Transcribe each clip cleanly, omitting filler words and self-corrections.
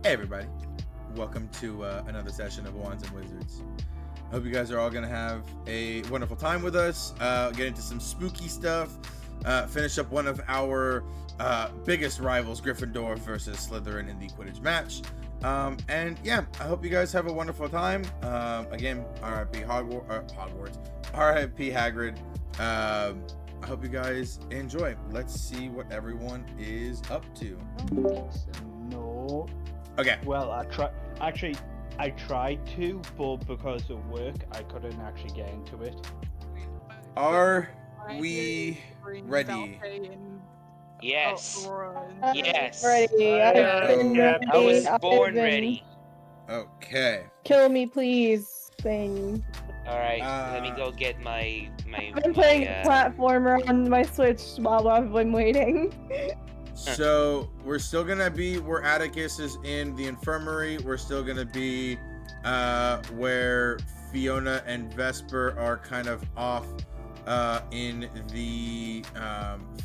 Hey everybody, welcome to another session of Wands and Wizards. I hope you guys are all gonna have a wonderful time with us, get into some spooky stuff, finish up one of our biggest rivals, Gryffindor versus Slytherin in the Quidditch match. And yeah, I hope you guys have a wonderful time. Again, R.I.P. Hogwarts, R.I.P. Hagrid. I hope you guys enjoy. Let's see what everyone is up to. No. Okay. Well, I tried to, but because of work, I couldn't actually get into it. Are we ready? Yes. I'm Yes. ready. I've been ready. I was I've born been- ready. Okay. Kill me, please. Thing. All right, let me go get my. I've been playing platformer on my Switch while I've been waiting. So we're still gonna be where Atticus is in the infirmary. We're still gonna be where Fiona and Vesper are kind of off in the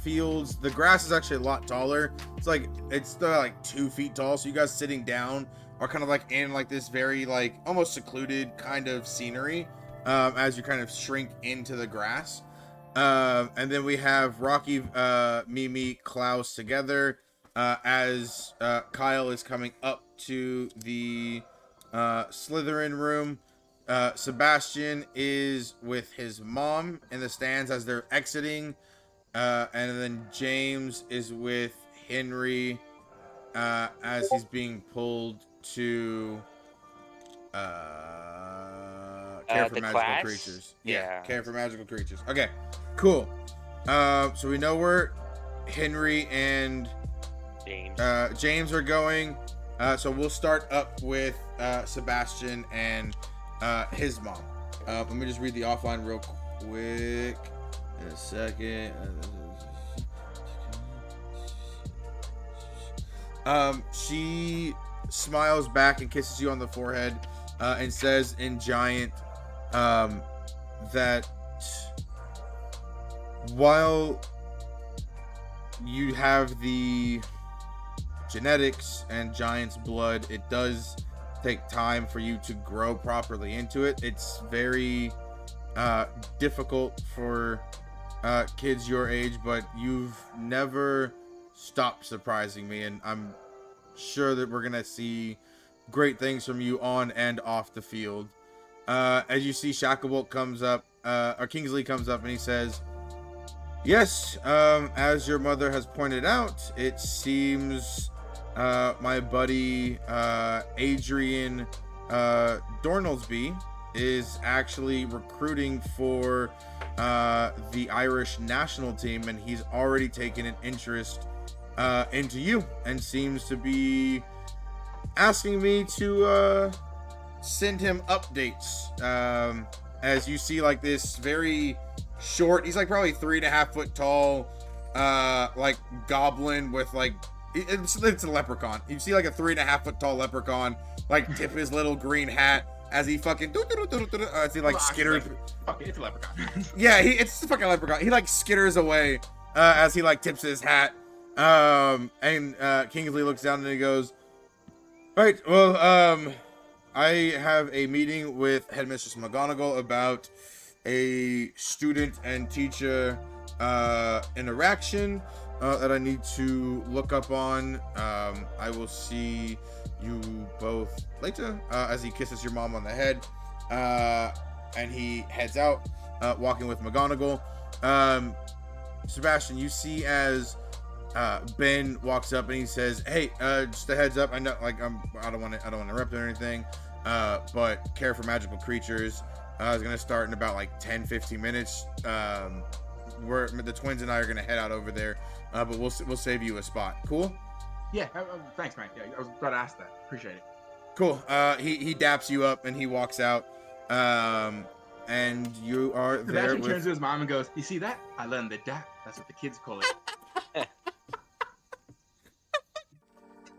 fields. The grass is actually a lot taller. It's still like 2 feet tall. So you guys sitting down are kind of like in like this very like almost secluded kind of scenery as you kind of shrink into the grass. And then we have Rocky, Mimi, Klaus together as Kyle is coming up to the Slytherin room. Sebastian is with his mom in the stands as they're exiting. And then James is with Henry as he's being pulled to care for the magical class? creatures. Yeah. Care for magical creatures. Okay, cool. So we know where Henry and James are going. So we'll start up with Sebastian and his mom. Let me just read the offline real quick in a second. She smiles back and kisses you on the forehead and says in giant that while you have the genetics and giant's blood, it does take time for you to grow properly into it. It's very difficult for kids your age, but you've never stopped surprising me, and I'm sure that we're gonna see great things from you on and off the field. As you see, Shacklebolt comes up, or Kingsley comes up, and he says, yes, as your mother has pointed out, it seems my buddy Adrian Dornelsby is actually recruiting for the Irish national team, and he's already taken an interest into you and seems to be asking me to send him updates. As you see, like this very short, he's like probably 3.5 foot tall, like goblin with like it's a leprechaun. You see like a 3.5 foot tall leprechaun like tip his little green hat as he fucking as he like skitters. Okay, it's a leprechaun. Yeah, it's a fucking leprechaun. He like skitters away as he like tips his hat. And Kingsley looks down and he goes, all right, well, I have a meeting with Headmistress McGonagall about a student and teacher interaction that I need to look up on. I will see you both later, as he kisses your mom on the head, and he heads out, walking with McGonagall. Sebastian, you see as Ben walks up and he says, hey, just a heads up, I know, like, I don't want to interrupt or anything, but Care for Magical Creatures is going to start in about like 10-15 minutes. We're the twins and I are going to head out over there, but we'll save you a spot. Cool? Yeah, thanks, man. Yeah, I was about to ask that. Appreciate it. Cool. He daps you up and he walks out, and you are there. Sebastian turns to his mom and goes, you see that? I learned the dap. That's what the kids call it.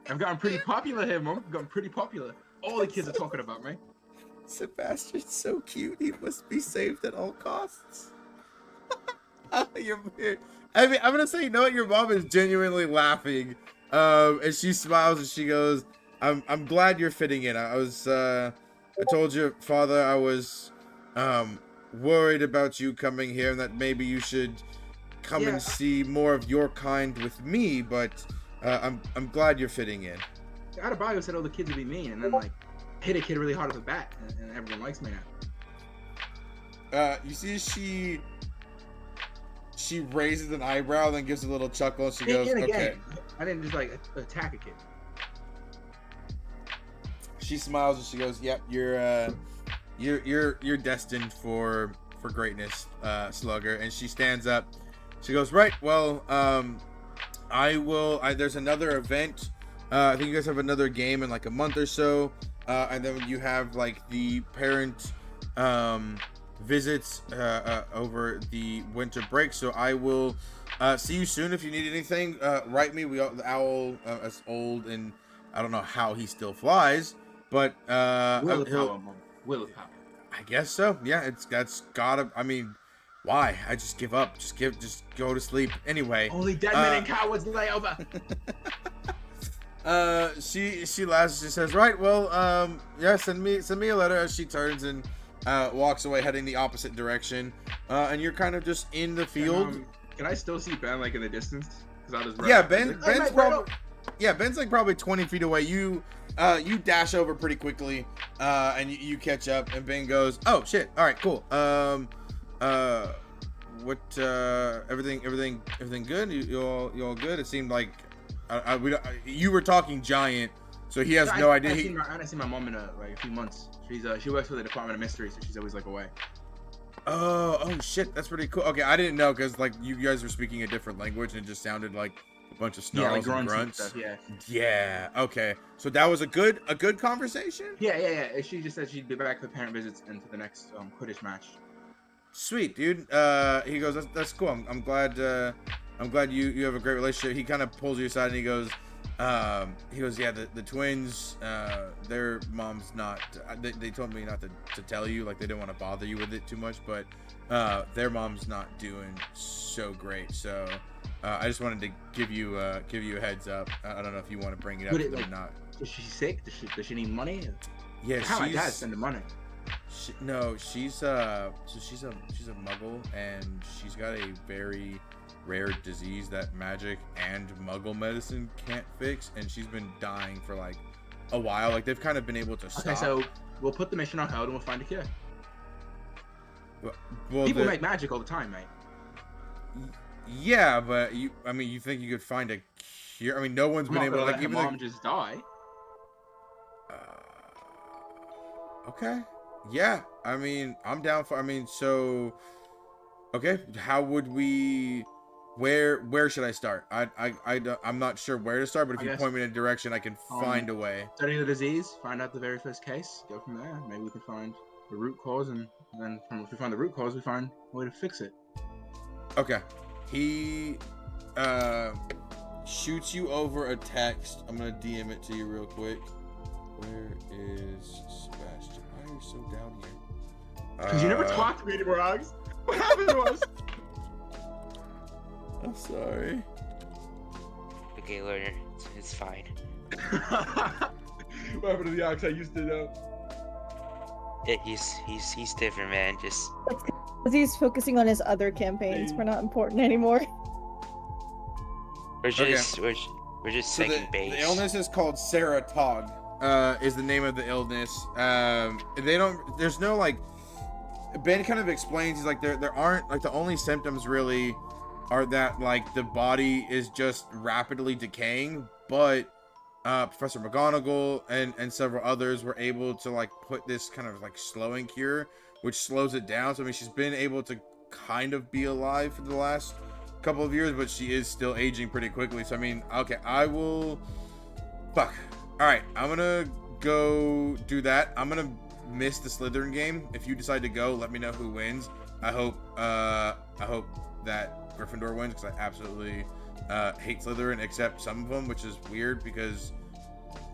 I've gotten pretty popular here, Mom. I've gotten pretty popular. All the kids are talking about me. Sebastian's so cute. He must be saved at all costs. You're weird. I mean, I'm gonna say, you know what? Your mom is genuinely laughing, and she smiles and she goes, I'm glad you're fitting in. I told your father I was worried about you coming here and that maybe you should come and see more of your kind with me, but I'm glad you're fitting in. Adebayo said all the kids would be mean, and then like hit a kid really hard with a bat, and everyone likes me now. You see, she raises an eyebrow, then gives a little chuckle. And she goes, "Okay." I didn't just like attack a kid. She smiles and she goes, "Yep, you're destined for greatness, Slugger." And she stands up. She goes, "Right, well, there's another event. I think you guys have another game in like a month or so, and then you have like the parent visits over the winter break. So I will see you soon. If you need anything, write me. The owl is old and I don't know how he still flies, but Willpower. I guess so. Yeah, that's gotta. I mean, why? I just give up. Just go to sleep. Anyway. Only dead men and cowards lay over. She laughs. She says, "Right, well, yeah, send me a letter." As she turns and walks away, heading the opposite direction. And you're kind of just in the field. Can I still see Ben like in the distance? Ben's like probably 20 feet away. You dash over pretty quickly, and you catch up. And Ben goes, "Oh shit! All right, cool. Everything good? You all good? It seemed like you were talking giant, so he has no idea. I haven't seen my mom in a few months. She works for the Department of Mystery, so she's always like away. Oh shit! That's pretty cool. Okay, I didn't know because like you guys were speaking a different language and it just sounded like a bunch of snarls and grunts. And stuff, yeah. Okay. So that was a good conversation. Yeah. She just said she'd be back for parent visits and for the next Quidditch match. Sweet, dude. He goes, that's cool. I'm glad you have a great relationship. He kind of pulls you aside and he goes, yeah, the twins, their mom's not. They told me not to tell you, like they didn't want to bother you with it too much, but their mom's not doing so great. So I just wanted to give you a heads up. I don't know if you want to bring it up or not. Is she sick? Does she need money? Yeah, how my dad send the money? She's a muggle and she's got a very rare disease that magic and muggle medicine can't fix, and she's been dying for like a while. Like they've kind of been able to stop. Okay, so we'll put the mission on hold and we'll find a cure. Well, people make magic all the time, mate. Yeah, but you think you could find a cure? I mean, no one's been able to, like, even mom just die. Okay. Yeah, I mean, I'm down for. So, okay. How would we? Where should I start? I'm not sure where to start, but if you point me in a direction, I can find a way. Study the disease, find out the very first case, go from there. Maybe we can find the root cause, and then if we find the root cause, we find a way to fix it. Okay. He shoots you over a text. I'm gonna DM it to you real quick. Where is Sebastian? Why are you so down here? Because you never talk to me anymore, Alex. What happened to us? I'm sorry. Okay, learner, it's fine. What happened to the Alex I used to know? Yeah, he's different, man. Just because he's focusing on his other campaigns. We're not important anymore. we're just second base. The illness is called Saratog. Is the name of the illness. There's no like. Ben kind of explains. He's like there aren't like the only symptoms really are that like the body is just rapidly decaying, but Professor McGonagall and several others were able to like put this kind of like slowing cure, which slows it down. So I mean, she's been able to kind of be alive for the last couple of years, but she is still aging pretty quickly. So I mean, okay, I will. Fuck. All right, I'm gonna go do that. I'm gonna miss the Slytherin game. If you decide to go, let me know who wins. I hope that Gryffindor wins because I absolutely hate Slytherin, except some of them, which is weird because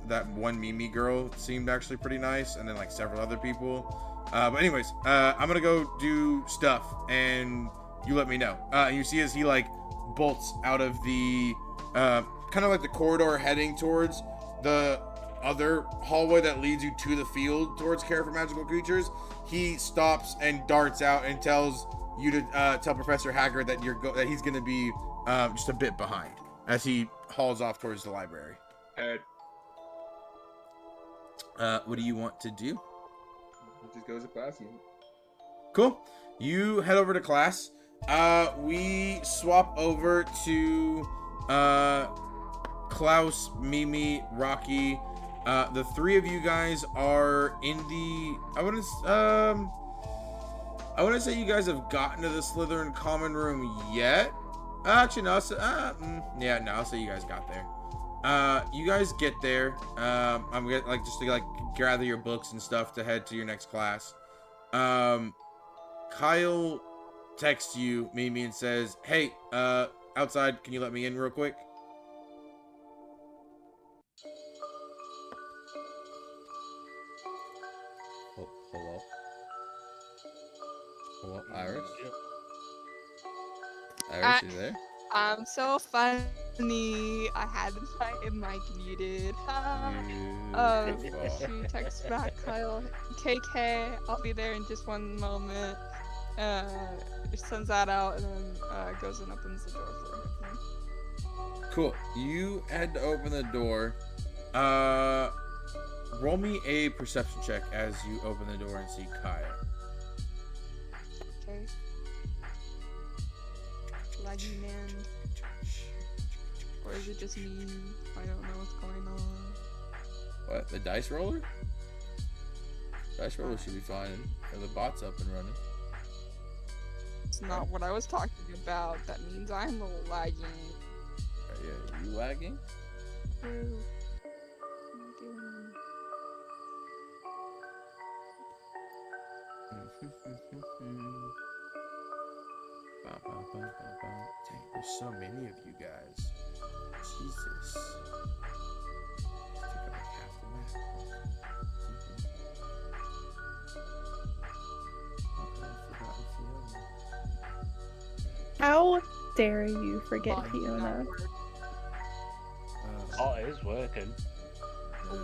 that one Mimi girl seemed actually pretty nice, and then like several other people. But anyways, I'm gonna go do stuff, and you let me know. You see as he like bolts out of the kind of like the corridor heading towards the other hallway that leads you to the field towards Care for Magical Creatures, he stops and darts out and tells you to tell Professor Haggard that that he's going to be just a bit behind as he hauls off towards the library. What do you want to do? Just goes to class. Cool. You head over to class. We swap over to Klaus, Mimi, Rocky. The three of you guys are in the. I wouldn't say you guys have gotten to the Slytherin common room yet. Actually, no. I'll say you guys got there. You guys get there. I'm gonna just to gather your books and stuff to head to your next class. Kyle texts you, Mimi, and says, "Hey, outside, can you let me in real quick?" Hello? Hello, Iris? Iris, you there? I'm so funny. I had my mic muted. She texts back, Kyle, KK, I'll be there in just one moment. Sends that out and then goes and opens the door for me. Cool. You had to open the door. Roll me a perception check as you open the door and see Kyle. Okay. Laggy man. Or is it just me? I don't know what's going on. What? The dice roller? Dice roller should be fine. Or the bot's up and running. It's not what I was talking about. That means I'm lagging. Yeah, you lagging? Ew. What am I doing? Dang, there's so many of you guys. Jesus. Let's take like half the map. How dare you forget Oh, Fiona? Oh, it is working.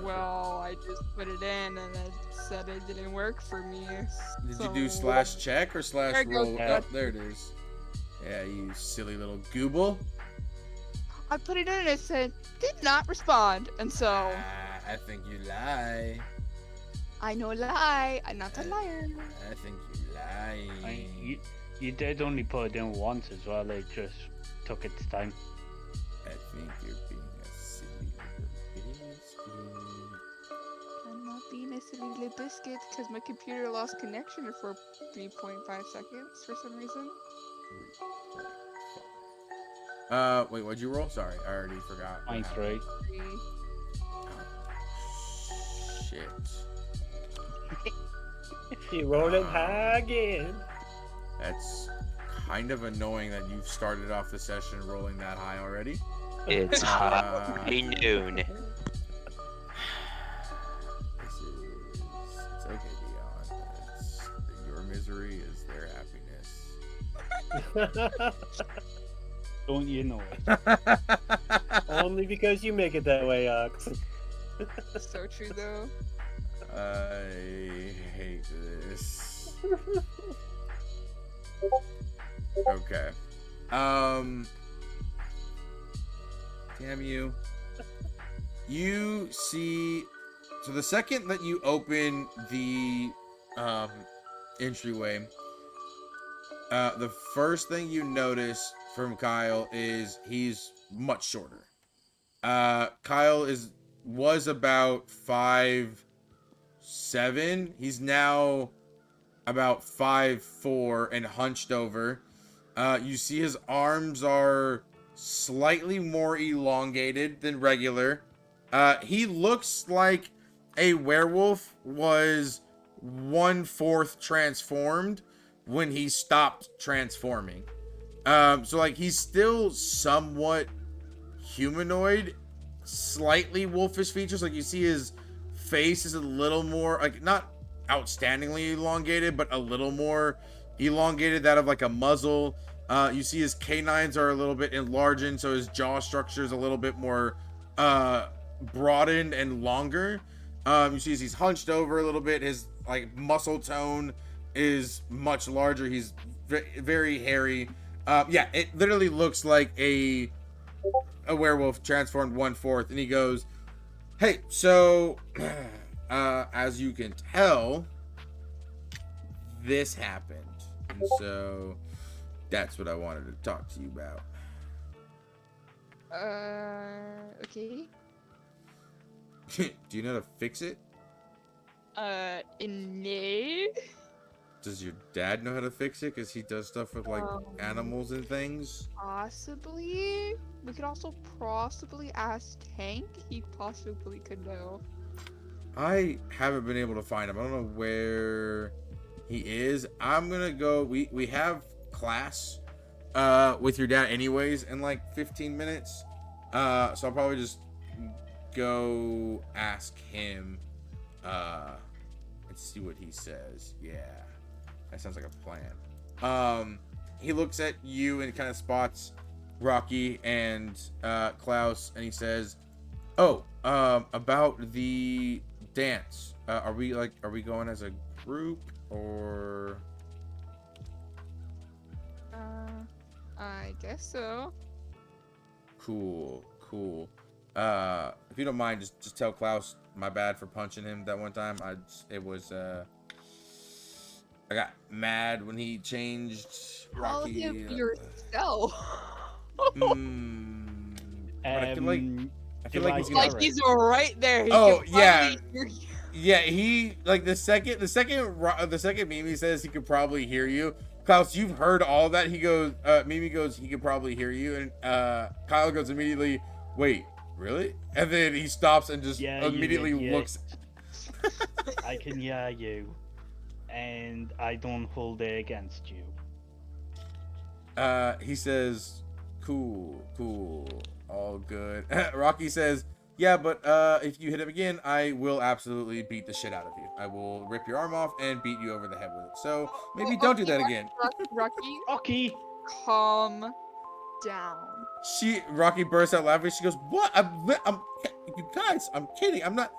Well, I just put it in and it said it didn't work for me. Did you do slash check or slash There it goes. roll? Oh, there it is. Yeah, you silly little gooble. I put it in and it said did not respond, and so I think you lie. I know a lie. I'm not a liar. I think you lie. You did only put it in once as well. It just took its time. I think you're being a silly little biscuit. I'm not being a silly little biscuit because my computer lost connection for 3.5 seconds for some reason. Wait, what'd you roll? Sorry, I already forgot. Mine 3. Shit. You rolling high again. That's kind of annoying that you've started off the session rolling that high already. It's high noon. It's okay, Dion. Your misery is their happiness. Don't you know it? Only because you make it that way, Ox. So true though. I hate this. Okay. Damn you. You see, so the second that you open the entryway, the first thing you notice from Kyle is he's much shorter. Kyle was about 5'7". He's now about 5'4" and hunched over. You see his arms are slightly more elongated than regular. He looks like a werewolf was 1/4 transformed when he stopped transforming. So like he's still somewhat humanoid, slightly wolfish features. Like you see his face is a little more, like, not outstandingly elongated, but a little more elongated, that of like a muzzle. You see his canines are a little bit enlarged, so his jaw structure is a little bit more broadened and longer. You see he's hunched over a little bit. His like muscle tone is much larger. He's very hairy. Yeah, it literally looks like a werewolf transformed 1/4. And he goes, "Hey, so as you can tell, this happened, and so that's what I wanted to talk to you about." Okay. Do you know how to fix it? No. Does your dad know how to fix it? Because he does stuff with like animals and things. Possibly. We could also possibly ask Tank. He possibly could know. I haven't been able to find him. I don't know where he is. I'm gonna go. We have class with your dad anyways in like 15 minutes. So I'll probably just go ask him and see what he says. Yeah. That sounds like a plan. He looks at you and kind of spots Rocky and Klaus, and he says, "Oh, about the dance. Are we going as a group or?" I guess so. Cool. If you don't mind, just tell Klaus my bad for punching him that one time. I got mad when he changed Call Rocky. him yourself. But I feel like he's gonna. Like he's right there. He Oh, can yeah. probably hear you. Yeah, he like the second Mimi says he could probably hear you. Klaus, you've heard all that. He goes, Mimi goes, he could probably hear you, and Kyle goes immediately, "Wait, really?" And then he stops and just immediately looks. I can hear you, and I don't hold it against you. He says, cool, all good. Rocky says, "Yeah, but if you hit him again, I will absolutely beat the shit out of you. I will rip your arm off and beat you over the head with it. So maybe don't do that again." Rocky, calm down. Rocky bursts out laughing. She goes, "What? You guys, I'm kidding. I'm not."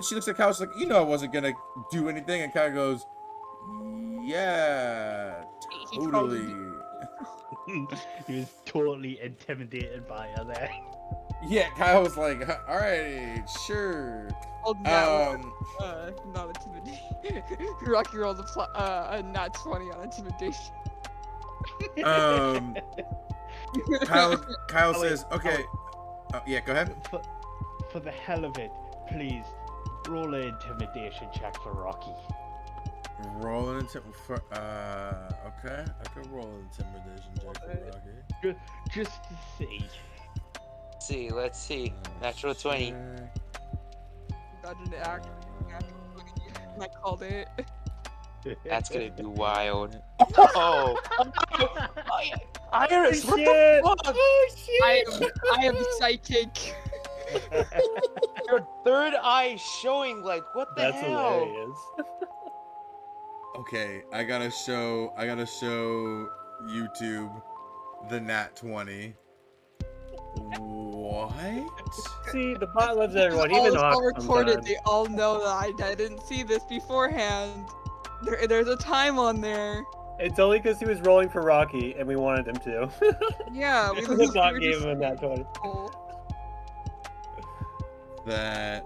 She looks at Kyle. She's like, "You know, I wasn't gonna do anything." And Kyle goes, "Yeah, totally." He was totally intimidated by her there. Yeah, Kyle was like, "All right, sure." Oh, not intimidation. Rocky rolled a nat 20 on intimidation. Kyle says, "Okay." Yeah, go ahead. For the hell of it, please roll an intimidation check for Rocky. Roll an okay. I can roll an intimidation check for Rocky. Just to see. Let's see. Natural 20. Imagine it actually. I called it. That's gonna be wild. Oh! Iris, what the fuck? Oh shit! I am psychic. Your third eye showing, like, what the That's hell? hilarious. Okay, I gotta show YouTube the nat 20. What? See, the bot loves everyone, All even is Hawk all recorded. sometimes. They all know that I didn't see this beforehand. There's a time on there. It's only because he was rolling for Rocky, and we wanted him to. Yeah, The bot gave him that 20. That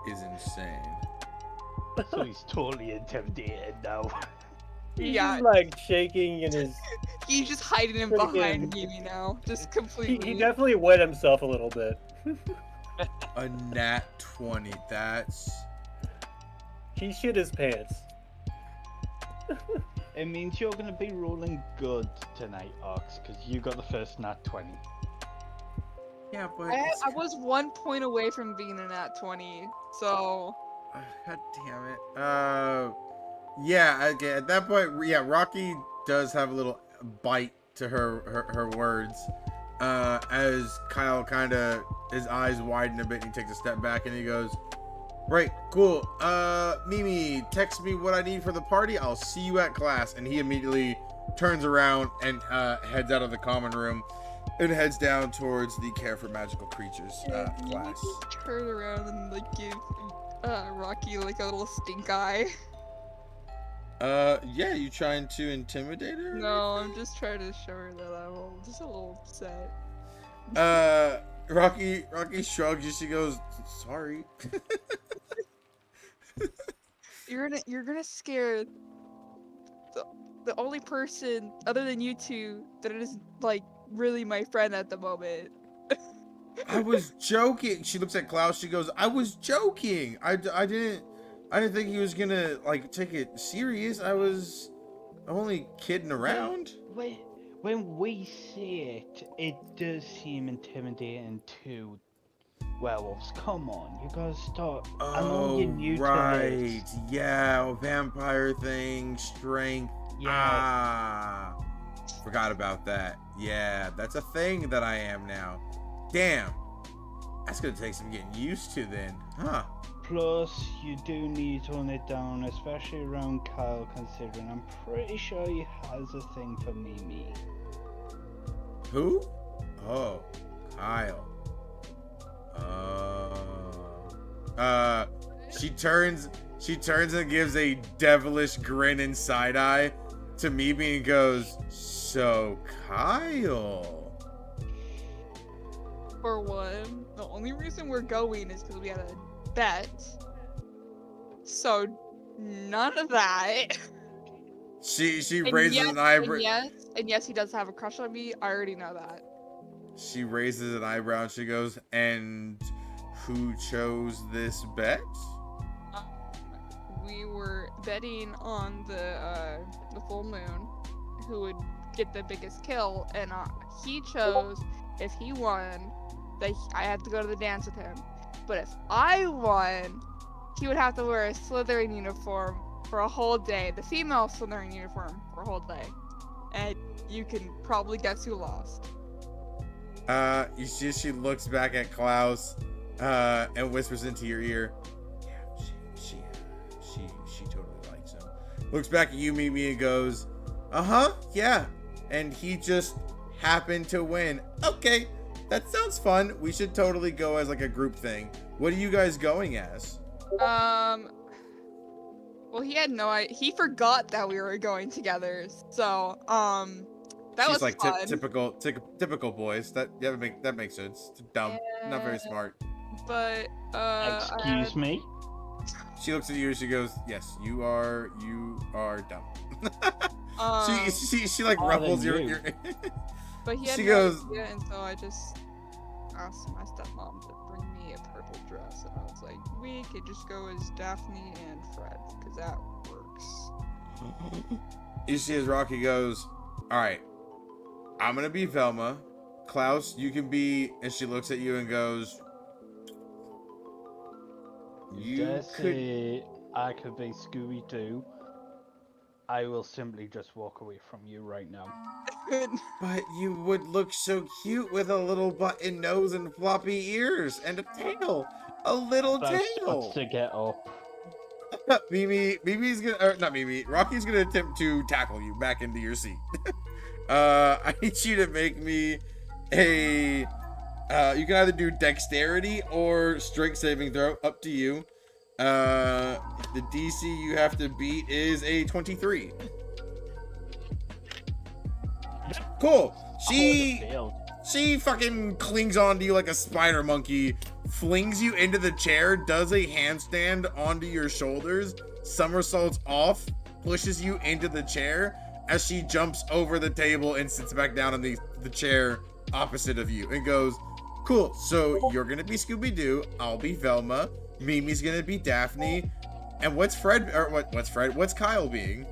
is insane. So he's totally intimidated now. Yeah. He's like shaking in his. He's just hiding him Pretty behind good. Mimi now. Just He completely. definitely wet himself a little bit. A nat 20. That's He shit his pants. It means you're gonna be rolling good tonight, Ox, because you got the first nat 20. yeah, but I was 1 point away from being in that 20, so. God damn it. Yeah. Okay. At that point, yeah, Rocky does have a little bite to her words. As Kyle kind of his eyes widen a bit, and he takes a step back, and he goes, "Right, cool. Mimi, text me what I need for the party. I'll see you at class." And he immediately turns around and heads out of the common room. and heads down towards the Care for Magical Creatures Yeah, class. you just turn around and like give Rocky like a little stink eye. Yeah, you trying to intimidate her? No, I'm just trying to show her that I'm just a little upset. Rocky shrugs and she goes, sorry. You're gonna scare the only person other than you two that is like really my friend at the moment. I was joking. She looks at Klaus, she goes, I was joking. I didn't think he was gonna like take it serious. I'm only kidding around. When we see it, it does seem intimidating to werewolves. Come on, you gotta start. I know you're new to right. this. Yeah, vampire thing, strength. Yeah. Ah, forgot about that. Yeah, that's a thing that I am now. Damn, that's gonna take some getting used to then, huh? Plus, you do need to tone it down, especially around Kyle, considering I'm pretty sure he has a thing for Mimi. Who? Oh, Kyle. She turns and gives a devilish grin and side eye to Mimi and goes, so Kyle. For one, the only reason we're going is because we had a bet. So none of that. She And raises yes, an eyebrow. and yes, he does have a crush on me. I already know that. She raises an eyebrow and she goes, and who chose this bet? We were betting on the full moon, who would get the biggest kill, and he chose if he won that I had to go to the dance with him. But if I won, he would have to wear a Slytherin uniform for a whole day, the female Slytherin uniform for a whole day. And you can probably guess who lost. You see, she looks back at Klaus, and whispers into your ear, yeah, she totally likes him. Looks back at you, Mimi, and goes, yeah. And he just happened to win. Okay, that sounds fun. We should totally go as like a group thing. What are you guys going as? Well, he had no idea. He forgot that we were going together. So, that She's was like fun. typical boys. That makes sense. Dumb, not very smart. But, Excuse me? She looks at you and she goes, yes, you are dumb. She like More ruffles than your But he had she no goes, idea, and so I just asked my stepmom to bring me a purple dress, and I was like, we could just go as Daphne and Fred, because that works. you see as Rocky goes, all right, I'm gonna be Velma. Klaus, you can be, and she looks at you and goes, you could. I could be Scooby-Doo. I will simply just walk away from you right now. But you would look so cute with a little button nose and floppy ears and a tail. A little That's tail. what's to get up. Mimi's gonna, or not Mimi, Rocky's gonna attempt to tackle you back into your seat. I need you to make me a, you can either do dexterity or strength saving throw, up to you. The DC you have to beat is a 23. Cool. She fucking clings onto you like a spider monkey, flings you into the chair, does a handstand onto your shoulders, somersaults off, pushes you into the chair as she jumps over the table and sits back down in the chair opposite of you and goes, cool, so you're gonna be Scooby-Doo, I'll be Velma, Mimi's gonna be Daphne, and what's Kyle being?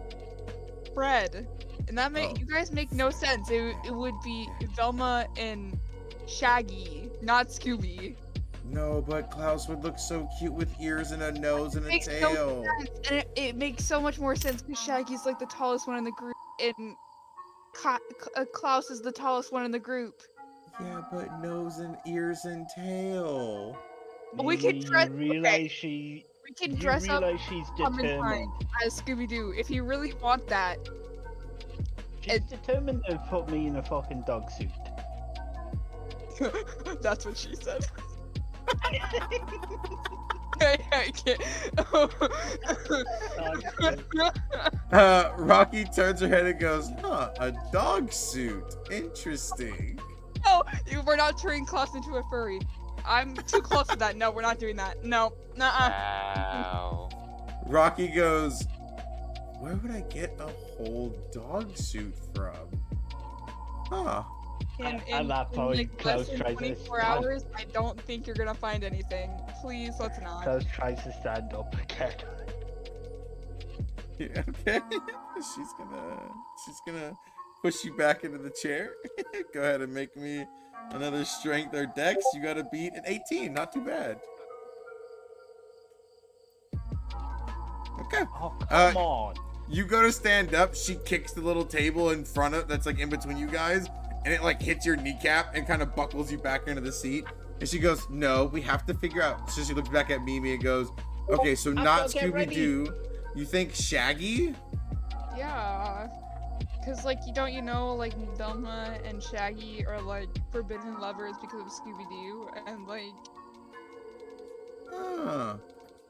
Fred. And that you guys make no sense. It would be Velma and Shaggy, not Scooby. No, but Klaus would look so cute with ears and a nose and a Makes tail. no sense. And it makes so much more sense because Shaggy's like the tallest one in the group, and Klaus is the tallest one in the group. Yeah, but nose and ears and tail. We can dress. You realize she. We can You dress up realize she's determined. as Scooby-Doo if you really want that. She's determined to put me in a fucking dog suit. That's what she said. I can't. Rocky turns her head and goes, huh, a dog suit. Interesting. No, we're not turning Klaus into a furry. I'm too close to that. No, we're not doing that. No, nuh-uh. Wow. Rocky goes, where would I get a whole dog suit from? Huh. At that point, like, Klaus less than tries to 24 stand. hours, I don't think you're gonna find anything. Please, let's not. Klaus tries to stand up again. Yeah, okay. She's gonna push you back into the chair. Go ahead and make me another strength or dex. You gotta beat an 18. Not too bad. Okay. Oh, come on. You go to stand up. She kicks the little table in front of that's like in between you guys, and it like hits your kneecap and kind of buckles you back into the seat. And she goes, "No, we have to figure out." So she looks back at Mimi and goes, "Okay, so not Scooby-Doo. You think Shaggy?" Yeah. Cause like you know like Velma and Shaggy are like forbidden lovers because of Scooby-Doo and like. Huh.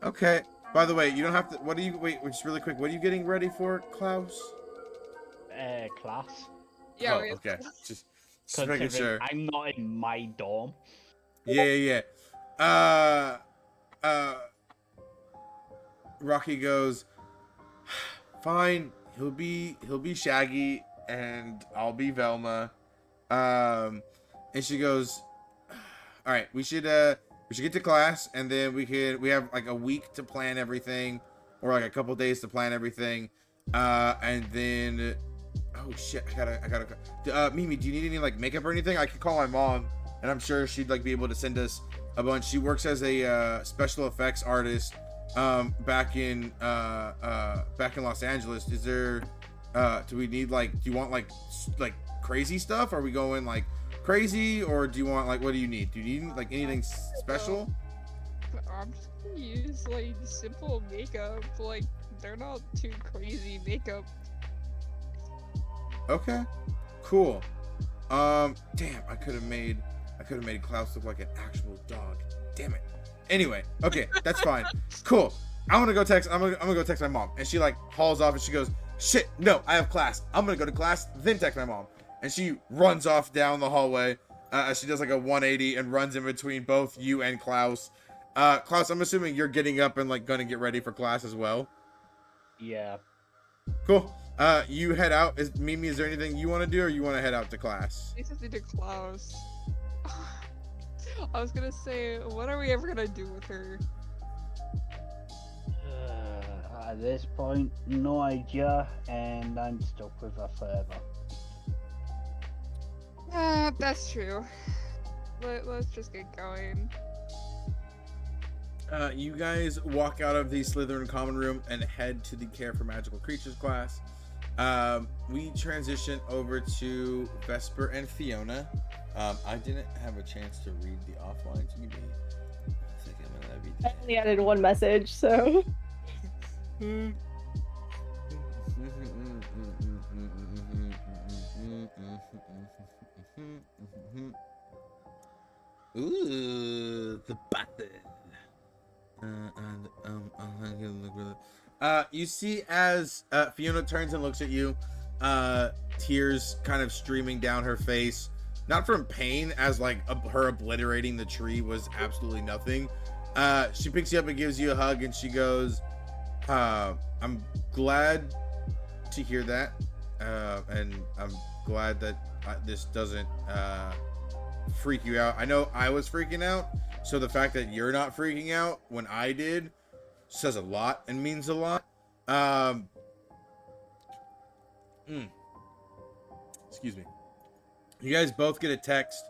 Okay. By the way, you don't have to. What are you? Wait, just really quick. What are you getting ready for, Klaus? Class. Yeah. Oh, we- okay. Just making sure. I'm not in my dorm. Yeah. Rocky goes, fine. He'll be Shaggy, and I'll be Velma. And she goes, all right. We should get to class, and then we have like a week to plan everything, or like a couple days to plan everything. And then, oh shit, I gotta. Mimi, do you need any like makeup or anything? I can call my mom, and I'm sure she'd like be able to send us a bunch. She works as a special effects artist, back in Los Angeles. Is there, do we need like, do you want like crazy stuff? Are we going like crazy, or do you want like, what do you need? Do you need like anything special? I'm just gonna use like simple makeup. Like they're not too crazy makeup. Okay, cool. Damn, I could have made Klaus look like an actual dog. Damn it. Anyway, okay, that's fine. Cool. I'm gonna go text my mom, and she like hauls off, and she goes, shit, no, I have class. I'm gonna go to class, then text my mom. And she runs off down the hallway. She does like a 180 and runs in between both you and Klaus. Klaus, I'm assuming you're getting up and like gonna get ready for class as well. Yeah. Cool. You head out. Mimi, is there anything you want to do, or you want to head out to class? This is to Klaus. I was gonna say, what are we ever gonna do with her? At this point, no idea, and I'm stuck with her forever. That's true. Let's just get going. You guys walk out of the Slytherin common room and head to the Care for Magical Creatures class. We transition over to Vesper and Fiona. I didn't have a chance to read the offline. So give me a second. I only added one message, so. Ooh, the button. You see as Fiona turns and looks at you, tears kind of streaming down her face, not from pain, as like her obliterating the tree was absolutely nothing. She picks you up and gives you a hug, and she goes, I'm glad to hear that, and I'm glad that this doesn't freak you out. I know I was freaking out, so the fact that you're not freaking out when I did says a lot and means a lot. Excuse me. You guys both get a text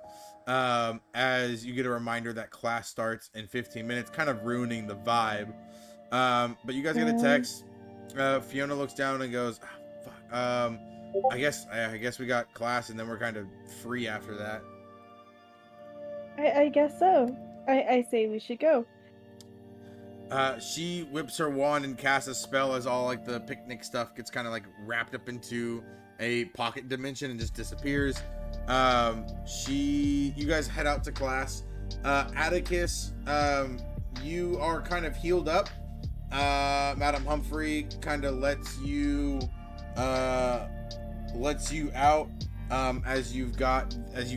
as you get a reminder that class starts in 15 minutes, kind of ruining the vibe. But you guys get a text. Fiona looks down and goes, fuck. I guess we got class, and then we're kind of free after that. I guess so. I say we should go. She whips her wand and casts a spell as all like the picnic stuff gets kind of like wrapped up into a pocket dimension and just disappears. You guys head out to class. Atticus, you are kind of healed up. Madam Humphrey kind of lets you out as you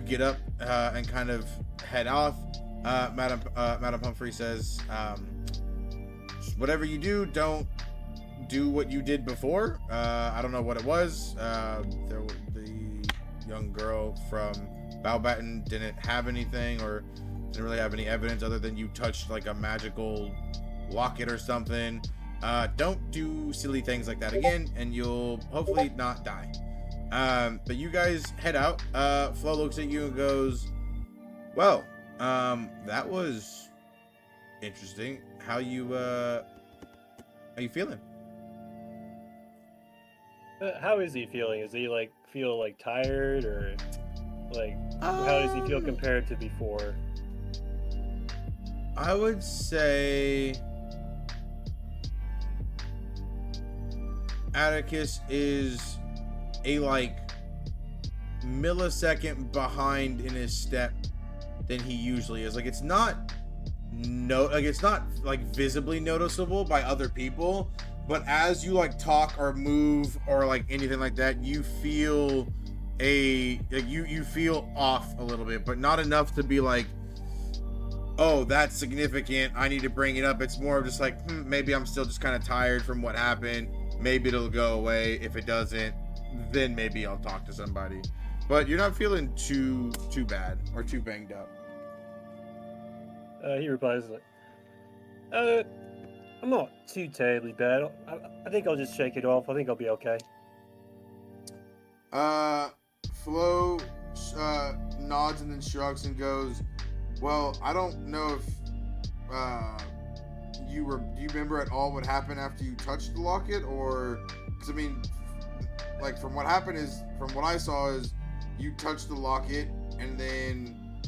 get up and kind of head off. Madam Humphrey says, whatever you do, don't do what you did before. I don't know what it was. The young girl from Bowbatten didn't have anything, or didn't really have any evidence other than you touched like a magical locket or something. Don't do silly things like that again, and you'll hopefully not die. But you guys head out. Flo looks at you and goes, well, that was interesting. How you feeling? How is he feeling? Is he like feel like tired, or like how does he feel compared to before? I would say Atticus is a like millisecond behind in his step than he usually is. Like it's not like visibly noticeable by other people, but as you like talk or move or like anything like that, you feel you feel off a little bit, but not enough to be like, oh, that's significant, I need to bring it up. It's more of just like, maybe I'm still just kind of tired from what happened. Maybe it'll go away. If it doesn't, then maybe I'll talk to somebody. But you're not feeling too bad or too banged up. He replies like, I'm not too terribly bad. I think I'll just shake it off. I think I'll be okay. Flo nods and then shrugs and goes, well, I don't know if do you remember at all what happened after you touched the locket? Or, because I mean, like from what happened is, from what I saw is, you touched the locket and then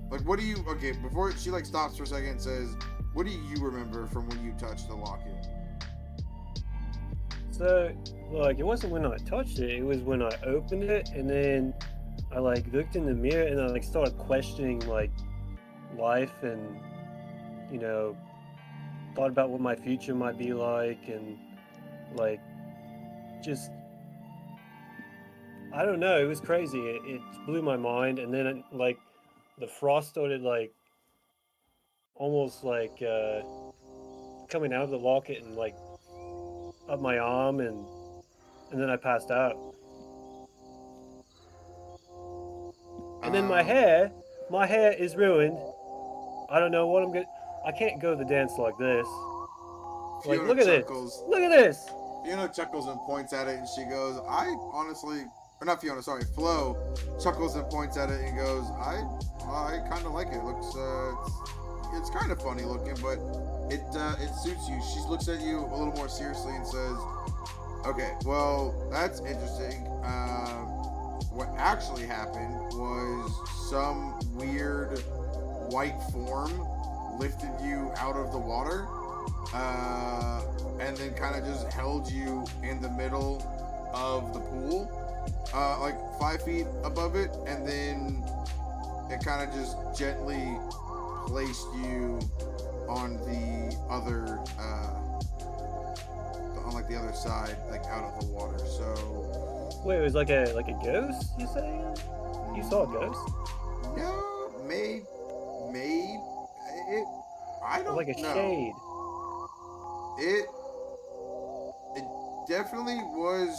like what do you, okay, before she like stops for a second and says, what do you remember from when you touched the locket? So like it wasn't when I touched it, it was when I opened it, and then I like looked in the mirror and I like started questioning like life, and you know, thought about what my future might be like, and like just I don't know, it was crazy. It blew my mind. And then like the frost started like almost like coming out of the locket and like up my arm, and then I passed out. And then my hair is ruined. I don't know what I'm gonna. I can't go to the dance like this. Like, look at this. Look at this. Fiona chuckles and points at it, and she goes, I honestly, or not Fiona, sorry, Flo chuckles and points at it and goes, I kind of like it. It looks, it's kind of funny looking, but it suits you. She looks at you a little more seriously and says, okay, well, that's interesting. What actually happened was some weird white form lifted you out of the water, and then kind of just held you in the middle of the pool, like 5 feet above it, and then it kind of just gently placed you on the other, on like the other side, like out of the water. So. Wait, it was like a ghost, you saying? You saw a ghost? No, maybe it. I don't know. Like a shade. It definitely was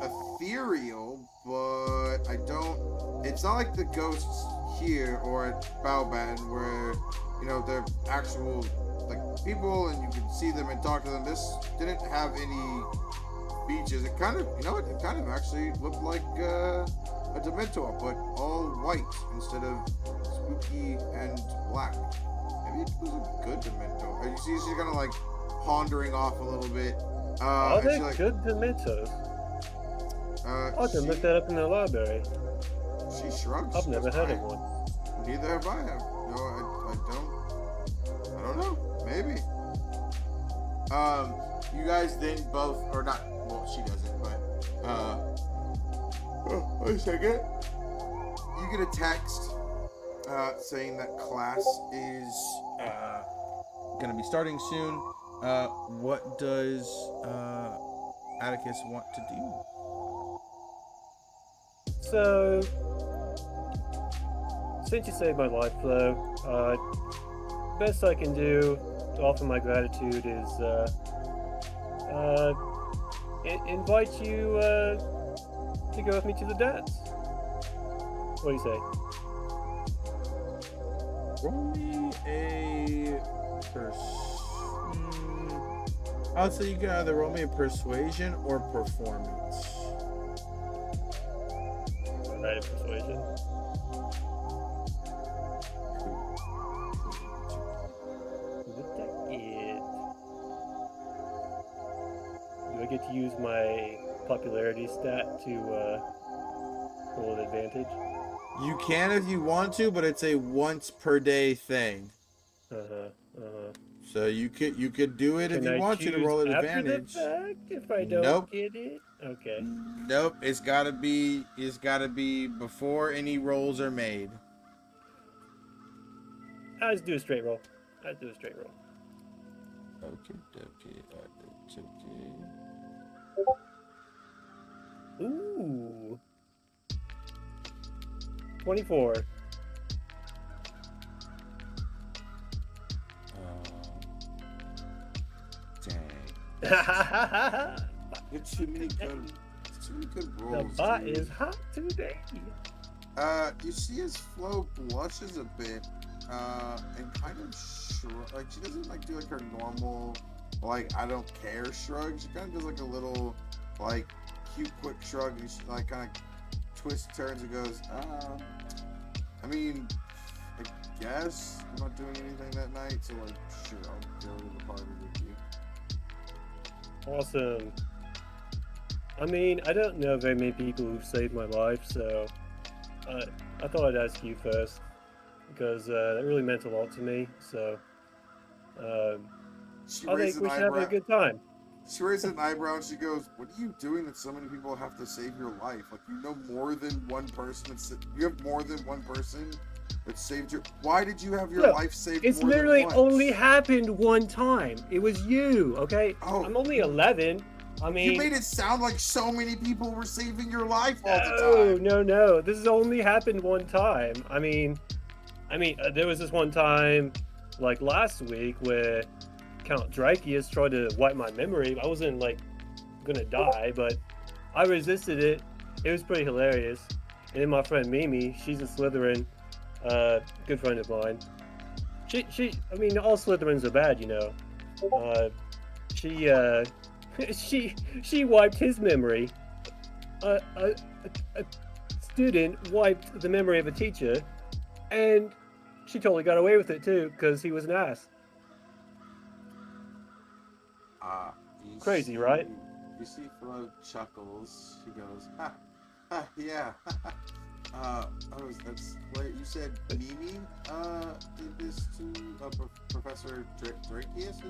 ethereal, but I don't. It's not like the ghosts here or at Bowbatten where, you know, they're actual like people and you can see them and talk to them. This didn't have any features. It kind of, you know, it kind of actually looked like a Dementor, but all white instead of spooky and black. Maybe it was a good Dementor. You see, she's kind of like pondering off a little bit. Are they like, good Dementors? I can look that up in the library. She shrugs. I've never heard of one. Neither have I. No, I don't know. Maybe. You guys then both, or not, well, she doesn't, but Wait a second. You get a text saying that class is going to be starting soon. What does Atticus want to do? So, since you saved my life, though, best I can do to offer my gratitude is invite you to go with me to the dance. What do you say? Roll me a I'll say you can either roll me a persuasion or performance. Alright, persuasion. What that is? Do I get to use my popularity stat to roll an advantage? You can if you want to, but it's a once per day thing. So you could do it if Can you I want to roll an after advantage. the fact if I don't Nope. get it? Okay. Nope. It's gotta be before any rolls are made. I'll just do a straight roll. Okay. Ooh. 24. Dang. It's too many good The rolls. bot dude. is hot today. You see his Flo blushes a bit, and kind of like she doesn't like do like her normal, like I don't care shrug. She kind of does like a little, like cute quick shrug, and she like kind of twists, turns, and goes, I mean, I guess I'm not doing anything that night, so like, sure, I'll go to the party with you. Awesome. I mean, I don't know very many people who've saved my life, so I thought I'd ask you first because that really meant a lot to me. So She I raises think we an should have a eyebrow. good time. She raises an eyebrow and she goes, "What are you doing that so many people have to save your life? Like you know more than one person. You have more than one person that saved your. Why did you have your Look, life saved? It's more literally than once? only happened one time. It was you, okay? Oh. I'm only 11. I mean, You made it sound like so many people were saving your life all the time. No. This has only happened one time. I mean, there was this one time, like last week, where Count Drakius tried to wipe my memory. I wasn't like gonna die, but I resisted it. It was pretty hilarious. And then my friend Mimi, she's a Slytherin, good friend of mine. I mean, all Slytherins are bad, you know. She wiped his memory. A student wiped the memory of a teacher, and she totally got away with it too, because he was an ass. Crazy, right? You see Flo chuckles. She goes, yeah. That's what you said. Mimi did this to Professor Drakius.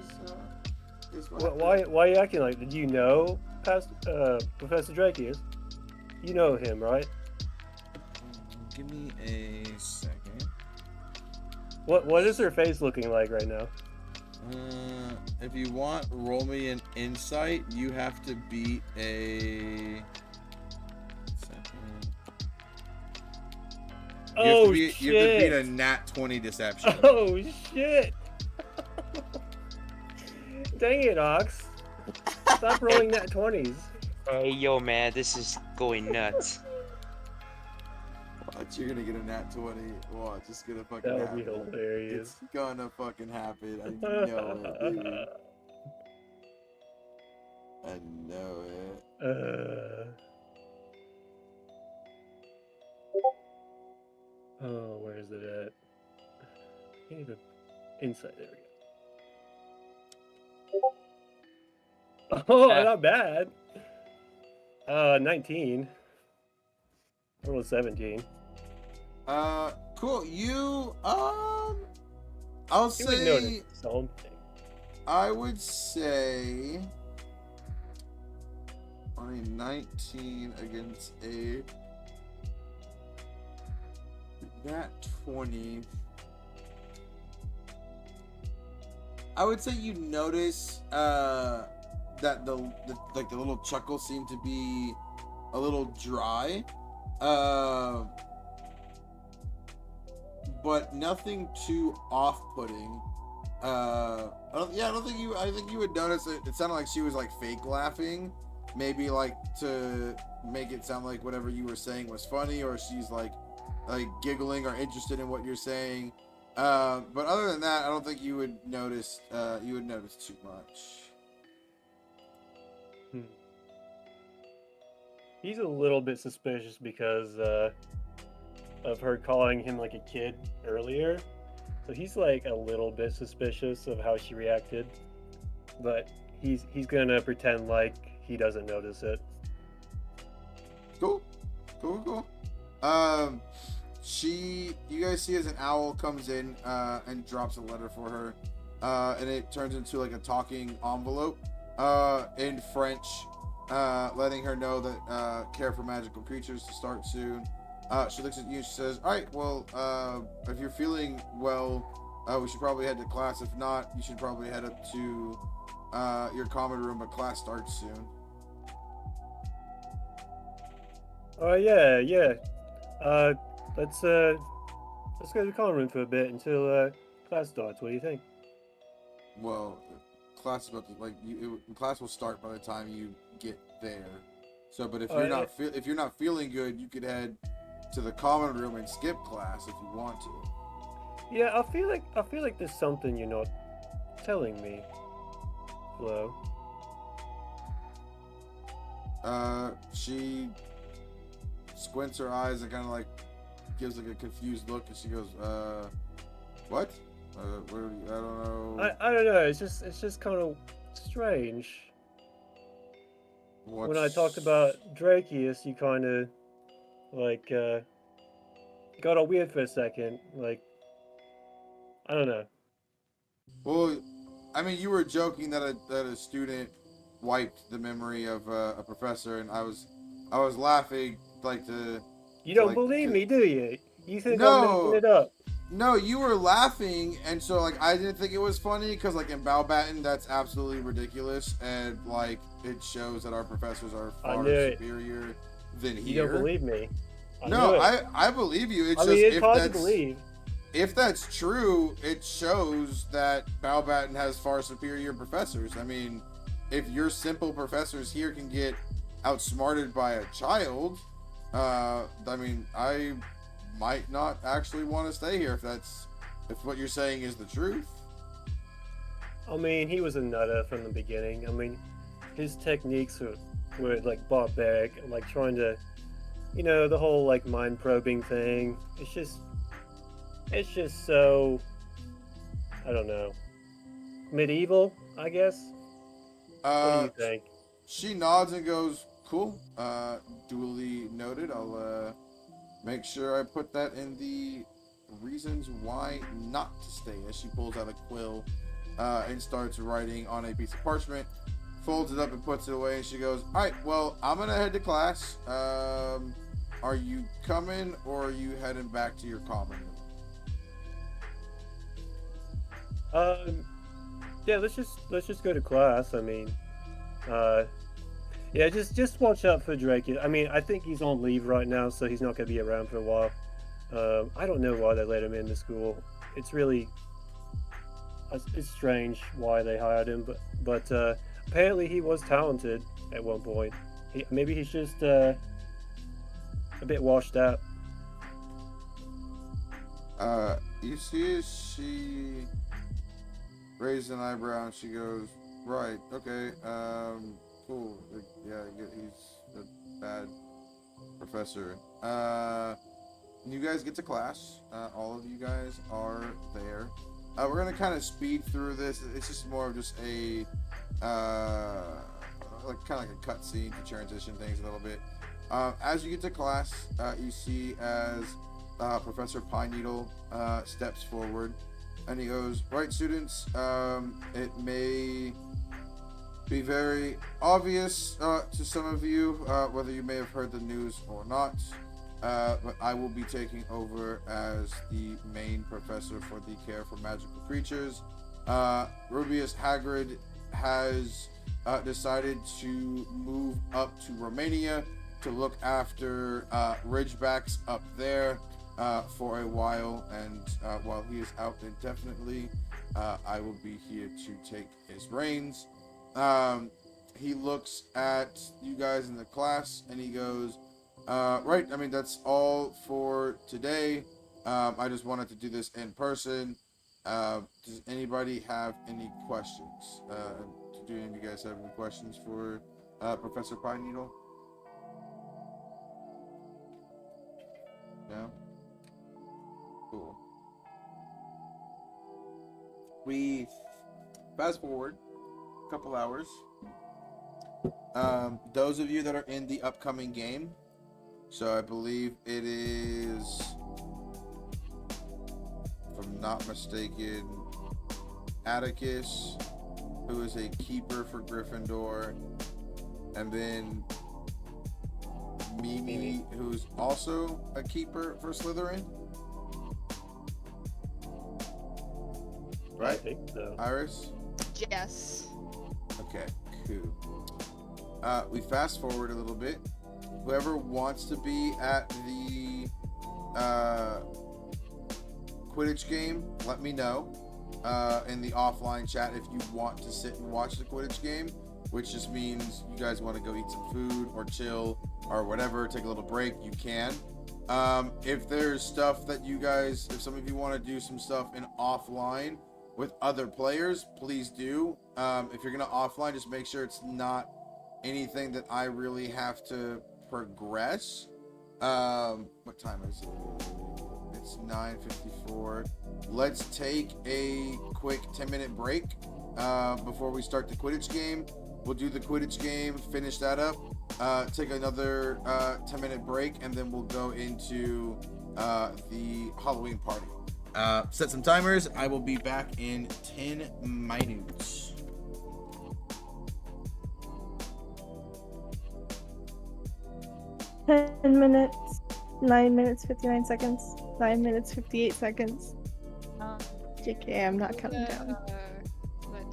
Is what Why are you acting like? Did you know Professor Drakius? You know him, right? Give me a second. What is her face looking like right now? If you want, roll me an insight. You have to beat a. Second. Oh shit! You have to beat a nat 20 deception. Oh shit! Dang it, Ox! Stop rolling nat 20s. Hey, yo, man, this is going nuts. Watch, you're gonna get a nat 20. Watch, it's gonna fucking That would happen. be hilarious. It's gonna fucking happen. I know it, dude. I know it. Oh, where is it at? I need an insight. There we go. Oh, not bad. 19. I rolled 17. Cool. You, I'll You would say, notice something. I would say, on a 19 against a That 20. I would say you notice that the little chuckle seemed to be a little dry, but nothing too off-putting. I think you would notice it sounded like she was like fake laughing, maybe like to make it sound like whatever you were saying was funny, or she's like giggling or interested in what you're saying. But other than that, I don't think you would notice too much. He's a little bit suspicious because of her calling him like a kid earlier. So he's like a little bit suspicious of how she reacted. But he's gonna pretend like he doesn't notice it. Cool. You guys see as an owl comes in and drops a letter for her, and it turns into like a talking envelope in French, letting her know that care for magical creatures to start soon. She looks at you and she says, all right, well, if you're feeling well, we should probably head to class. If not, you should probably head up to your common room, but class starts soon. Yeah. Let's go to the common room for a bit until class starts. What do you think? Well, class is about to, class will start by the time you get there. So, but if you're not feeling good, you could head to the common room and skip class if you want to. Yeah, I feel like there's something you're not telling me, Flo. She squints her eyes and kind of like gives like a confused look, and she goes, what? I don't know. I don't know. It's just kind of strange. When I talked about Drakeus, you kind of like got all weird for a second. Like, I don't know. Well, I mean, you were joking that a student wiped the memory of a professor, and I was laughing like to. You don't believe me, do you? You think I'm No. making it up? No, you were laughing, and so like I didn't think it was funny because like in Balbaton that's absolutely ridiculous, and like it shows that our professors are far superior than here. You don't believe me? I believe you. It's it's hard to believe. If that's true, it shows that Balbaton has far superior professors. I mean, if your simple professors here can get outsmarted by a child, I mean, I might not actually want to stay here if what you're saying is the truth. I mean, he was a nutter from the beginning. I mean, his techniques were like barbaric, like trying to, the whole like mind probing thing. It's just so, I don't know, medieval, I guess. What do you think? She nods and goes, cool, duly noted. I'll make sure I put that in the reasons why not to stay, as she pulls out a quill and starts writing on a piece of parchment, folds it up and puts it away, and she goes, all right, well, I'm gonna head to class. Are you coming, or are you heading back to your common room? Yeah, let's just go to class. I mean, yeah, just watch out for Drake. I mean, I think he's on leave right now, so he's not gonna be around for a while. I don't know why they let him into school. It's strange why they hired him, but apparently he was talented at one point. Maybe he's just a bit washed out. You see, she raised an eyebrow and she goes, right, okay, cool, yeah, he's a bad professor. You guys get to class. All of you guys are there. We're gonna kind of speed through this. It's just more of just a like kind of like a cutscene to transition things a little bit. As you get to class, you see as Professor Pine Needle steps forward, and he goes, right, students, it may be very obvious to some of you, whether you may have heard the news or not, but I will be taking over as the main professor for the care for magical creatures. Rubius Hagrid has decided to move up to Romania to look after Ridgebacks up there for a while, and while he is out indefinitely, I will be here to take his reins. He looks at you guys in the class and he goes, right, I mean, that's all for today. I just wanted to do this in person. Does anybody have any questions? Do any of you guys have any questions for Professor Pine Needle? No? Cool. We fast forward a couple hours. Those of you that are in the upcoming game, so I believe it is, if I'm not mistaken, Atticus, who is a keeper for Gryffindor, and then Mimi, who's also a keeper for Slytherin. I Right? think so. Iris? Yes. Okay, cool. We fast forward a little bit. Whoever wants to be at the Quidditch game, let me know in the offline chat if you want to sit and watch the Quidditch game, which just means you guys want to go eat some food or chill or whatever, take a little break, you can. If there's stuff that you guys, if some of you want to do some stuff in offline with other players, please do. If you're gonna offline, just make sure it's not anything that I really have to progress. What time is it? It's 9:54. Let's take a quick 10-minute break before we start the Quidditch game. We'll do the Quidditch game, finish that up, take another 10-minute break, and then we'll go into the Halloween party. Set some timers. I will be back in 10 minutes. Ten minutes, 9 minutes, 59 seconds, 9 minutes, 58 seconds. Um, JK, I'm not counting down. that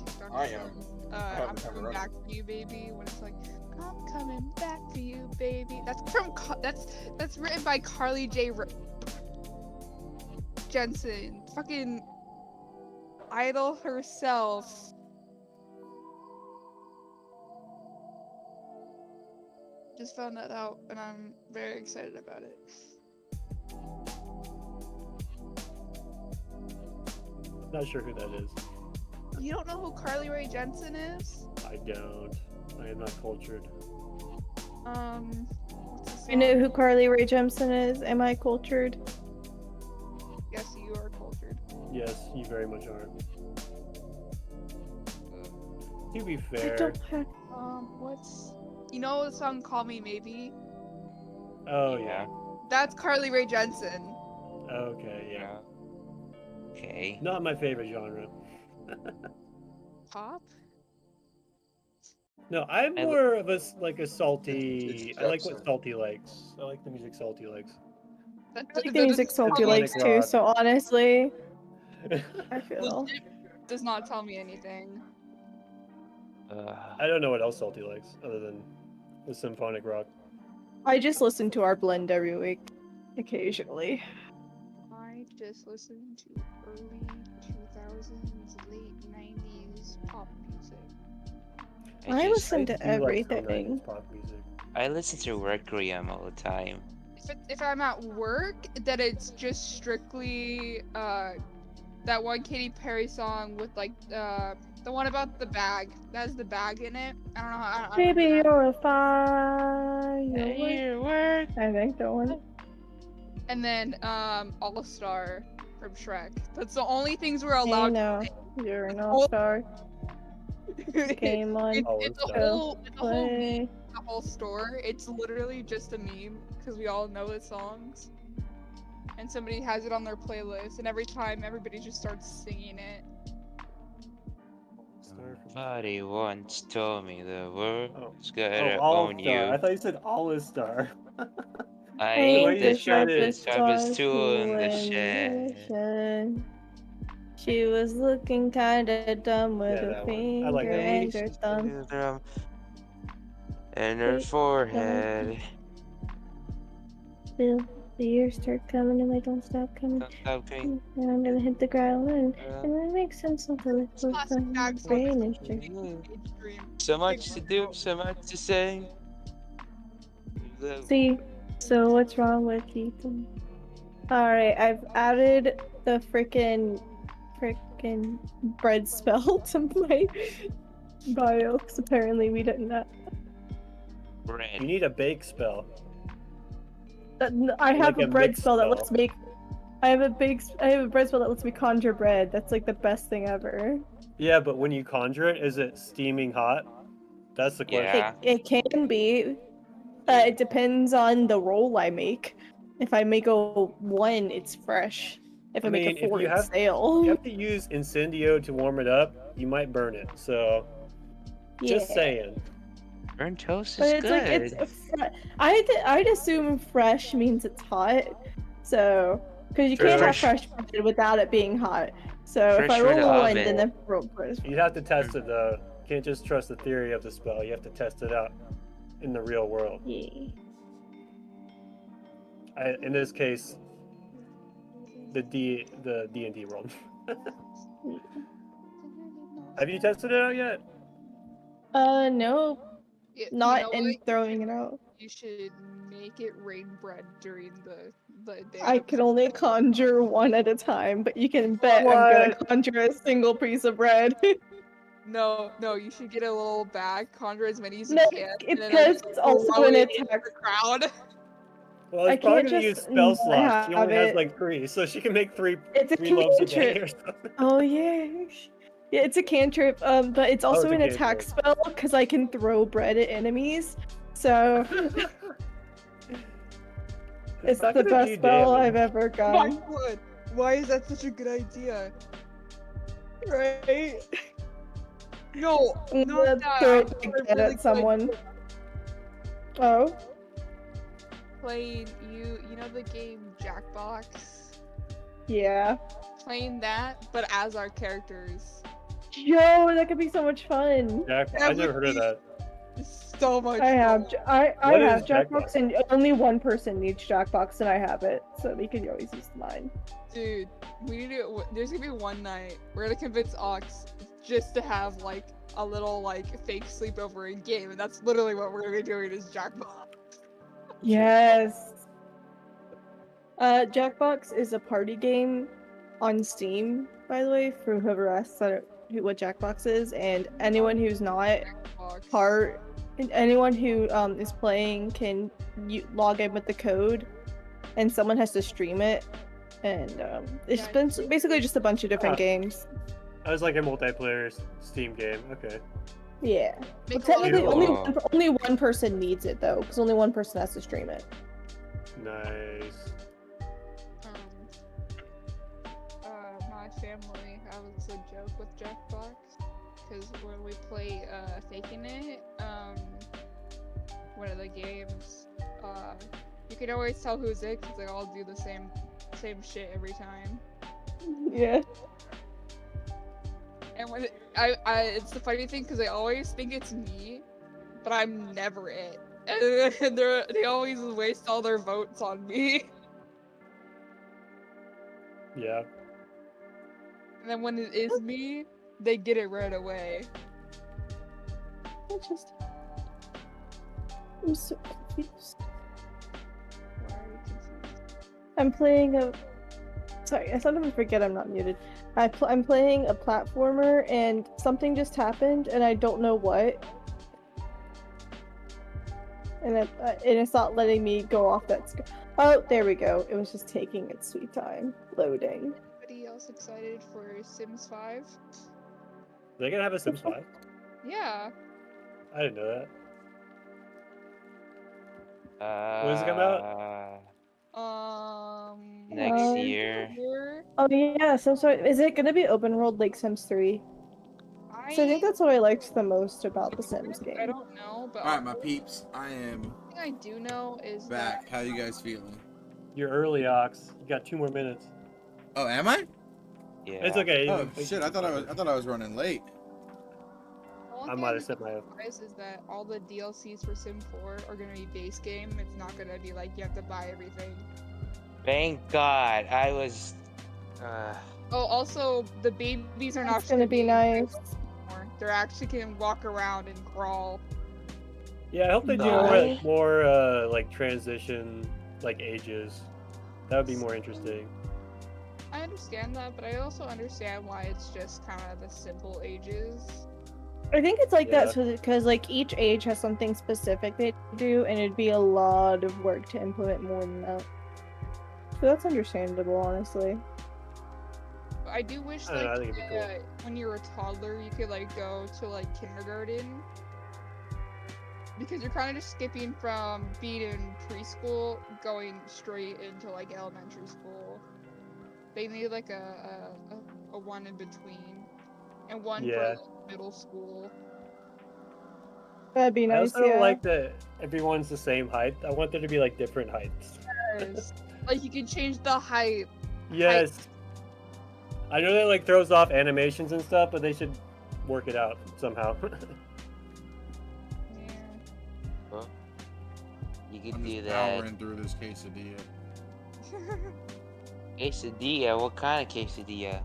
TikTok I am. song, I have I'm the timer coming running. back for you, baby. When it's like, I'm coming back for you, baby. That's from that's written by Carly J. Jensen, fucking idol herself. Just found that out, and I'm very excited about it. Not sure who that is. You don't know who Carly Rae Jepsen is? I don't. I am not cultured. What's the I know song? who Carly Rae Jepsen is. Am I cultured? Yes, you are cultured. Yes, you very much are. To be I fair. don't have. What's you know the song "Call Me Maybe"? Oh yeah. That's Carly Rae Jepsen. Okay, yeah. Okay. Not my favorite genre. Pop? No, I'm I li- more of a like a salty. It's I like what Jepsen. Salty likes. I like the music Salty likes. That, I like the music Salty Symphonic likes too. rock. So honestly, I feel. Legit does not tell me anything. I don't know what else Salty likes other than the symphonic rock. I just listen to our blend every week, occasionally. I just listen to early 2000s, late 90s pop music. I listen to do like some everything. 90s pop music. I listen to Requiem all the time. If I'm at work, then it's just strictly that one Katy Perry song with like the one about the bag. That has the bag in it. I don't know how. I don't Baby, know. you're a firework. Work. I think that one. And then All Star from Shrek. That's the only things we're I allowed know. to You're an Oh. all-star. say. Game on. It's a All-Star. whole Play. meme, the whole store. It's literally just a meme because we all know the songs. And somebody has it on their playlist, and every time everybody just starts singing it. Somebody once told me the Oh. world's gonna All own Star. I you. thought you said All Star. I way ain't you the described it- sharpest tool in the shed. shed. She was looking kinda dumb with Yeah, her that one. I like finger that one. and her thumb. And her Wait, forehead. Feel the years start coming and they don't stop coming. Okay. And I'm gonna hit the ground and Uh, it makes sense until it goes Classic from my bags on brain is the just. teenage dream. So much to do, so much to say. See, so what's wrong with Ethan? Alright, I've added the frickin' bread spell to my bio, because apparently we didn't know. You Bread. need a bake spell. I have Like a a bread mix spell that spell. lets me. I have a bread spell that lets me conjure bread. That's like the best thing ever. Yeah, but when you conjure it, is it steaming hot? That's the question. Yeah. It can be. It depends on the roll I make. If I make a 1, it's fresh. If I, make mean, a if 4, you it's have- stale. You have to use incendio to warm it up. You might burn it. So, just Yeah. saying. Burnt toast But is it's good. like it's. I'd assume fresh means it's hot. So, because you can't have Fresh. fresh bread without it being hot. So if Fresh I from roll the a 1, oven. then the roll fresh. You'd have to test it though. You can't just trust the theory of the spell. You have to test it out in the real world. Yeah. In this case, the D&D world. Have you tested it out yet? No, Yeah, not you know in what? throwing it out. You should make it rain bread during the I dance. can only conjure 1 at a time, but you can bet I'm gonna What? conjure a single piece of bread. No, you should get a little bag, conjure as many as you No, can, it's and then because just it's also throw an it into attack. the crowd. Well, I it's probably can't gonna just use spell not slots. She only have has it. like 3, so she can make three It's a loaves a day cantrip. or something. Oh yeah. Yeah, it's a cantrip. But it's also it's a an attack cantrip. spell because I can throw bread at enemies. So it's not the gonna best do spell damage. I've ever My gotten. God, why is that such a good idea? Right? No, I'm not gonna that. throw I it have like a that really at someone. good Oh. playing you know the game Jackbox? Yeah. Playing that, but as our characters. Yo, that could be so much fun. Jack, That I would never heard of be- that. So much I have fun. I What is have Jackbox, Jackbox? and only one person needs Jackbox, and I have it, so you can always use mine. Dude, we need to. There's gonna be one night we're gonna convince Ox just to have like a little like fake sleepover in game, and that's literally what we're gonna be doing is Jackbox. Yes. Jackbox is a party game on Steam, by the way, for whoever asks what Jackbox is, and anyone who's not anyone who is playing can log in with the code, and someone has to stream it, and it's been basically just a bunch of different games. I was like a multiplayer Steam game. Okay. Yeah. Make But technically, a lot of- only one person needs it though, because only one person has to stream it. Nice. My family has a joke with Jackbox because when we play Faking It, one of the games, you can always tell who's it because they all do the same shit every time. Yeah. And when it's the funny thing because they always think it's me, but I'm never it, and they always waste all their votes on me. Yeah. And then when it is me, they get it right away. I'm so confused. Why are you confused? I'm playing a. Sorry, I sometimes forget I'm not muted. I'm playing a platformer, and something just happened, and I don't know what. And it's not letting me go off that. Oh, there we go. It was just taking its sweet time loading. Anybody else excited for Sims 5? They're gonna have a Sims 5? Yeah. I didn't know that. When does it come out? Next year. Oh yeah, Sims 5. Is it gonna be open world like Sims 3? I So I think that's what I liked the most about the Sims I game. don't know, but All right, my peeps, I am one thing I do know is back. How you guys feeling? You're early, Ox. You got 2 more minutes. Oh, am I? Yeah. It's okay. Oh you can shit! I keep thought I talking. was running late. one I thing might I'm have set my. surprised is that all the DLCs for Sim 4 are gonna be base game. It's not gonna be like you have to buy everything. Thank God. I was. Oh, also the babies are not That's gonna be nice. anymore. They're actually can walk around and crawl. Yeah, I hope they do Nice. more like transition like ages. That would be more interesting. I understand that, but I also understand why it's just kind of the simple ages. I think it's like Yeah. that because like each age has something specific they do, and it'd be a lot of work to implement more than that. So that's understandable, honestly. But I do wish I don't know, I like think it'd be cool. when you were a toddler, you could like go to like kindergarten. Because you're kind of just skipping from being in preschool, going straight into like elementary school. They need like a one in between, and one Yeah. for like, middle school. That'd be I nice, also yeah. like that everyone's the same height. I want there to be like different heights. Yes. Like you can change the height. Yes. I know that like throws off animations and stuff, but they should work it out somehow. Yeah. Well, you I'm could do just that. powering through this quesadilla. Quesadilla? What kind of quesadilla?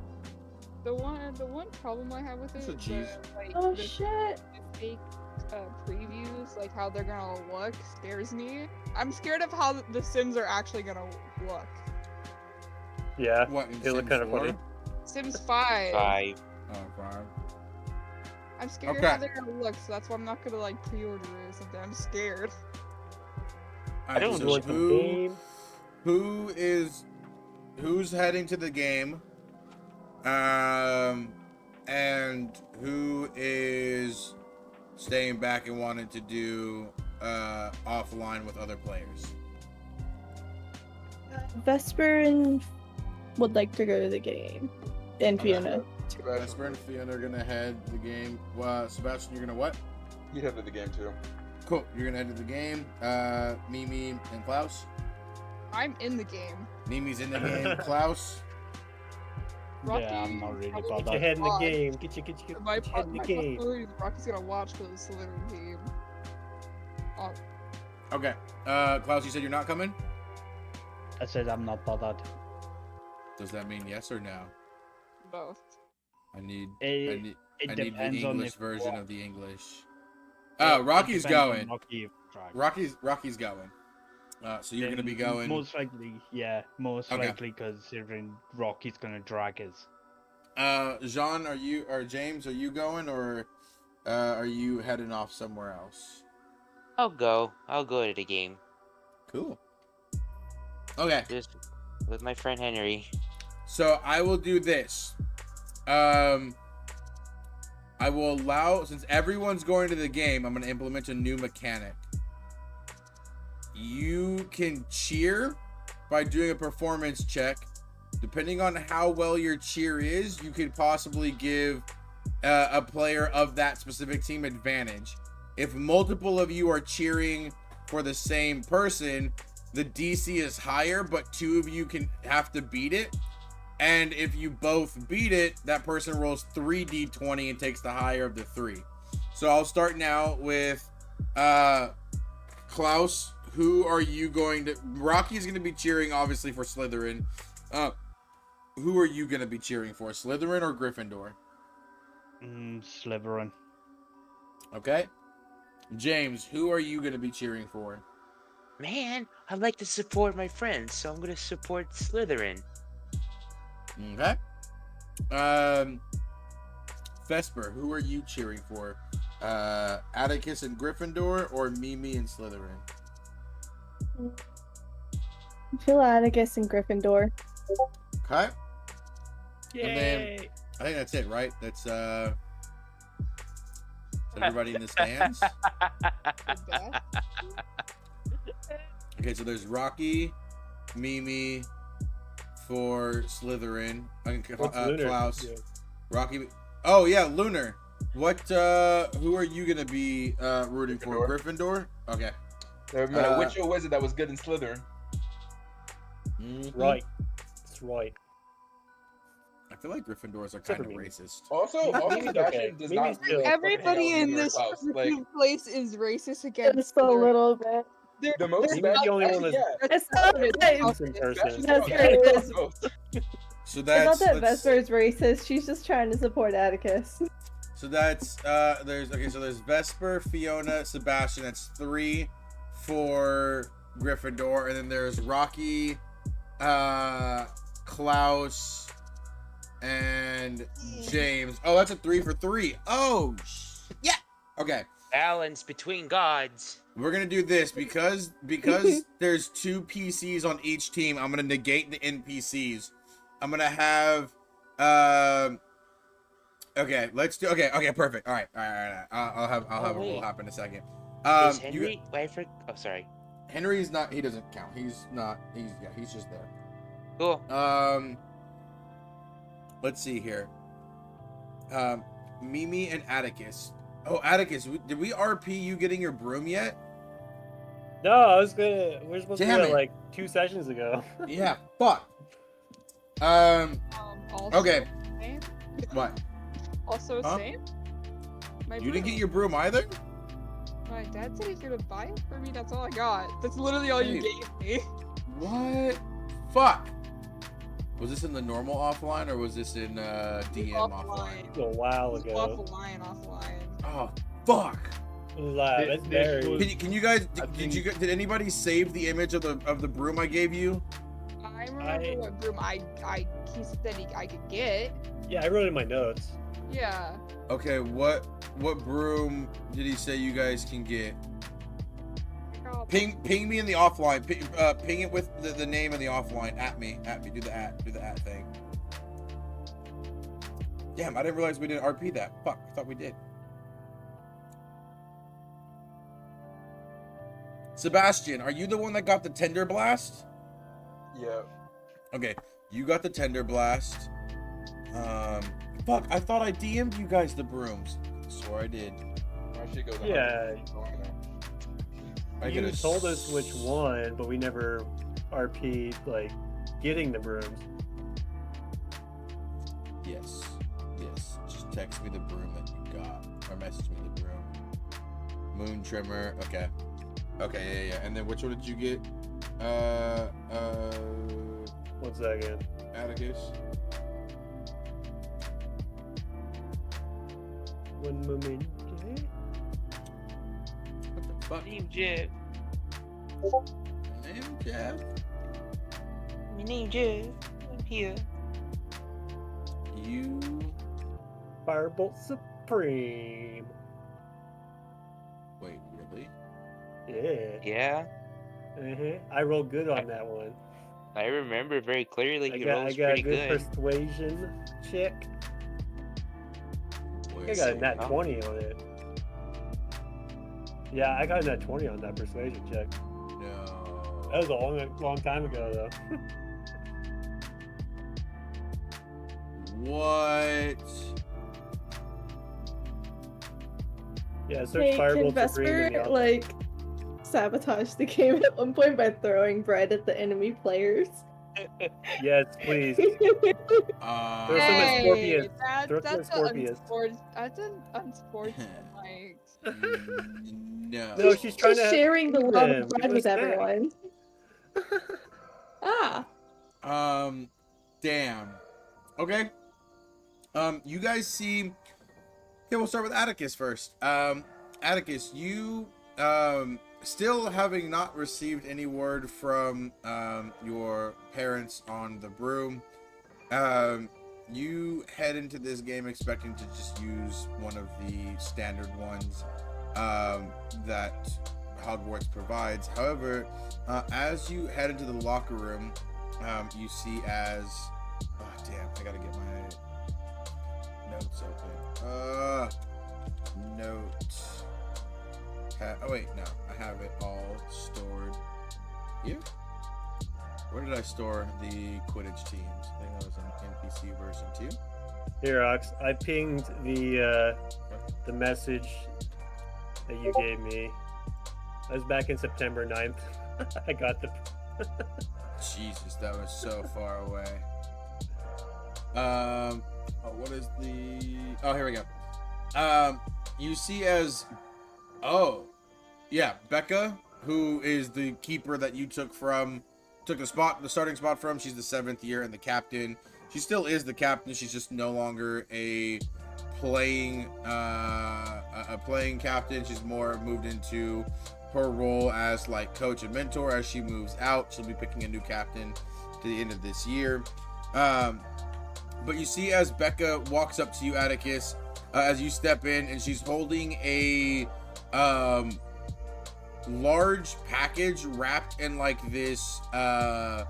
The one problem I have with it It's a is cheese. like Oh the shit. fake previews, like how they're gonna look, scares me. I'm scared of how the Sims are actually gonna look. Yeah. What? In They look Sims kind of 4? funny. Sims 5. 5. Oh, 5. I'm scared Okay. how they're gonna look, so that's why I'm not gonna like pre-order it or something. I'm scared. Alright, don't so You want some game? who's heading to the game? And who is staying back and wanting to do offline with other players? Vesper and would like to go to the game. And Okay. Fiona. Vesper and Fiona are gonna head to the game. Sebastian, you're gonna what? You head to the game too. Cool. You're gonna head to the game. Mimi and Klaus. I'm in the game. Mimi's in the game. Klaus. Yeah, I'm not really probably Get your bothered. head in the Watch. game. Get your My head in the game. possibility is Rocky's gonna watch for the Slytherin game. Okay. Klaus, you said you're not coming? I said I'm not bothered. Does that mean yes or no? Both. I need It the depends on English if version what- of the English. it Oh, Rocky's depends on going. Rocky Drag. Rocky's going. So you're gonna be Then going. Most likely, yeah, most Okay. likely considering Rocky's gonna drag us. Jean, or James, are you going, or are you heading off somewhere else? I'll go. I'll go to the game. Cool. Okay. Just with my friend Henry. So I will do this. I will allow, since everyone's going to the game, I'm going to implement a new mechanic. You can cheer by doing a performance check. Depending on how well your cheer is, you could possibly give a player of that specific team advantage. If multiple of you are cheering for the same person, the DC is higher, but 2 of you can have to beat it. And if you both beat it, that person rolls 3d20 and takes the higher of the 3. So I'll start now with Klaus. Who are you going to... Rocky's going to be cheering, obviously, for Slytherin. Who are you going to be cheering for? Slytherin or Gryffindor? Slytherin. Okay. James, who are you going to be cheering for? Man, I like to support my friends, so I'm gonna support Slytherin. Okay. Vesper, who are you cheering for? Atticus and Gryffindor or Mimi and Slytherin? I feel Atticus and Gryffindor. Okay. Yay! And then I think that's it, right? That's everybody in the stands. Okay, so there's Rocky, Mimi for Slytherin, What's Lunar? Klaus, Yeah. Rocky. Oh yeah, Lunar. What? Who are you gonna be rooting for? Gryffindor. Okay. There met a witch or wizard that was good in Slytherin. Right. It's right. I feel like Gryffindors are Except kind of for Mimi. racist. Also, Mimi's Sebastian okay. does Mimi's not really chill. Everybody hang out in near this his house. Like place is racist against Just a Slytherin. little bit. the most Mimi's the only one actually, that's yeah. It's not decent that person. That's Yeah, right, it yeah, is. both. So It's that's not that Vesper's racist. She's just trying to support Atticus. so that's there's okay. So there's Vesper, Fiona, Sebastian. That's 3 for Gryffindor, and then there's Rocky, Klaus, and James. Oh, that's a 3 for 3. Oh, yeah. Okay. Balance between gods. We're gonna do this because there's 2 PCs on each team. I'm gonna negate the NPCs. I'm gonna have okay, let's do okay, perfect. All right. I'll have what will wait. happen in a second. Is Henry? Oh, sorry. Henry's not. He doesn't count. He's just there. Cool. Let's see here. Mimi and Atticus. Oh, Atticus, did we RP you getting your broom yet? No, I was gonna. We're supposed Damn to do it. that like 2 sessions ago. Yeah. Fuck. Also Okay. Same. What? Also Huh? same. My You didn't get broom. your broom either? My dad said he's gonna buy it for me. That's all I got. That's literally all you Hey. gave me. What? Fuck. Was this in the normal offline or was this in DM offline? A while ago. Offline. Oh, fuck. That's very. Can you guys did anybody save the image of the broom I gave you? I remember what broom he said I could get. Yeah, I wrote it in my notes. Yeah. Okay, what broom did he say you guys can get? Ping me in the offline. Ping it with the name in the offline. At me. Do the at thing. Damn, I didn't realize we didn't RP that. Fuck, I thought we did. Sebastian, are you the one that got the Tender Blast? Yeah. Okay, you got the Tender Blast. Fuck, I thought I DM'd you guys the brooms. Swore I did. My shit goes Yeah. I You could've told us which one, but we never RP'd like getting the brooms. Yes. Just text me the broom that you got, or message me the broom. Moon trimmer. Okay. Yeah. And then which one did you get? What's that again? Atticus. One moment. What the fuck? Name Jeff. Name Jeff. My name Jeff. I'm here. You. Firebolt Supreme. Wait, really? Yeah. Yeah, I rolled good on that one. I remember very clearly. I He got rolls a pretty good good. persuasion check. Wait, I got a so- nat 20 on it. Yeah, I got a nat 20 on that persuasion check. No. That was a long time ago, though. What? Yeah, search Hey, can Firebolt Supreme in Vesper the like sabotage the game at one point by throwing bread at the enemy players? Yes, please. Throw some at Scorpius. Throw some at Scorpius. That's an unsportsmanlike. No. No, she's trying Just to sharing the feed love them. of Give bread them with a snack. everyone. Damn. Okay. You guys see. Okay, we'll start with Atticus first. Atticus, you still having not received any word from your parents on the broom. You head into this game expecting to just use one of the standard ones that Hogwarts provides. However, as you head into the locker room, you see as damn, I gotta get my notes open. Oh wait, no, I have it all stored here. Where did I store the Quidditch teams? I think that was in NPC version 2. Here, Ox, I pinged the the message that you gave me. I was back in September 9th. I got the. Jesus, that was so far away. What is the? Oh, here we go. You see as, Becca, who is the keeper that you took the starting spot from. She's the 7th year and the captain. She still is the captain. She's just no longer a playing captain. She's more moved into her role as like coach and mentor. As she moves out, she'll be picking a new captain to the end of this year. But you see as Becca walks up to you, Atticus, as you step in, and she's holding a large package wrapped in like this kind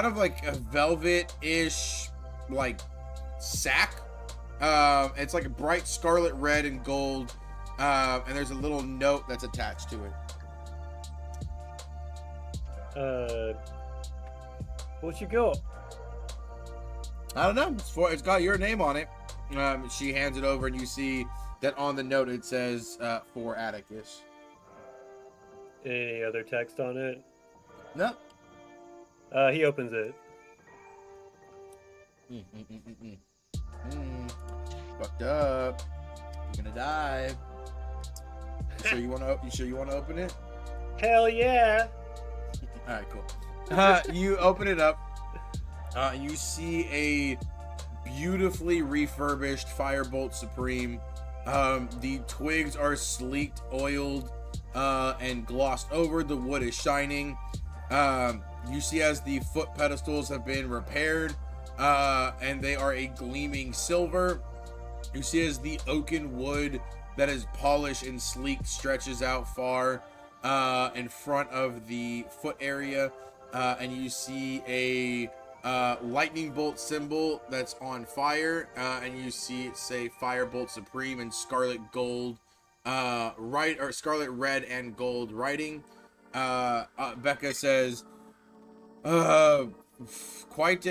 of like a velvet-ish like sack. It's like a bright scarlet red and gold, and there's a little note that's attached to it. Where'd you go? I don't know. It's got your name on it. She hands it over, and you see that on the note it says for Atticus. Any other text on it? No. He opens it. Fucked up. You're gonna die. You sure you wanna open it? Hell yeah! All right, cool. You open it up. You see a beautifully refurbished Firebolt Supreme. The twigs are sleeked, oiled, and glossed over. The wood is shining. You see as the foot pedestals have been repaired, and they are a gleaming silver. You see as the oaken wood that is polished and sleek stretches out far in front of the foot area, and you see a lightning bolt symbol that's on fire, and you see it say Firebolt Supreme in scarlet gold, scarlet red and gold writing. Becca says, quite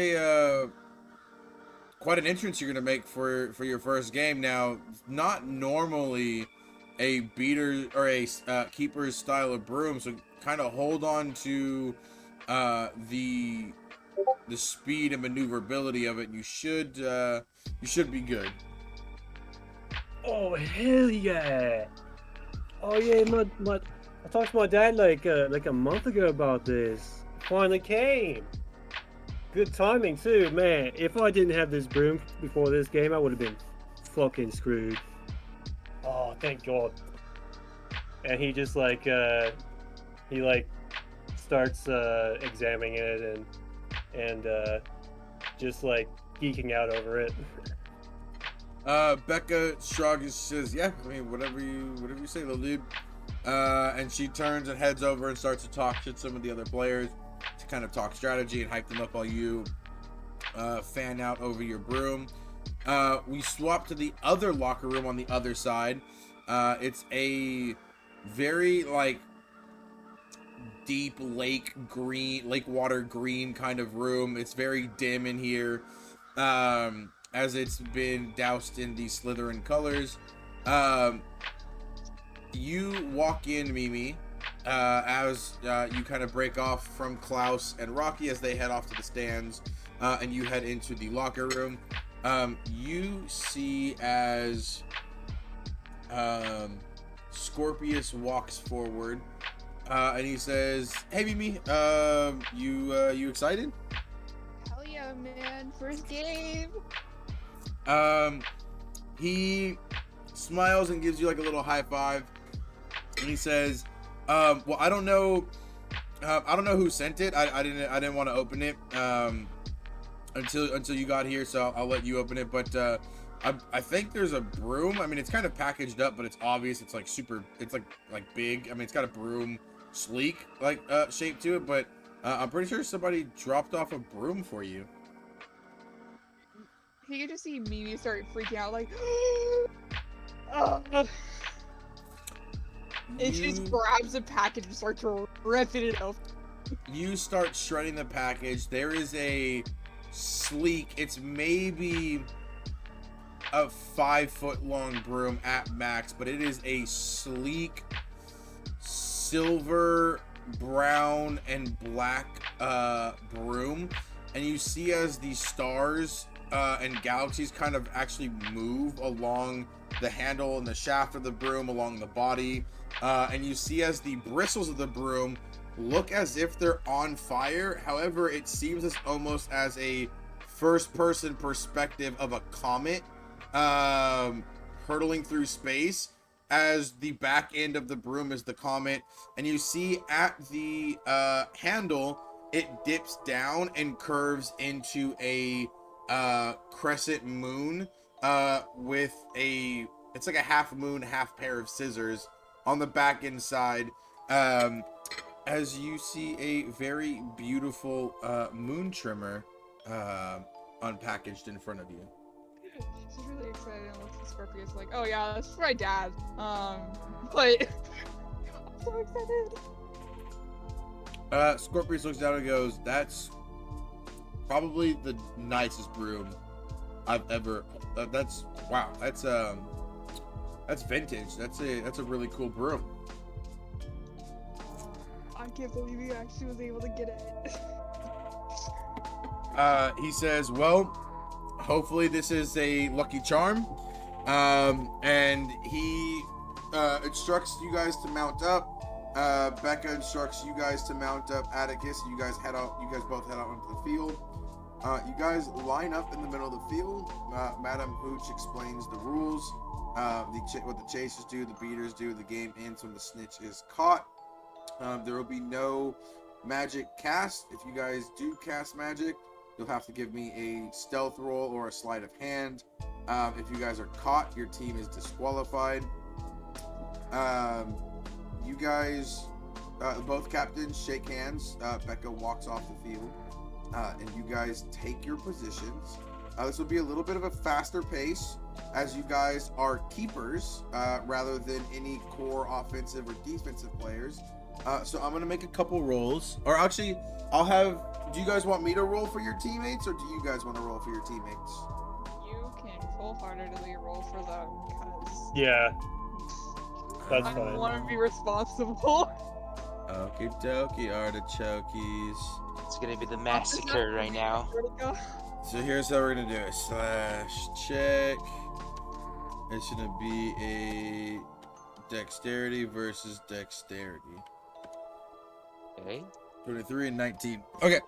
an entrance you're gonna make for your first game. Now, not normally a beater or a keeper's style of broom, so kind of hold on to the speed and maneuverability of it. You should be good. Oh hell yeah! Oh yeah, I talked to my dad like a month ago about this. Finally came. Good timing too, man. If I didn't have this broom before this game, I would have been fucking screwed. Oh, thank God. And he just starts examining it and just like geeking out over it. Becca shrugs and says, "Yeah, I mean, whatever you say, little dude." And she turns and heads over and starts to talk to some of the other players to kind of talk strategy and hype them up while you fan out over your broom. We swap to the other locker room on the other side. It's a very like deep lake water green kind of room. It's very dim in here, as it's been doused in the Slytherin colors. You walk in, Mimi, as you kind of break off from Klaus and Rocky as they head off to the stands, and you head into the locker room. You see as Scorpius walks forward, and he says, "Hey, Mimi, you excited?" Hell yeah, man! First game. He smiles and gives you like a little high five, and he says, "Well, I don't know who sent it. I didn't want to open it until you got here, so I'll let you open it. But I think there's a broom. I mean, it's kind of packaged up, but it's obvious. It's like super. It's like big. I mean, it's got a broom sleek like shape to it, but I'm pretty sure somebody dropped off a broom for you." You can just see Mimi start freaking out, like, and she just grabs the package and starts ripping it open. You start shredding the package. There is a sleek, it's maybe a 5-foot long broom at max, but it is a sleek silver, brown, and black broom. And you see as the stars and galaxies kind of actually move along the handle and the shaft of the broom, along the body. And you see as the bristles of the broom look as if they're on fire. However, it seems as almost as a first-person perspective of a comet hurtling through space, as the back end of the broom is the comet. And you see at the handle, it dips down and curves into a crescent moon with it's like a half moon, half pair of scissors on the back inside. As you see a very beautiful moon trimmer unpackaged in front of you. She's really excited and looks at Scorpius like, oh yeah, this is my dad. But I'm so excited. Scorpius looks down and goes, that's probably the nicest broom I've ever. That's wow. That's vintage. That's a really cool broom. I can't believe he actually was able to get it. He says, well, hopefully this is a lucky charm. And he instructs you guys to mount up. Becca instructs you guys to mount up Atticus. You guys both head out onto the field. You guys line up in the middle of the field. Madam Hooch explains the rules. What the chasers do, the beaters do. The game ends when the snitch is caught. There will be no magic cast. If you guys do cast magic, you'll have to give me a stealth roll or a sleight of hand. If you guys are caught, your team is disqualified. You guys, both captains shake hands. Becca walks off the field, and you guys take your positions. This will be a little bit of a faster pace, as you guys are keepers rather than any core offensive or defensive players. So I'm gonna make a couple rolls, or actually, do you guys want me to roll for your teammates, or do you guys want to roll for your teammates? You can full-heartedly roll for them, because Yeah, that's I fine. want to be responsible. Okie dokie, artichokes. It's gonna be the massacre right now. So here's how we're gonna do it. / check. It's gonna be a dexterity versus dexterity. Okay. 23 and 19. Okay.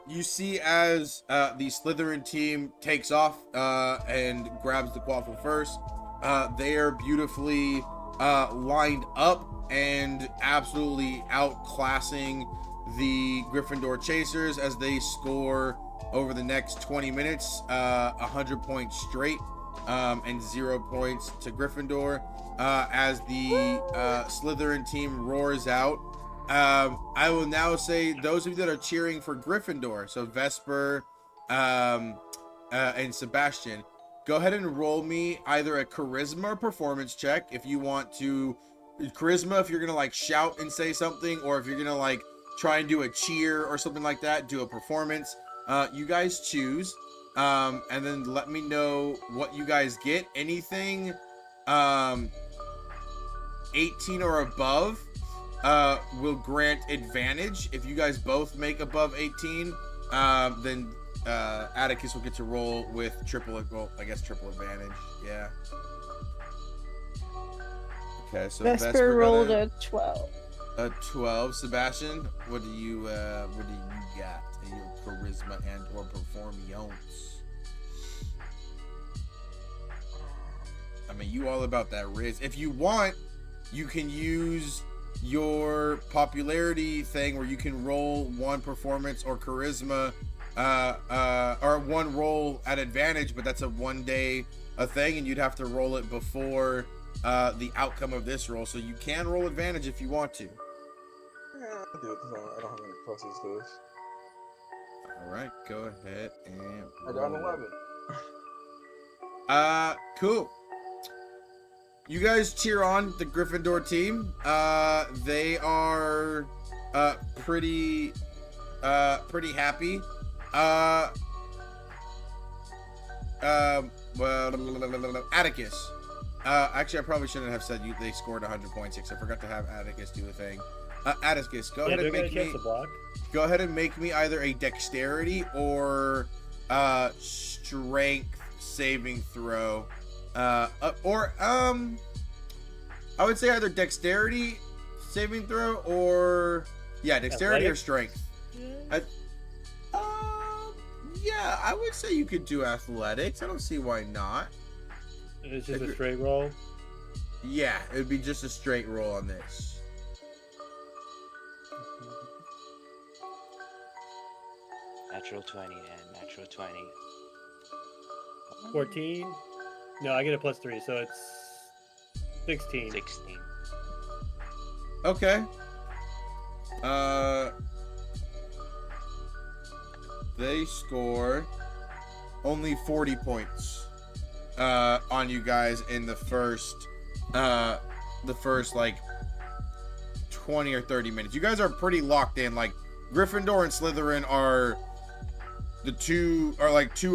You see as the Slytherin team takes off and grabs the quaffle first. They are beautifully lined up and absolutely outclassing the Gryffindor chasers as they score over the next 20 minutes 100 points straight and 0 points to Gryffindor as the Slytherin team roars out. I will now say those of you that are cheering for Gryffindor, so Vesper and Sebastian, go ahead and roll me either a charisma or performance check if you want to. Charisma if you're gonna like shout and say something, or if you're gonna like try and do a cheer or something like that, do a performance. You guys choose, and then let me know what you guys get. Anything 18 or above will grant advantage. If you guys both make above 18, then Atticus will get to roll with triple advantage. Yeah. Okay, so Vesper rolled got a 12. a 12. Sebastian, what do you got in your charisma and or performance? I mean, you all about that Riz. If you want, you can use your popularity thing where you can roll one performance or charisma or one roll at advantage, but that's a one day thing, and you'd have to roll it before the outcome of this roll. So you can roll advantage if you want to. Yeah, I'll do it. I don't have any pluses to this. All right, go ahead and I got an 11. Cool. You guys cheer on the Gryffindor team. They are pretty happy. Atticus. Actually, I probably shouldn't have said they scored 100 points because I forgot to have Atticus do a thing. Atticus, go ahead and make me. Go ahead and make me either a dexterity or strength saving throw. I would say either dexterity saving throw or dexterity or strength. Yeah, I would say you could do athletics. I don't see why not. It's just a straight roll? Yeah, it would be just a straight roll on this. Natural 20 and natural 20. 14? No, I get a +3, so it's 16. 16. Okay. They score only 40 points on you guys in the first like 20 or 30 minutes. You guys are pretty locked in. Like Gryffindor and Slytherin are two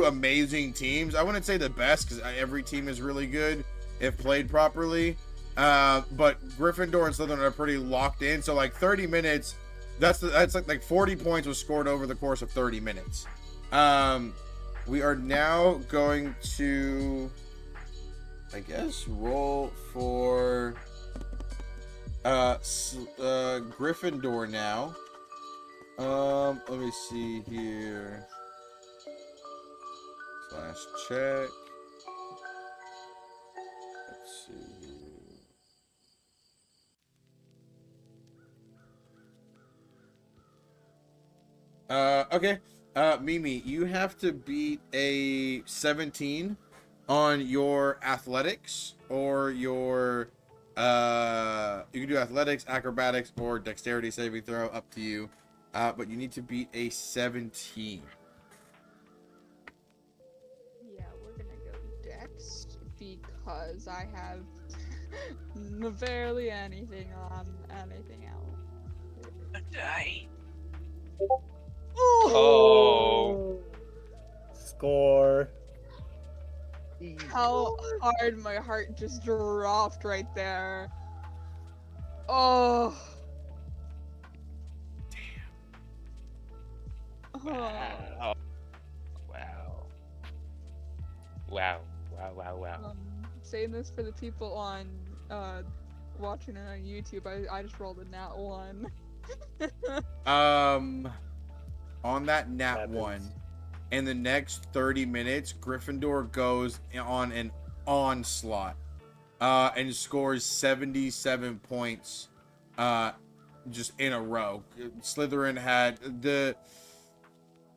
amazing teams. I wouldn't say the best because every team is really good if played properly. But Gryffindor and Slytherin are pretty locked in. So like 30 minutes, that's like 40 points was scored over the course of 30 minutes. We are now going to, I guess, roll for Gryffindor now. Let me see here. /check. Let's see. Okay. Mimi, you have to beat a 17 on your athletics or your you can do athletics, acrobatics, or dexterity saving throw, up to you. But you need to beat a 17. Yeah, we're gonna go Dex because I have barely anything on anything else. Die. Oh. Score. How hard my heart just dropped right there. Oh. Damn. Wow. Wow. Wow. Wow, wow, wow. Saying this for the people on watching it on YouTube, I just rolled a nat 1. On that nat 1, in the next 30 minutes, Gryffindor goes on an onslaught and scores 77 points just in a row. Slytherin had the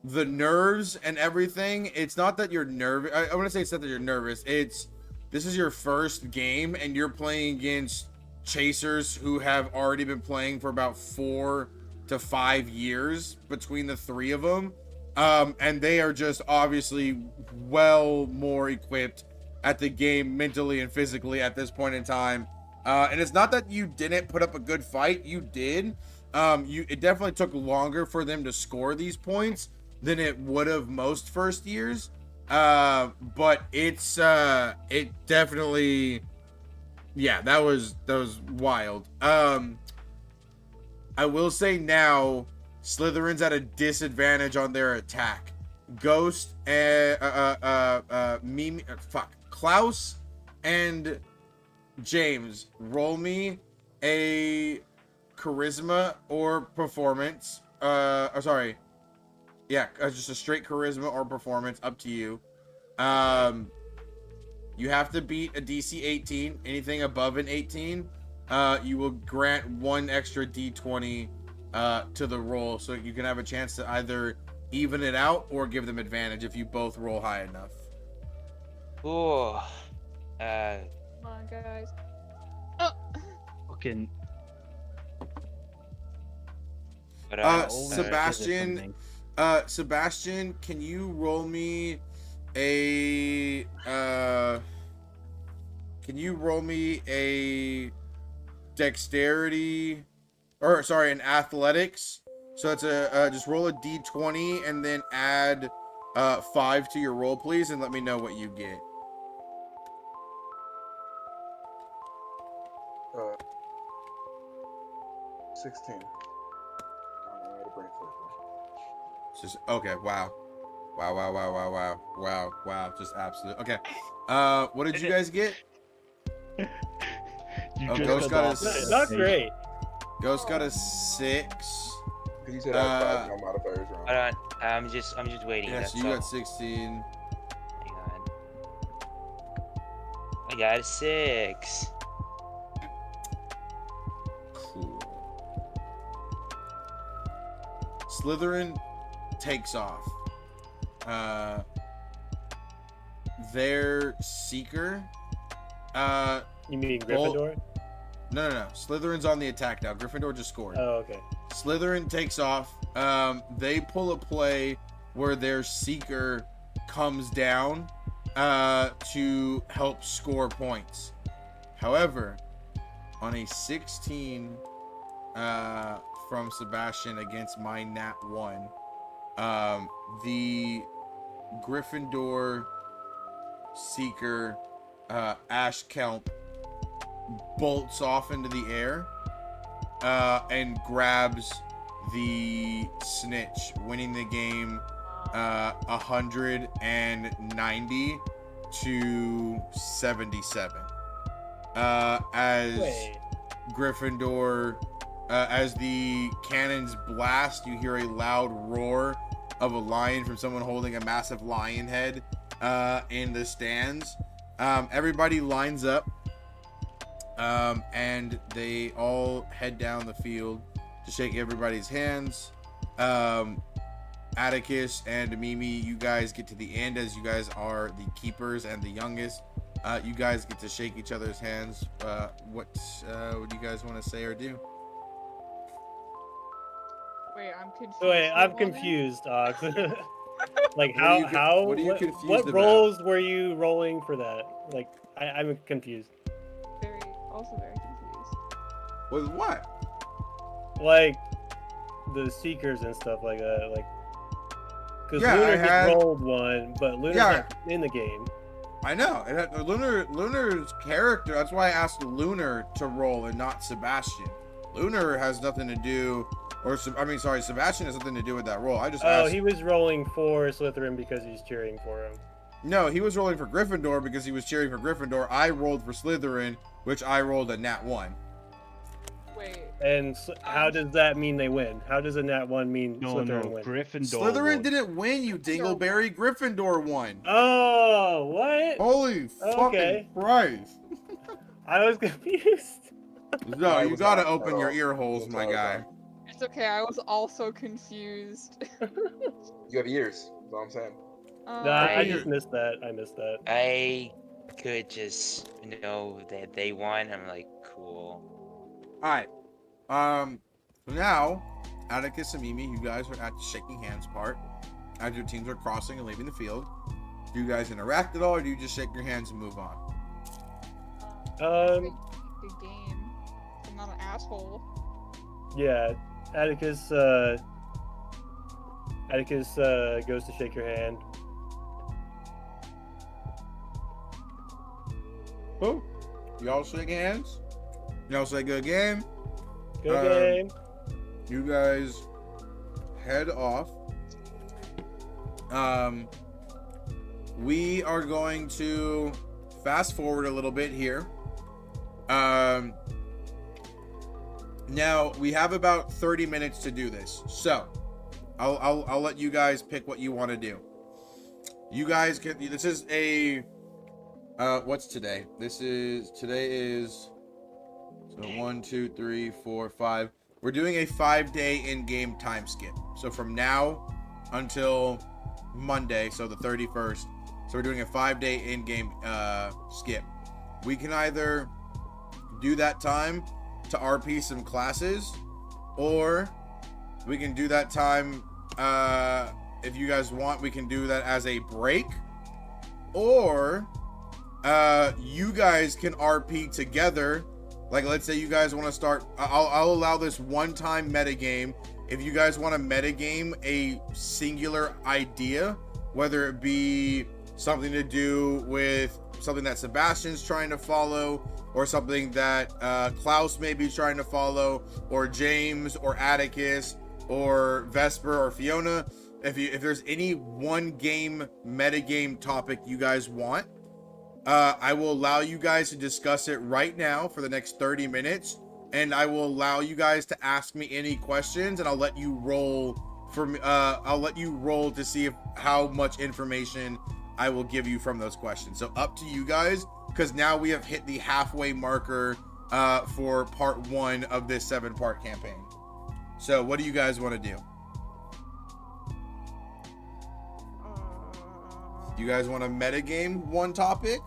nerves and everything. It's not that you're nervous. I want to say it's not that you're nervous. This is your first game and you're playing against chasers who have already been playing for about 4 to 5 years between the three of them. And they are just obviously well more equipped at the game mentally and physically at this point in time. And it's not that you didn't put up a good fight. You did. It definitely took longer for them to score these points than it would have most first years. But it definitely, yeah, that was wild. I will say now, Slytherin's at a disadvantage on their attack. Ghost and Klaus and James, roll me a charisma or performance. Just a straight charisma or performance, up to you. You have to beat a DC 18. Anything above an 18, you will grant 1 extra D20 to the roll, so you can have a chance to either even it out or give them advantage if you both roll high enough. Ooh. Come on, guys. Oh. Fucking. But Sebastian, Sebastian, can you roll me a dexterity, or sorry, an athletics? So it's just roll a d20 and then add 5 to your roll, please, and let me know what you get. 16. On my way to bring forth. Just okay. Wow. Wow. Just absolute. Okay. What did you guys get? You Oh, just Ghost got off a the Not stage. great. Ghost got a 6. Because you said I had 5 no modifiers wrong. Hold on. I'm just waiting. Yeah, That's so you all. got 16. Hang on. I got a 6. Cool. Slytherin takes off. Their seeker. You mean Well- Gryffindor? No. Slytherin's on the attack now. Gryffindor just scored. Oh, okay. Slytherin takes off. They pull a play where their seeker comes down to help score points. However, on a 16 from Sebastian against my nat 1, the Gryffindor seeker Ash Kelp bolts off into the air and grabs the snitch, winning the game 190 to 77. As Wait. Gryffindor, as the cannons blast, you hear a loud roar of a lion from someone holding a massive lion head in the stands. Everybody lines up, and they all head down the field to shake everybody's hands. Atticus and Mimi, you guys get to the end as you guys are the keepers and the youngest. You guys get to shake each other's hands. What do you guys want to say or do? Wait, I'm confused. Wait, I'm What was it? confused, Ox. Like What are you what are you what confused about? roles were you rolling for that? Like I'm confused. Also very confused. With what? Like the seekers and stuff like that. Like because Yeah, I Lunar had- just rolled one, but Lunar's Yeah. not in the game. I know. It had, Lunar's character. That's why I asked Lunar to roll and not Sebastian. Lunar has nothing to do, Sebastian has nothing to do with that roll. I just Oh, asked. he was rolling for Slytherin because he's cheering for him. No, he was rolling for Gryffindor because he was cheering for Gryffindor. I rolled for Slytherin, which I rolled a nat 1. Wait. And how does that mean they win? How does a nat 1 mean No, Slytherin win? Gryffindor. Slytherin won. didn't win, you dingleberry. Gryffindor won. Oh, what? Holy Okay. fucking Christ. I was confused. No, I you was gotta not open at your all. ear holes, That's my all I guy. thought. It's okay, I was also confused. You have ears. That's all I'm saying. Nah, I Right. just missed that. I missed that. I could just know that they won. I'm like, cool. Alright. So now, Atticus and Mimi, you guys are at the shaking hands part. As your teams are crossing and leaving the field. Do you guys interact at all, or do you just shake your hands and move on? Good game. I'm not an asshole. Yeah, Atticus goes to shake your hand. Cool. Y'all shake hands. Y'all say good game. Good Um, game. You guys head off. We are going to fast forward a little bit here. Now we have about 30 minutes to do this, so I'll let you guys pick what you want to do. You guys can. This is a. What's today? Today is. So 1, 2, 3, 4, 5. We're doing a 5-day in-game time skip. So from now until Monday, so the 31st. So we're doing a 5-day in-game skip. We can either do that time to RP some classes, or we can do that time, if you guys want, we can do that as a break, or you guys can RP together. Like, let's say you guys want to start, I'll allow this one-time metagame. If you guys want to metagame a singular idea, whether it be something to do with something that Sebastian's trying to follow, or something that Klaus may be trying to follow, or James, or Atticus, or Vesper, or Fiona. If there's any one game metagame topic you guys want, I will allow you guys to discuss it right now for the next 30 minutes, and I will allow you guys to ask me any questions, and I'll let you roll I'll let you roll to see how much information I will give you from those questions. So up to you guys, because now we have hit the halfway marker for part 1 of this 7-part campaign. So what do you guys want to do? You guys want to metagame one topic?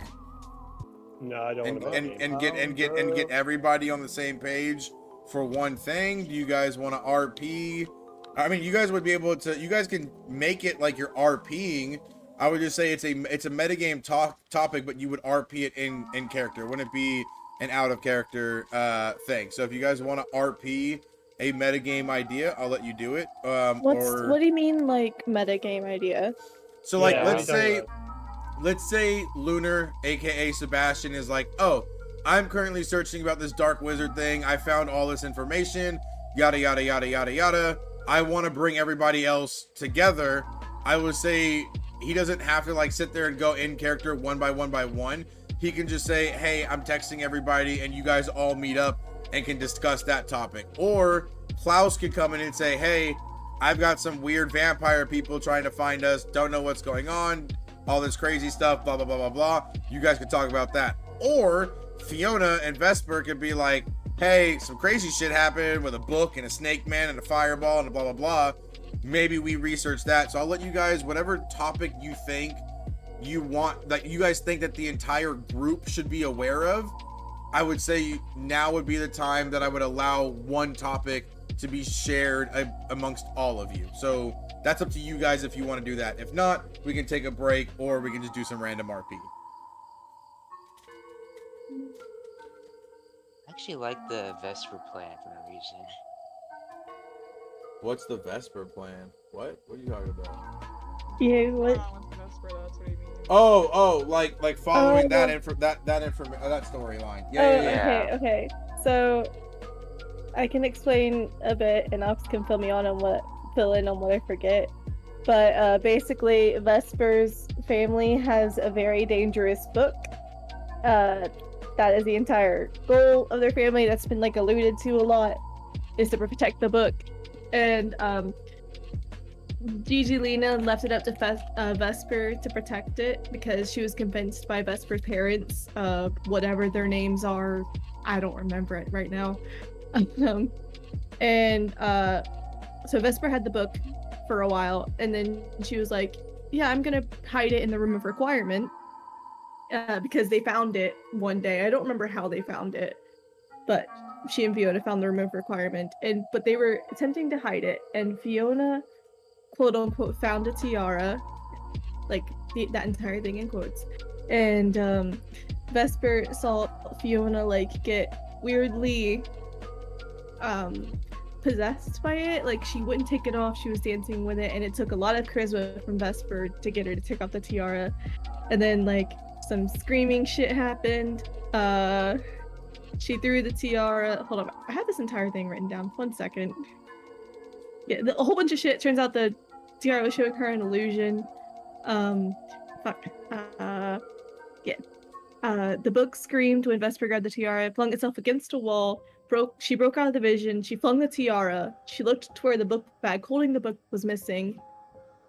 No, I don't want to. And get everybody on the same page for one thing? Do you guys want to RP? I mean, you guys would be able to. You guys can make it like you're RPing. I would just say it's a metagame topic, but you would RP it in character. Wouldn't it be an out of character thing? So if you guys want to RP a metagame idea, I'll let you do it. What do you mean, like metagame idea? So like, Yeah, let's say Lunar, aka Sebastian, is like, oh, I'm currently searching about this dark wizard thing. I found all this information, yada yada yada yada yada. I want to bring everybody else together. I would say he doesn't have to like sit there and go in character one by one. He can just say, hey, I'm texting everybody, and you guys all meet up and can discuss that topic. Or Klaus could come in and say, hey, I've got some weird vampire people trying to find us, don't know what's going on, all this crazy stuff, blah, blah, blah, blah, blah. You guys could talk about that. Or Fiona and Vesper could be like, hey, some crazy shit happened with a book and a snake man and a fireball and a blah, blah, blah. Maybe we research that. So I'll let you guys, whatever topic you think you want, that you guys think that the entire group should be aware of, I would say now would be the time that I would allow one topic to be shared amongst all of you. So that's up to you guys if you want to do that. If not, we can take a break, or we can just do some random RP. I actually like the Vesper plan for no reason. What's the Vesper plan? What are you talking about? Yeah, what? That's what he means. Oh, like following that well- that storyline. Oh, Yeah. okay. So I can explain a bit, and Ox can fill in on what I forget. But basically, Vesper's family has a very dangerous book. That is the entire goal of their family. That's been like alluded to a lot, is to protect the book. And Gigi Lena left it up to Vesper to protect it because she was convinced by Vesper's parents, whatever their names are. I don't remember it right now. So Vesper had the book for a while, and then she was like, yeah, I'm gonna hide it in the room of requirement, because they found it one day. I don't remember how they found it, but she and Fiona found the room of requirement, but they were attempting to hide it, and Fiona, quote unquote, found a tiara, like that entire thing in quotes, and Vesper saw Fiona like get weirdly possessed by it. Like, she wouldn't take it off, she was dancing with it, and it took a lot of charisma from Vesper to get her to take off the tiara. And then like some screaming shit happened. She threw the tiara. Hold on, I have this entire thing written down. 1 second. Yeah, a whole bunch of shit. Turns out the tiara was showing her an illusion. The book screamed when Vesper grabbed the tiara, flung itself against a wall. She broke out of the vision. She flung the tiara. She looked to where the book bag holding the book was missing.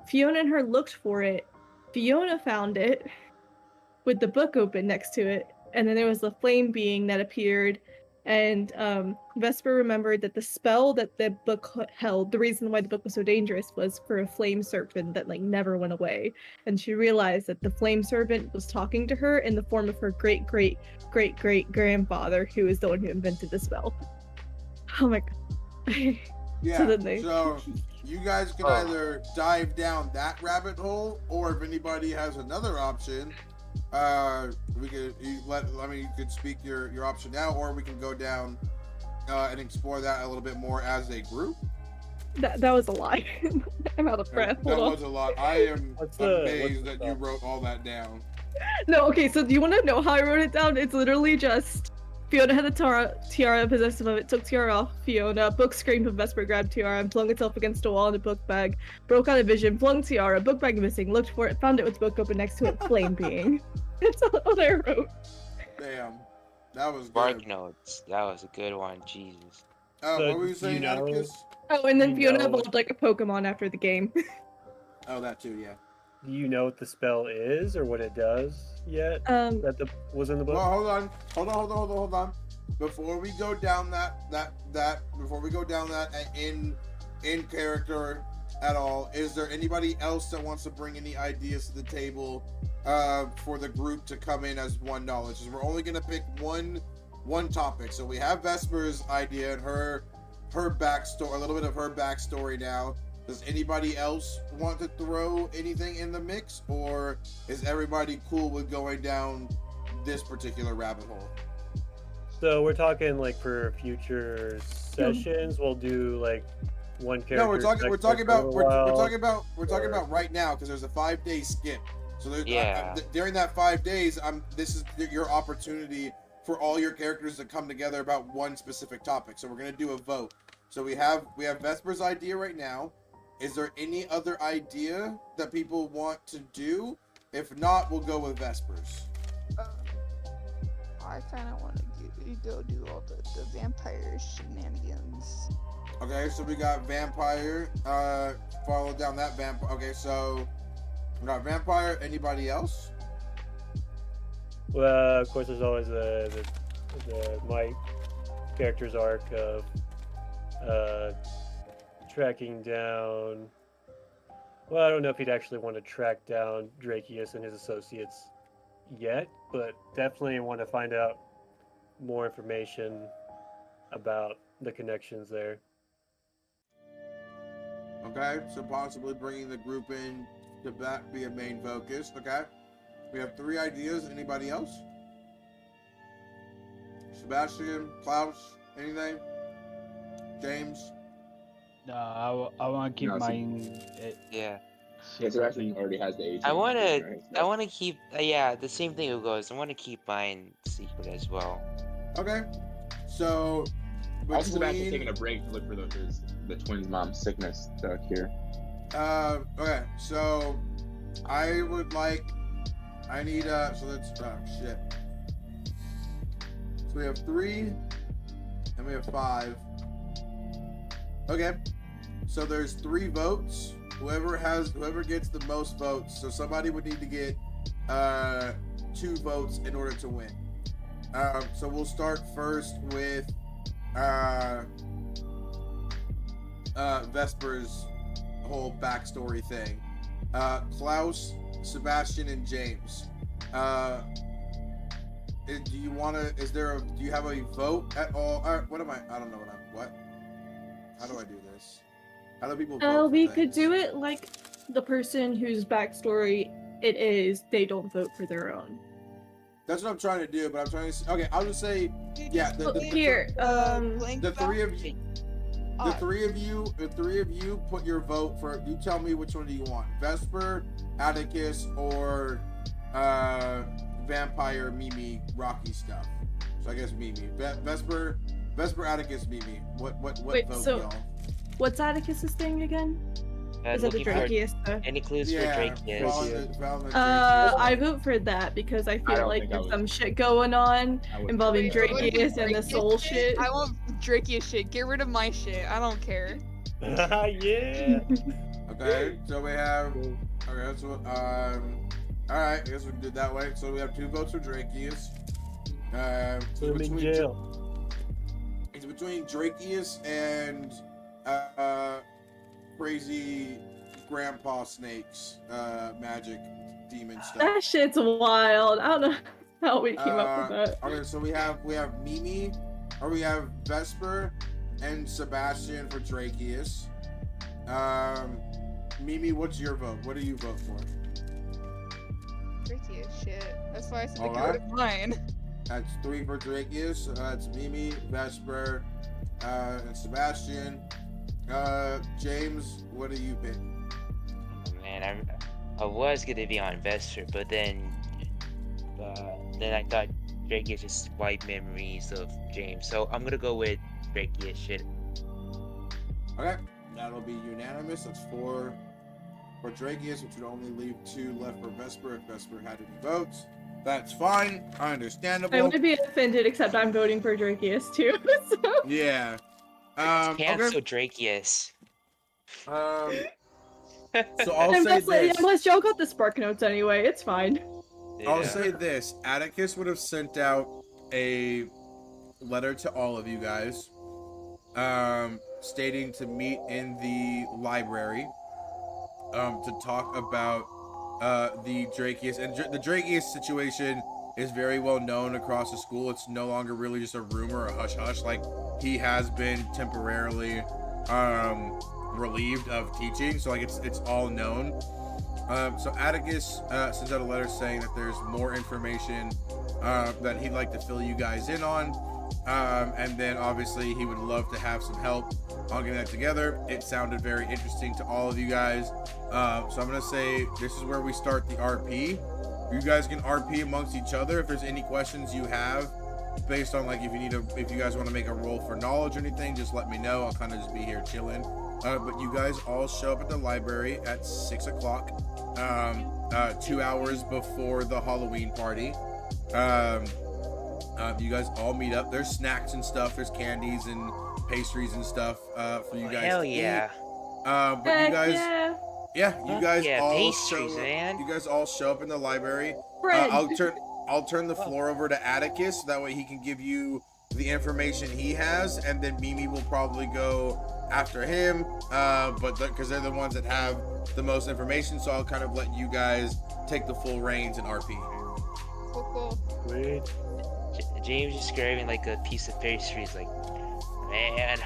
Fiona and her looked for it. Fiona found it with the book open next to it. And then there was the flame being that appeared. And Vesper remembered that the spell that the book held, the reason why the book was so dangerous, was for a flame serpent that like never went away. And she realized that the flame serpent was talking to her in the form of her great great great great grandfather, who is the one who invented the spell. Oh my god. Yeah. So You guys can either dive down that rabbit hole, or if anybody has another option, you could speak your option now, or we can go down and explore that a little bit more as a group. That was a lot. I'm out of breath. That Hold on. was a lot. I am amazed that you wrote all that down. No, okay, so do you want to know how I wrote it down? It's literally just Fiona had a tiara possessive of it, took tiara off Fiona, book screamed when Vesper grabbed tiara and flung itself against a wall in a book bag, broke out of vision, flung tiara, book bag missing, looked for it, found it with book open next to it, flame being. That's all I wrote. Damn. That was Spark good. notes. That was a good one. Jesus. So, What were you do saying, you know- Atticus? Oh, and then You Fiona know- evolved like a Pokemon after the game. Oh, that too, yeah. Do you know what the spell is or what it does yet? That was in the book. Well, hold on. Before we go down before we go down that in character at all, is there anybody else that wants to bring any ideas to the table for the group to come in as one knowledge? Because we're only gonna pick one topic. So we have Vesper's idea and her backstory, a little bit of her backstory now. Does anybody else want to throw anything in the mix, or is everybody cool with going down this particular rabbit hole? So we're talking like for future sessions, we'll do like one character. No, we're talking about or- right now, because there's a 5-day skip. So there's Yeah. during that 5 days, this is your opportunity for all your characters to come together about one specific topic. So we're gonna do a vote. So we have Vesper's idea right now. Is there any other idea that people want to do? If not, we'll go with Vesper's. I kind of want to go do all the vampire shenanigans. Okay, so we got vampire. Follow down that vampire. Okay, so we got vampire. Anybody else? Well, of course, there's always my character's arc of tracking down. Well, I don't know if he'd actually want to track down Drakeus and his associates yet, but definitely want to find out more information about the connections there. Okay, so possibly bringing the group in to be a main focus. Okay, we have 3 ideas. Anybody else? Sebastian, Klaus, anything? James? No, I want to keep No, so- mine. Yeah. Yeah, Sebastian already has the age. I want to. right? I want to keep. Yeah, the same thing goes. I want to keep mine secret as well. Okay, so Also, Sebastian's between taking a break to look for the twins' mom's sickness here. okay, so I need so let's shit. So we have 3 and we have 5. Okay, so there's 3 votes. Whoever gets the most votes. So somebody would need to get 2 votes in order to win. So we'll start first with Vesper's whole backstory thing. Klaus, Sebastian, and James. Do you want to? Do you have a vote at all? What am I? I don't know what. How do I do this? How do people vote? We could do it like the person whose backstory it is, they don't vote for their own. That's what I'm trying to do, but I'm trying to. Okay, I'll just say, yeah. Here, The 3 of you. The three of you put your vote for. You tell me which one do you want: Vesper, Atticus, or Vampire, Mimi, Rocky stuff. So I guess Mimi, Vesper, Atticus, Mimi. What Wait, vote, so- y'all? What's Atticus's thing again? Is it the Looking for Drakeus? any clues Yeah, for Drakeus? found the Drakeus. I vote for that because I I feel don't like think I there's would. some shit going on I would- involving Wait, Drakeus and the soul shit. I want Drakeus shit. Get rid of my shit. I don't care. Yeah. Okay, so we have. Okay, so all right, I guess we can do it that way. So we have 2 votes for Drakeus. So Put him in jail. It's between Drakeus and crazy grandpa snakes, magic demon stuff. That shit's wild. I don't know how we came up with that. Okay, so we have Mimi, or we have Vesper and Sebastian for Drakeus. Mimi, what's your vote? What do you vote for? Drakeus shit. That's why I said to All get right. rid of mine. That's 3 for Drakeus. So that's Mimi, Vesper, and Sebastian. James, what do you pick? Oh, man, I was gonna be on Vesper, but then then I thought Drakeus just wiped memories of James. So I'm gonna go with Drakeus. Shit. Okay, that'll be unanimous. That's 4 for Drakeus, which would only leave 2 left for Vesper if Vesper had any votes. That's fine. Understandable. I would be offended, except I'm voting for Drakeus too. So. Yeah. Cancel Okay. Drakeus. So I'll And say plus, this. unless y'all got the spark notes anyway, it's fine. I'll Yeah. say this. Atticus would have sent out a letter to all of you guys, stating to meet in the library, to talk about the Drakeus. And the Drakeus situation is very well known across the school. It's no longer really just a rumor or a hush-hush. Like, he has been temporarily relieved of teaching, so like it's all known. So Atticus sends out a letter saying that there's more information that he'd like to fill you guys in on, and then obviously he would love to have some help on getting that together. It sounded very interesting to all of you guys, so I'm gonna say this is where we start the RP. You guys can RP amongst each other if there's any questions you have based on, like, if you guys want to make a roll for knowledge or anything, just let me know. I'll kind of just be here chilling. But you guys all show up at the library at 6 o'clock, 2 hours before the Halloween party. You guys all meet up. There's snacks and stuff. There's candies and pastries and stuff for you guys Hell to yeah. eat. But you guys, you guys Yeah, all pastries, show up. man. You guys all show up in the library. Bread. I'll turn the floor over to Atticus. That way he can give you the information he has, and then Mimi will probably go after him. But because they're the ones that have the most information, so I'll kind of let you guys take the full reins in RP. Cool. Wait. James is grabbing like a piece of pastry. He's like, man,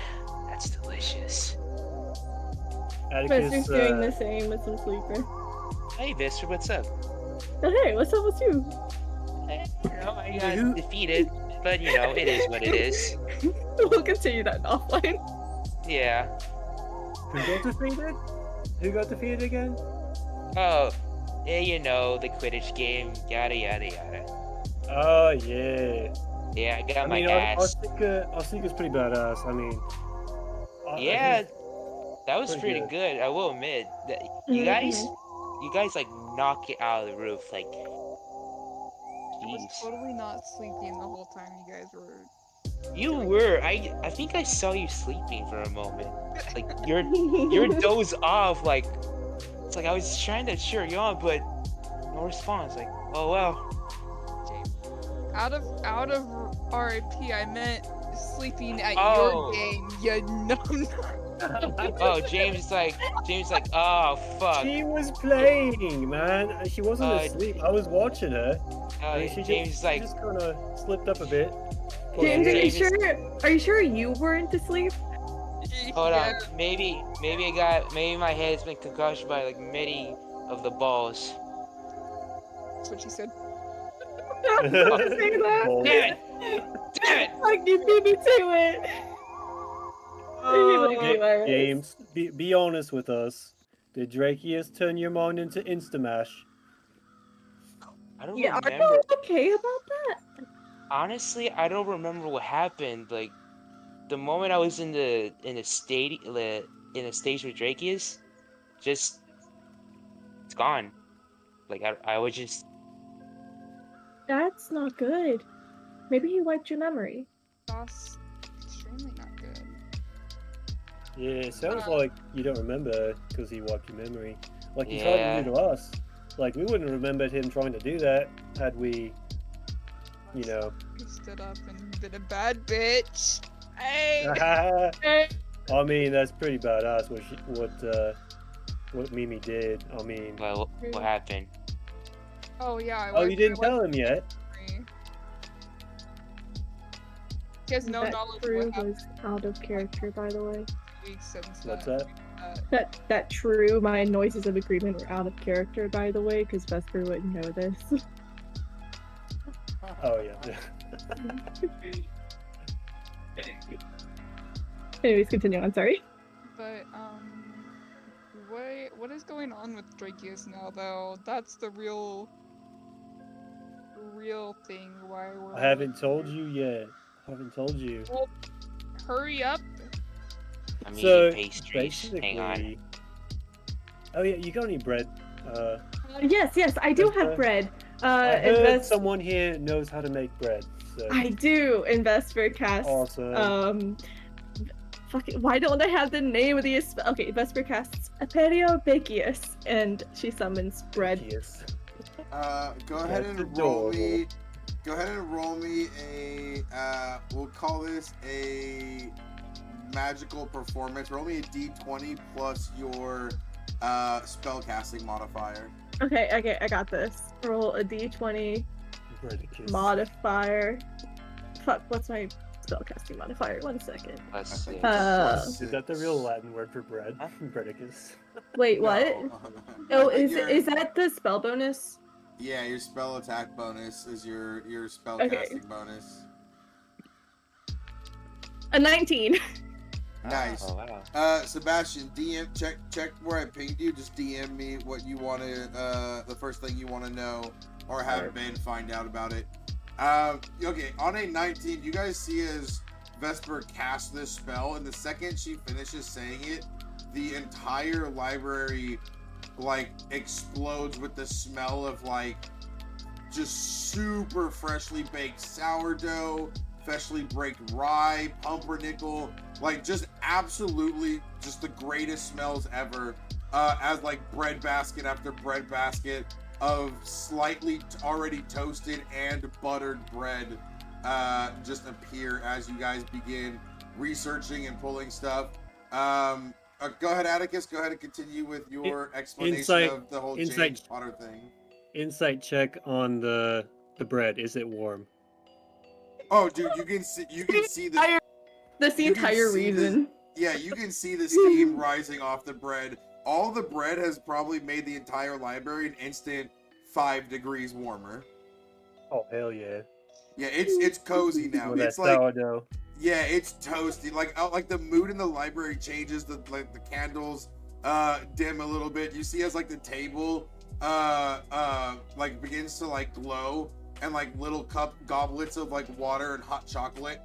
that's delicious. Atticus, Vesper's doing the same with some sleeper. Hey, Visser, what's up? Oh, hey, what's up with you? I got defeated, but you know, it is what it is. We'll continue that offline. Yeah. Who got defeated? Who got defeated again? Oh, yeah, you know, the Quidditch game, yada yada yada. Oh yeah. Yeah, I got my our ass. Seeker's pretty badass. I mean, Yeah, that was pretty pretty good. good. I will admit that you guys like knock it out of the roof. Like, I was jeez, totally not sleeping the whole time you guys were. you were. I think I saw you sleeping for a moment. Like you're doze off. Like it's like I was trying to cheer you on, but no response. Like, oh well. Out of RIP, I meant sleeping at Oh. your game. You numb. Oh, James is like, oh fuck. She was playing, man. She wasn't asleep. I was watching her. I mean, James is like, just kind of slipped up a bit. James, James is- are you sure you weren't asleep? hold on, maybe my head's been concussed by like many of the balls. That's what she said. Don't say that. Balls. Damn it! Damn it! Like, you beat me to it. Anyway. James, be honest with us. Did Drakeus turn your mind into Instamash? I don't Yeah, are remember. you okay about that? Honestly, I don't remember what happened. Like, the moment I was in the stage with Drakeus, just it's gone. Like I was just. That's not good. Maybe he wiped your memory. That's extremely not good. Yeah, it sounds like you don't remember because he wiped your memory. Like he tried to do to us. Like we wouldn't have remembered him trying to do that had we, you know. He stood up and been a bad bitch. Hey. I mean, that's pretty badass. What Mimi did. I mean. Well, what happened? Oh yeah. Oh, you didn't tell him yet. He has no that knowledge of true what happened was out of character, by the way. weeks since What's that. that? That true. My noises of agreement were out of character, by the way, because Vesper wouldn't know this. Oh yeah. Anyways, continue on. Sorry. But what is going on with Drakeus now though? That's the real real thing why we're. I haven't told you yet. I haven't told you. Well, hurry up. I'm So eating pastries. Hang on. basically, oh yeah, you got any bread? Yes, I do have Vesper? bread. I heard Invest. someone here knows how to make bread. So I do. Investor cast. awesome. Fuck it, why don't I have the name of the okay, Vesper casts Aperio Bacius, and she summons bread. Yes. Go ahead That's and roll adorable. me. Go ahead and roll me a. We'll call this a magical performance. Roll me a d20 plus your spellcasting modifier. Okay, I got this. Roll a d20 Breadicus. modifier. Fuck, what's my spellcasting modifier? 1 second. Let's I see. think Plus Is that the real Latin word for bread? Huh? Breadicus. Wait, what? No. Oh, is that the spell bonus? Yeah, your spell attack bonus is your spellcasting bonus. A 19. Nice. Oh, wow. Sebastian, DM check where I pinged you. Just DM me what you want to the first thing you want to know, or have Ben find out about it. Okay, on a 19, you guys see as Vesper casts this spell, and the second she finishes saying it, the entire library like explodes with the smell of like just super freshly baked sourdough, freshly baked rye, pumpernickel, like just absolutely just the greatest smells ever. As like bread basket after bread basket of slightly already toasted and buttered bread just appear as you guys begin researching and pulling stuff. Go ahead, Atticus. Go ahead and continue with your explanation of the whole James Potter thing. Insight check on the bread. Is it warm? Oh, dude, you can see the That's the you can entire see the- reason. yeah, you can see the steam rising off the bread. All the bread has probably made the entire library an instant 5 degrees warmer. Oh hell yeah! Yeah, it's cozy now. With that It's like sourdough. yeah, it's toasty. Like the mood in the library changes. The candles dim a little bit. You see as like the table like begins to like glow, and like little goblets of like water and hot chocolate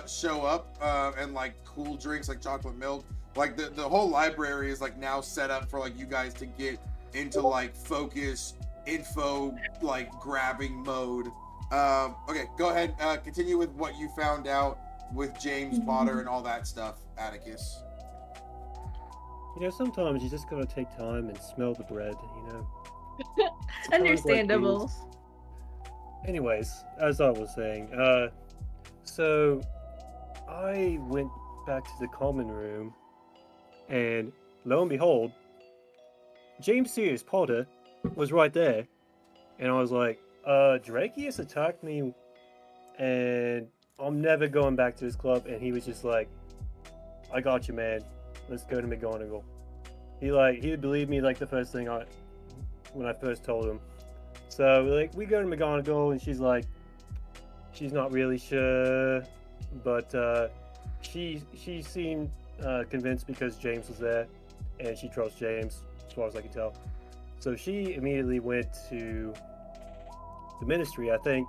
show up, and like cool drinks like chocolate milk. Like the whole library is like now set up for like you guys to get into like focus info like grabbing mode. Okay, go ahead. Continue with what you found out with James Potter and all that stuff, Atticus. You know, sometimes you just gotta take time and smell the bread. You know. Understandable. Anyways, as I was saying, so I went back to the common room, and lo and behold, James Sirius Potter was right there, and I was like, Drakius attacked me, and I'm never going back to his club. And he was just like, I got you, man. Let's go to McGonagall. He would believe me like the first thing when I first told him. So like we go to McGonagall, and she's like, she's not really sure, but she seemed convinced because James was there, and she trusts James as far as I can tell. So she immediately went to the ministry, I think,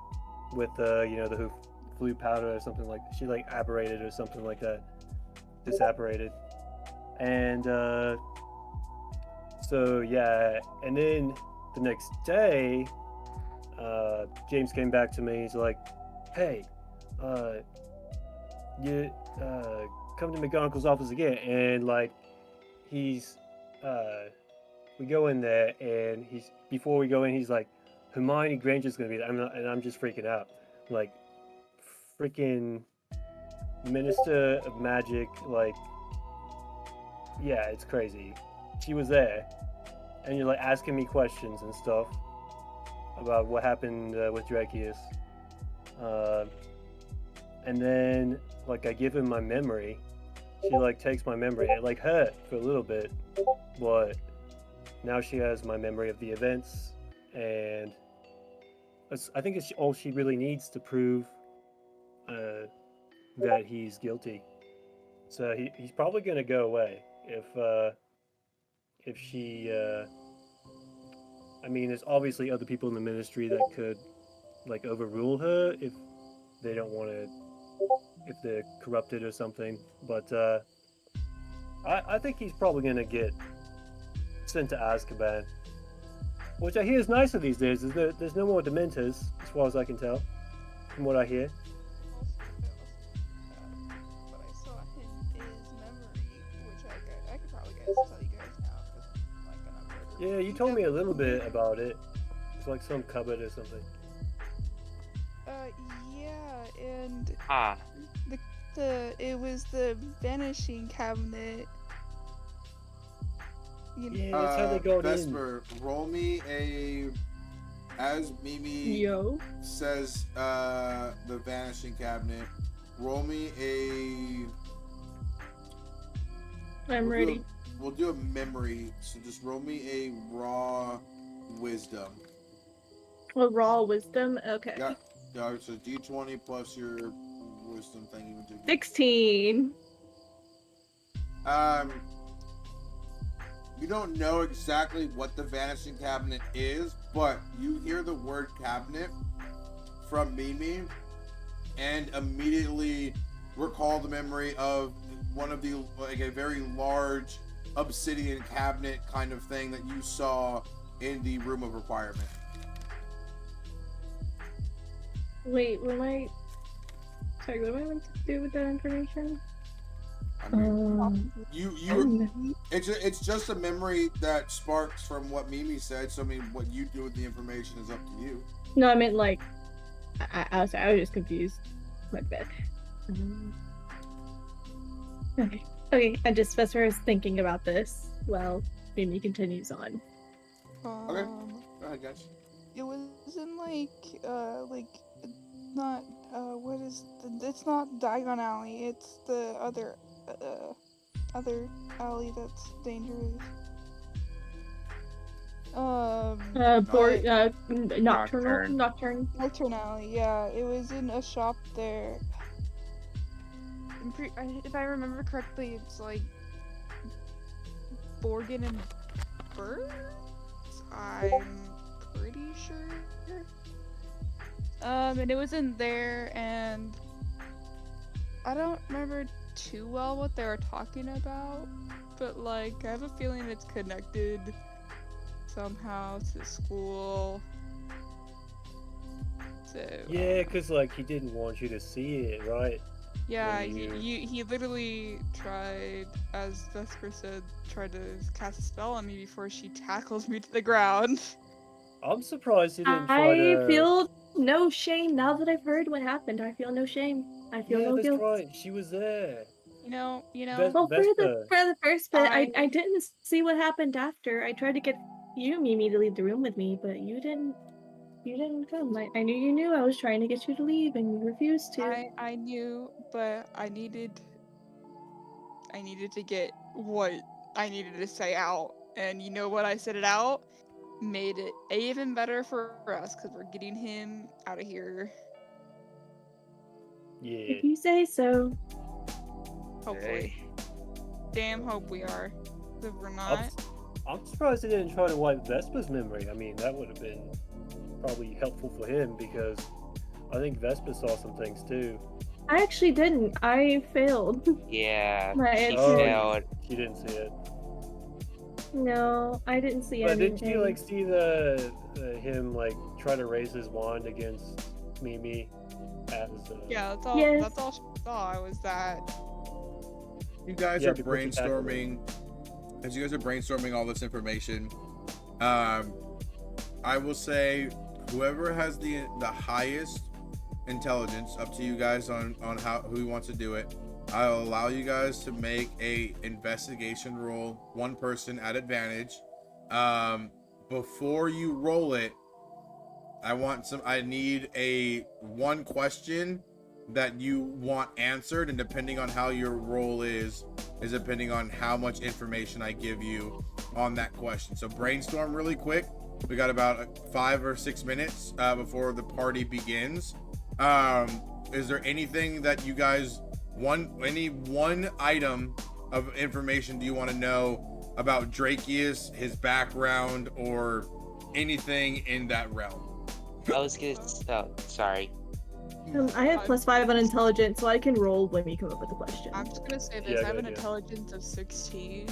with the hoof flu powder or something like that. She like apparated or something like that, disapparated, and so yeah. And then the next day, James came back to me. He's like, "Hey, you come to McGonagall's office again," and like he's we go in there, and before we go in, he's like, Hermione Granger's gonna be there. I'm just freaking out. Like, freaking Minister of Magic, like, yeah, it's crazy. She was there, and you're like asking me questions and stuff about what happened with Drakius. And then, like, I give him my memory. She, like, takes my memory. It, like, hurt for a little bit, but now she has my memory of the events, and I think it's all she really needs to prove that he's guilty. So he's probably going to go away if she. I mean, there's obviously other people in the ministry that could like overrule her if they don't want to, if they're corrupted or something. But I think he's probably gonna get sent to Azkaban, which I hear is nicer these days. There's no more Dementors, as far as I can tell, from what I hear. But I saw him his memory, which I could probably tell you guys now, because like I'm not Yeah, you told me a little bit about it. It's like some cupboard or something. Yeah, and Ah, it was the vanishing cabinet. You know, Yeah, that's how they got in. Vesper, roll me a, as Mimi Yo. says, the vanishing cabinet. Roll me a. I'm ready. We'll do a memory. So just roll me a raw wisdom. A raw wisdom. Okay. Yeah. Yeah. So D20 plus your wisdom thing. You would do. 16. You don't know exactly what the vanishing cabinet is, but you hear the word cabinet from Mimi and immediately recall the memory of one of the, like, a very large obsidian cabinet kind of thing that you saw in the room of requirement. Wait, what am I... Sorry, what am I meant to do with that information? I mean, I don't know. it's just a memory that sparks from what Mimi said. So I mean, what you do with the information is up to you. No, I meant like... I was just confused. My bad. Okay. Okay, I just as I was thinking about this, well, Mimi continues on. Okay. Go ahead, guys. It wasn't not what is it's not Diagon Alley. It's the other alley that's dangerous. Nocturnal. Nocturne Alley. Yeah, it was in a shop there. If I remember correctly, it's like Borgin and Birds. I'm pretty sure. And it was in there, and I don't remember too well what they were talking about, but like I have a feeling it's connected somehow to school. So Yeah, because like he didn't want you to see it, right? yeah, When you- he literally tried, as Vesper said, tried to cast a spell on me before she tackled me to the ground. I'm surprised he didn't try I to. feel no shame now that I've heard what happened. I feel no shame. I feel Yeah, no that's guilt. right. She was there. You know. Well, for the Vesper. first bit, I I- didn't see what happened after. I tried to get you, Mimi, to leave the room with me, but you didn't. You didn't come. I knew you knew I was trying to get you to leave, and you refused to. I knew, but I needed to get what I needed to say out, and you know what I said it out made it even better for us because we're getting him out of here. Yeah. If you say so. Hopefully. Damn hope we are. If we're I'm, not, s- I'm surprised he didn't try to wipe Vesper's memory. I mean, that would have been probably helpful for him because I think Vesper saw some things too. I actually didn't. I failed. yeah, My she answer- failed. She didn't see it. No, I didn't see But anything. didn't you like see the him like try to raise his wand against Mimi as yeah, that's all. Yes. That's all she saw was that. You guys Yeah, are before she tackled brainstorming. As you guys are brainstorming all this information, I will say whoever has the highest intelligence, up to you guys on who wants to do it. I'll allow you guys to make a investigation roll, one person at advantage. Before you roll it, I need a one question that you want answered, and depending on how your roll is depending on how much information I give you on that question. So brainstorm really quick. We got about 5 or 6 minutes before the party begins. Is there anything that you guys any one item of information do you want to know about Drakius, his background, or anything in that realm? I was gonna. Oh, sorry. I have +5 on intelligence, so I can roll when we come up with a question. I'm just gonna say this. Yeah, I have good an idea. intelligence of 16.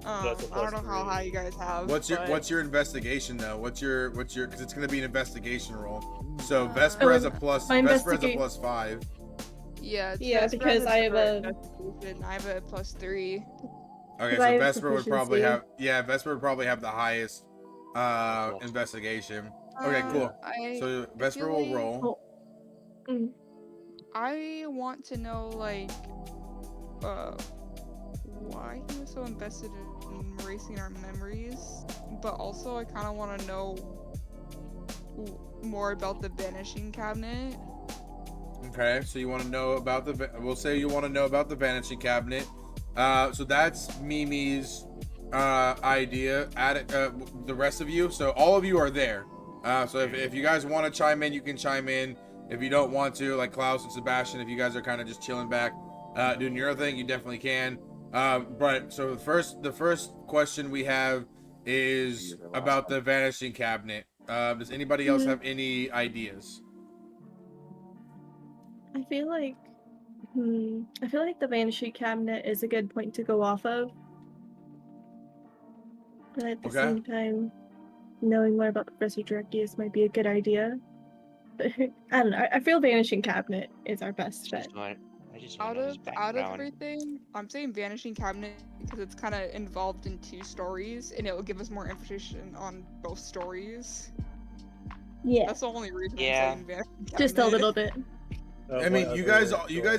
That's a I don't know how +3. high you guys have. What's your investigation though? What's your because it's gonna be an investigation roll. So Vesper has a plus. my Vesper has a investigate- +5. Yeah, it's Yeah, Vesper because has I have separate a- investigation. I have a +3. Okay, Because I so have Vesper would probably proficiency. have Vesper would probably have the highest investigation. Okay, cool. So Vesper feel will like- roll. I want to know like why he was so invested in erasing our memories, but also I kind of want to know more about the vanishing cabinet. Okay, so you want to know about the. We'll say you want to know about the vanishing cabinet. So that's Mimi's idea. The rest of you. So all of you are there. So if you guys want to chime in, you can chime in. If you don't want to, like Klaus and Sebastian, if you guys are kind of just chilling back, doing your own thing, you definitely can. But so the first question we have is about the vanishing cabinet. Does anybody else have any ideas? I feel like the vanishing cabinet is a good point to go off of. But at the Okay. same time, knowing more about Professor Drakius might be a good idea. But I don't know. I feel vanishing cabinet is our best bet. I just want to know his Out of background. everything, I'm saying vanishing cabinet because it's kind of involved in 2 stories, and it will give us more information on both stories. Yeah, That's the only reason Yeah. I'm saying vanishing cabinet. just a little bit. I mean, you guys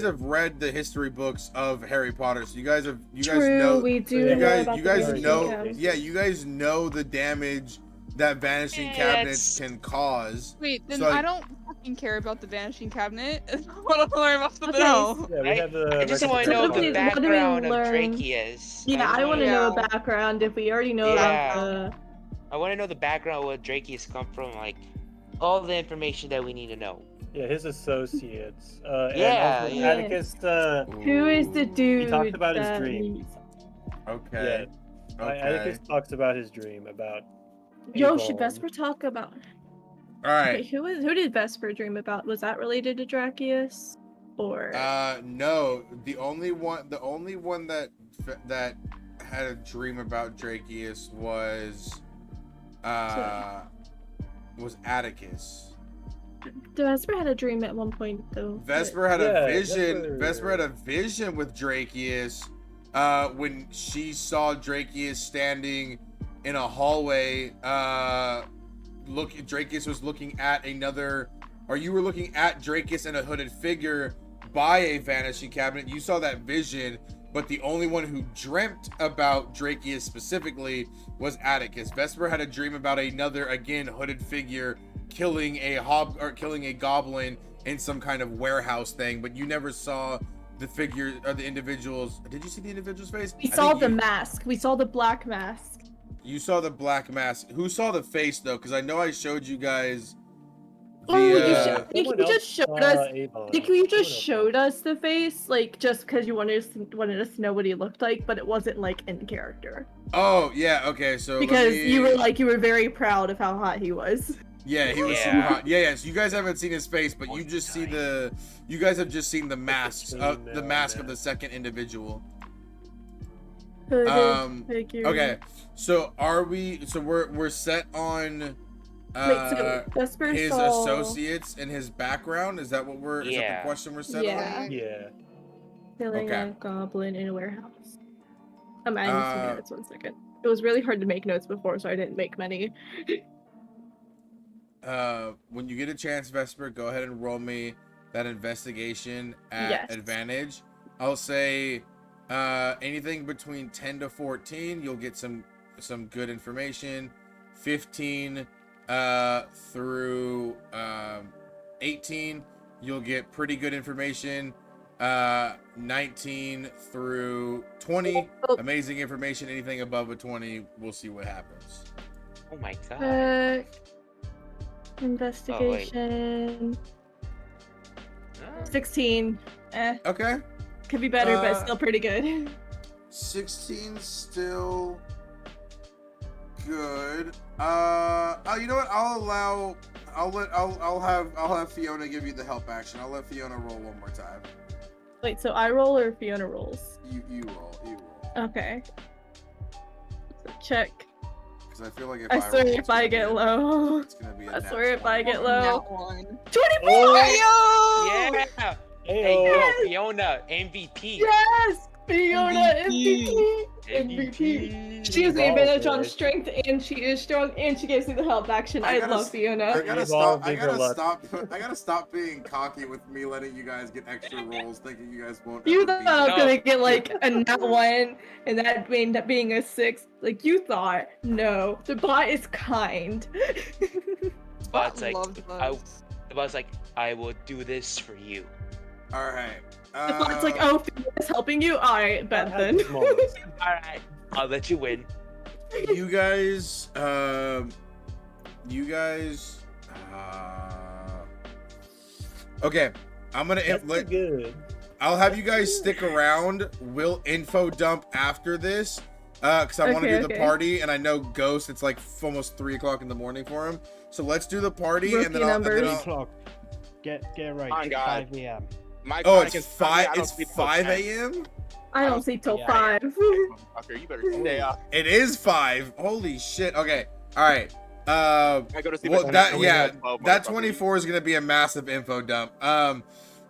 have read the history books of Harry Potter, so you guys True, know. we do You know guys, about you the guys vanishing know. cabinet. Yeah, you guys know the damage that vanishing cabinets can cause. Wait, then So, like- I don't fucking care about the vanishing cabinet. I want to learn about something Okay, else. Yeah, we have the. I just want to know Typically, the what do we background of learn? Drakius. Yeah, just I want to wanna know Yeah. a background if we already know Yeah. about the. I want to know the background where Drakius come from, like all the information that we need to know. Yeah, his associates. Yeah, and also yeah. Atticus. Who is the Ooh, dude? talked about his that dream. needs- Okay. Okay. Atticus talks about his dream about. Yo, Avon. should Vesper talk about? All right. Okay, who did Vesper dream about? Was that related to Drakius, or? No. The only one that had a dream about Drakius was Atticus. Vesper had a dream at one point though. Vesper had Yeah, a vision. Vesper- Vesper had a vision with Drakius when she saw Drakius standing in a hallway. Drakius was looking at another, or you were looking at Drakius and a hooded figure by a vanishing cabinet. You saw that vision, but the only one who dreamt about Drakius specifically was Atticus. Vesper had a dream about another, again, hooded figure killing a goblin in some kind of warehouse thing, but you never saw the figure or the individuals. Did you see the individual's face? We I saw think the mask. We saw the black mask. You saw the black mask. Who saw the face though? Because I know I showed you guys the. Oh, you uh, I think you just showed us. I think you just showed us the face, like just because you wanted us to know what he looked like, but it wasn't like in character. Oh yeah, okay. So Because let me- you were very proud of how hot he was. Yeah, he was Yeah. super hot. Yeah. So you guys haven't seen his face, but you just see the. You guys have just seen the masks. The mask of the second individual. Hooded figure. Okay. So are we? So we're set on. Wait, so Vesper His saw. associates and his background. Is that what we're? Is that Yeah. the question we're set Yeah. on? Yeah. Killing Okay. a goblin in a warehouse. I need some Uh, notes. 1 second. It was really hard to make notes before, so I didn't make many. When you get a chance, Vesper, go ahead and roll me that investigation at Yes. advantage. I'll say anything between 10 to 14, you'll get some good information. 15 through 18, you'll get pretty good information. 19 through 20, Oh. amazing information. Anything above a 20, we'll see what happens. Oh my god. Investigation. No. 16. Okay. Could be better, but Uh, still pretty good. 16 still good. Oh, you know what? I'll have Fiona give you the help action. I'll let Fiona roll one more time. Wait, so I roll or Fiona rolls? You roll. Okay. So check. Because I feel like I swear roll, if I get low. it's gonna be a I nat swear if 20. I get low. That one. 24! Yeah. Hey, yo, Yes! Fiona, MVP. Yes! Fiona MVP. MVP. She has the advantage on strength, and she is strong, and she gives me the help action. I love I Fiona. gotta stop being cocky with me letting you guys get extra rolls, thinking you guys won't. You ever thought beat I was me. gonna get like a nat 1, and that ended up being a 6. Like you thought. No, the bot is kind. Bot's like, Loved those. the bot's like, I will do this for you. All right. The bot's like, oh, Fiona's helping you. All right, bet then. All right, I'll let you win. You guys, okay, I'm gonna Good. I'll have you guys stick around. We'll info dump after this, cause I want to do the party, and I know Ghost. It's like almost 3 o'clock in the morning for him. So let's do the party, and then I'll. 3 o'clock. Get it right. On It's God. 5 a.m. Oh, it's 5. It's 5 a.m. I don't sleep till Yeah. 5. Okay, you better stay up. It is 5. Holy shit. Okay. All right. I go to sleep. Well, at that 12, that motherfucker. 24 is gonna be a massive info dump.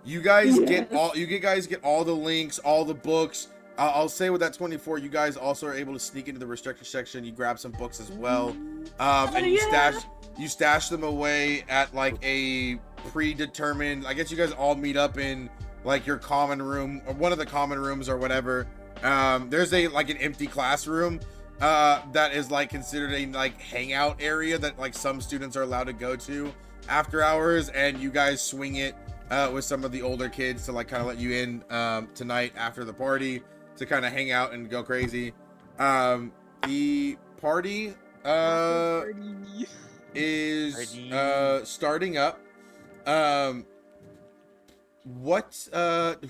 You guys get all the links, all the books. I'll say with that 24, you guys also are able to sneak into the restricted section. You grab some books as well, and you stash them away at like a predetermined. I guess you guys all meet up in like your common room or one of the common rooms or whatever. There's an empty classroom that is like considered a like hangout area that like some students are allowed to go to after hours, and you guys swing it with some of the older kids to like kind of let you in tonight after the party to kind of hang out and go crazy. The party is starting up.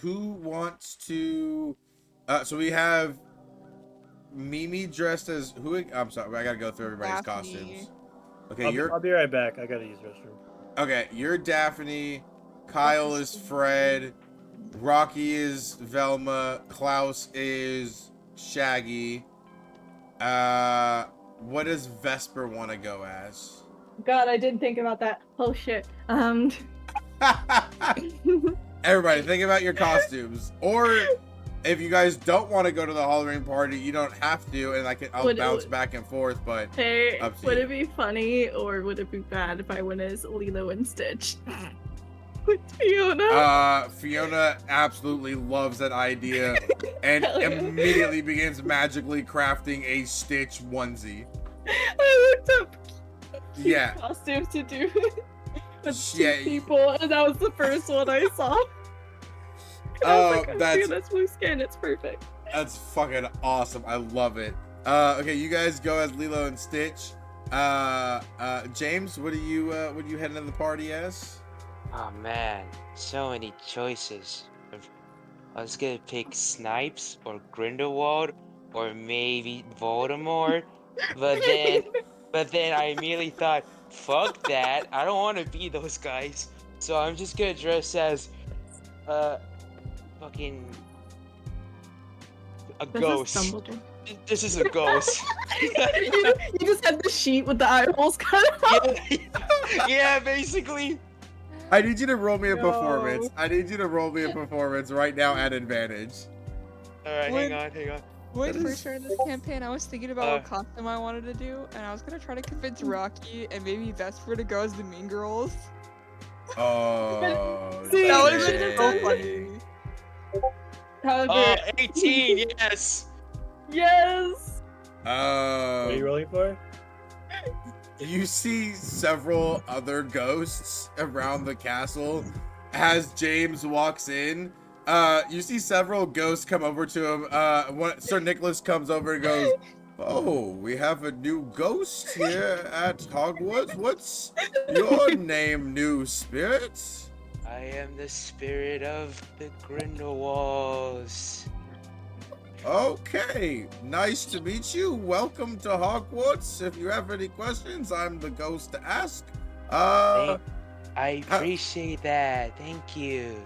Who wants to so we have Mimi dressed as who? I'm sorry, I gotta go through everybody's Daphne. costumes. Okay, I'll be right back. I gotta use the restroom. okay, you're Daphne, Kyle is Fred, Rocky is Velma, Klaus is Shaggy. What does Vesper want to go as? God, I didn't think about that. Oh shit. Everybody, think about your costumes. Or if you guys don't want to go to the Halloween party, you don't have to, and I'll bounce back and forth. But Hey, up to would you. it be funny or would it be bad if I went as Lilo and Stitch? With Fiona? Fiona absolutely loves that idea and Hell yeah. immediately begins magically crafting a Stitch onesie. I looked up cute Yeah. costumes to do with Yeah. two people, and that was the first one I saw. And I was like, that's Fiona's blue skin, it's perfect. That's fucking awesome. I love it. Okay, you guys go as Lilo and Stitch. James, what are you heading to the party as? Oh man, so many choices. I was gonna pick Snipes or Grindelwald or maybe Voldemort, but then I immediately thought, fuck that, I don't want to be those guys. So I'm just gonna dress as fucking a ghost. This is a ghost. you just had the sheet with the eye holes cut out. Yeah, basically. I need you to roll me a No. performance. I need you to roll me a performance right now at advantage. Alright, hang on. When That I is- first started this campaign, I was thinking about what costume I wanted to do, and I was gonna try to convince Rocky and maybe Vesper to go as the Mean Girls. Oh, See, That would have shit. been so funny. However, 18, yes! yes. What are you rolling for? You see several other ghosts around the castle as James walks in. You see several ghosts come over to him. Sir Nicholas comes over and goes, "Oh, we have a new ghost here at Hogwarts. What's your name, new spirit?" I am the spirit of the Grindelwalds. Okay, nice to meet you. Welcome to Hogwarts. If you have any questions, I'm the ghost to ask. I appreciate that. Thank you.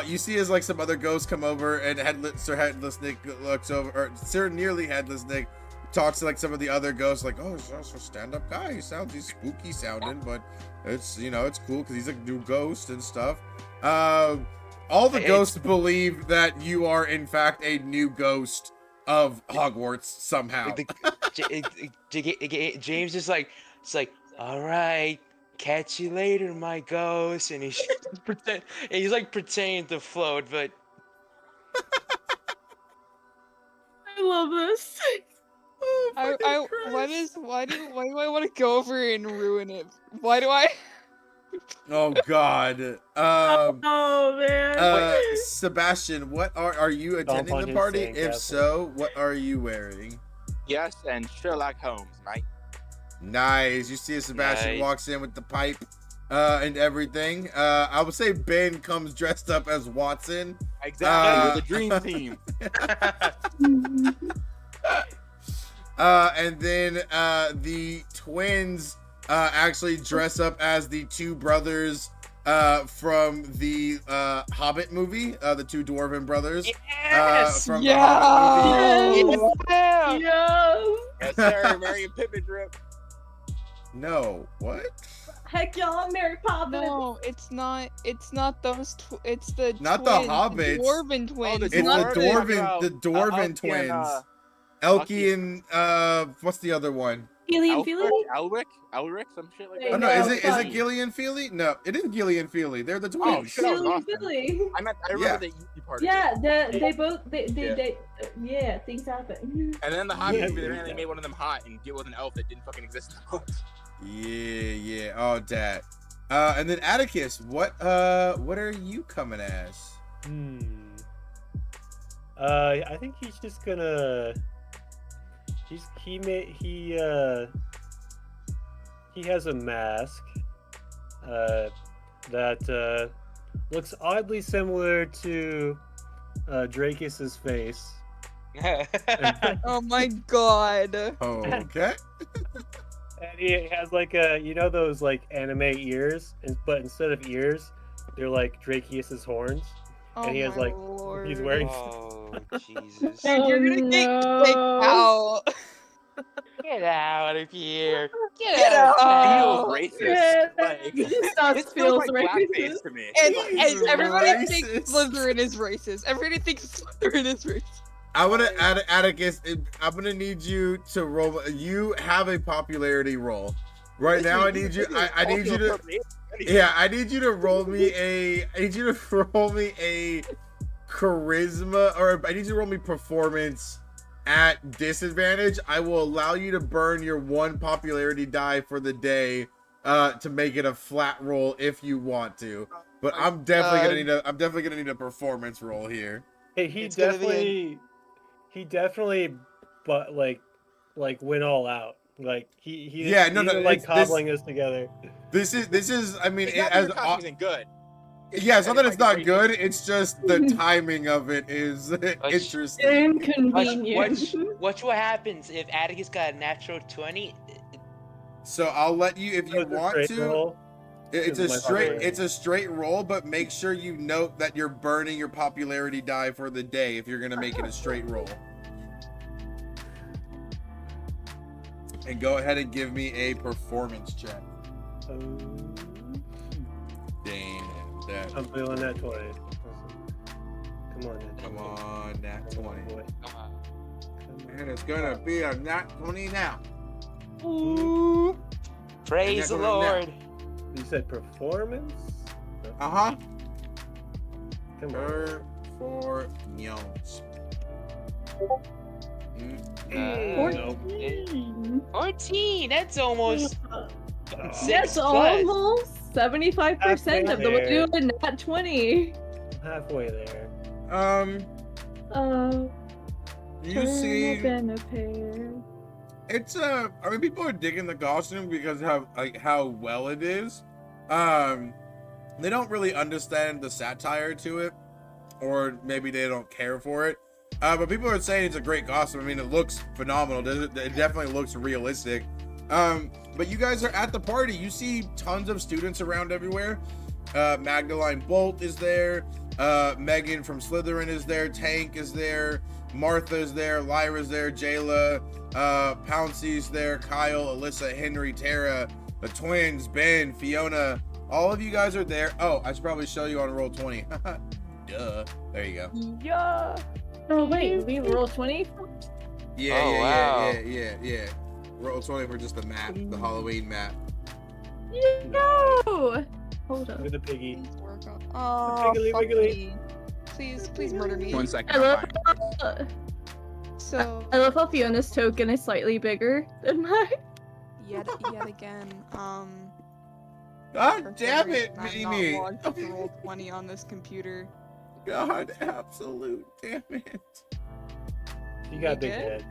You see as like some other ghosts come over and Sir Headless Nick looks over, or Sir Nearly Headless Nick talks to like some of the other ghosts, like, oh, he's also a stand-up guy. He's spooky sounding, but it's, you know, it's cool because he's a new ghost and stuff. All the ghosts believe that you are in fact a new ghost of Hogwarts somehow. James is like, it's like, all right, catch you later, my ghost, and he's like pretending to float, but I love this. Why do I want to go over and ruin it? Why do I? Oh God. Oh man. Sebastian, what are you attending the party? If so, what are you wearing? Yes, and Sherlock Holmes, mate. Nice. You see, Sebastian walks in with the pipe and everything. I would say Ben comes dressed up as Watson. Exactly, with the dream team. And then the twins actually dress up as the two brothers from the Hobbit movie, the two dwarven brothers. yes, from the Hobbit movie. yeah. Yes, sir. Mary and Pippin drip. No, what? Heck y'all, I'm Mary Poppins. No, it's not. It's not those. It's the Not twins, the Hobbits. The dwarven twins. the It's not the dwarven twins. Elkie and what's the other one? Gillian Feely? Elric, some shit like Wait, Oh that. no, no, is it sorry. Gillian Feely? No, it is Gillian Feely. They're the Oh, twins. shit, that was Gillian awesome. Feely. I remember the easy part. Yeah, Of it. they both yeah, things happen. And then the Hobbit Yeah, movie, yeah. they made one of them hot and deal with an elf that didn't fucking exist in the books. Yeah. Oh, dad. And then Atticus, what are you coming as? I think he's just gonna. He has a mask that looks oddly similar to Dracus's face. Oh my god. Okay. And he has like those like anime ears, but instead of ears, they're like Dracius's horns. Oh And he has my like lord. he's wearing. Oh Jesus! Dude, you're gonna get kicked out. Get out of here! Get Get out! out. Feels racist. Yeah, Like, this this feels like racist. blackface to me. And Jesus, everybody racist. thinks Slytherin is racist. Everybody thinks Slytherin is racist. I want to add Atticus. I'm gonna need you to roll. You have a popularity roll right now. I need you. I need you to. Yeah, I need you to roll me a. I need you to roll me a charisma, or I need you to roll me performance at disadvantage. I will allow you to burn your one popularity die for the day to make it a flat roll if you want to. But I'm definitely gonna need a performance roll here. Hey, It's gonna be he definitely, but like went all out. Like he Yeah, no, like it's- cobbling us together. This is. I mean, It's it, not as that your costume isn't good. yeah, it's not that it's not Like, good. It's just the timing of it is interesting. Inconvenient. Watch what happens if Atticus got a natural 20. So I'll let you if you It's a want straight to. roll. It's This a is my straight. popularity. It's a straight roll, but make sure you note that you're burning your popularity die for the day if you're gonna make it a straight roll. And go ahead and give me a performance check. Damn, that. I'm feeling that 20. Come on, Nat. Come on, nat 20. Boy. Come on. And it's gonna be a nat 20 now. Praise the And that Lord. You said performance? Uh huh. Come on. Performance. No. 14. That's almost That's 6 plus. almost 75% of the way to a nat 20. Halfway there. You see, been a pair. it's I mean, people are digging the costume because of how well it is. They don't really understand the satire to it, or maybe they don't care for it. But people are saying it's a great costume. I mean, it looks phenomenal. It definitely looks realistic. But you guys are at the party. You see tons of students around everywhere. Magdalene Bolt is there. Megan from Slytherin is there. Tank is there. Martha is there. Lyra's there. Jayla. Pouncey's there. Kyle, Alyssa, Henry, Tara, the twins, Ben, Fiona. All of you guys are there. Oh, I should probably show you on Roll20. Duh. There you go. Yeah. Oh wait, we roll 20. Yeah. Roll20 for just the map, the Halloween map. No. Hold up. With the piggy. Please work on. Oh, Wiggly, fuck wiggly. me. Please murder me. 1 second. I love. So I love how Fiona's token is slightly bigger than mine. yet again, God for damn some it, reason, I'm Mimi. not logged into Roll20 on this computer. God, absolute damn it. You got a You big good? head.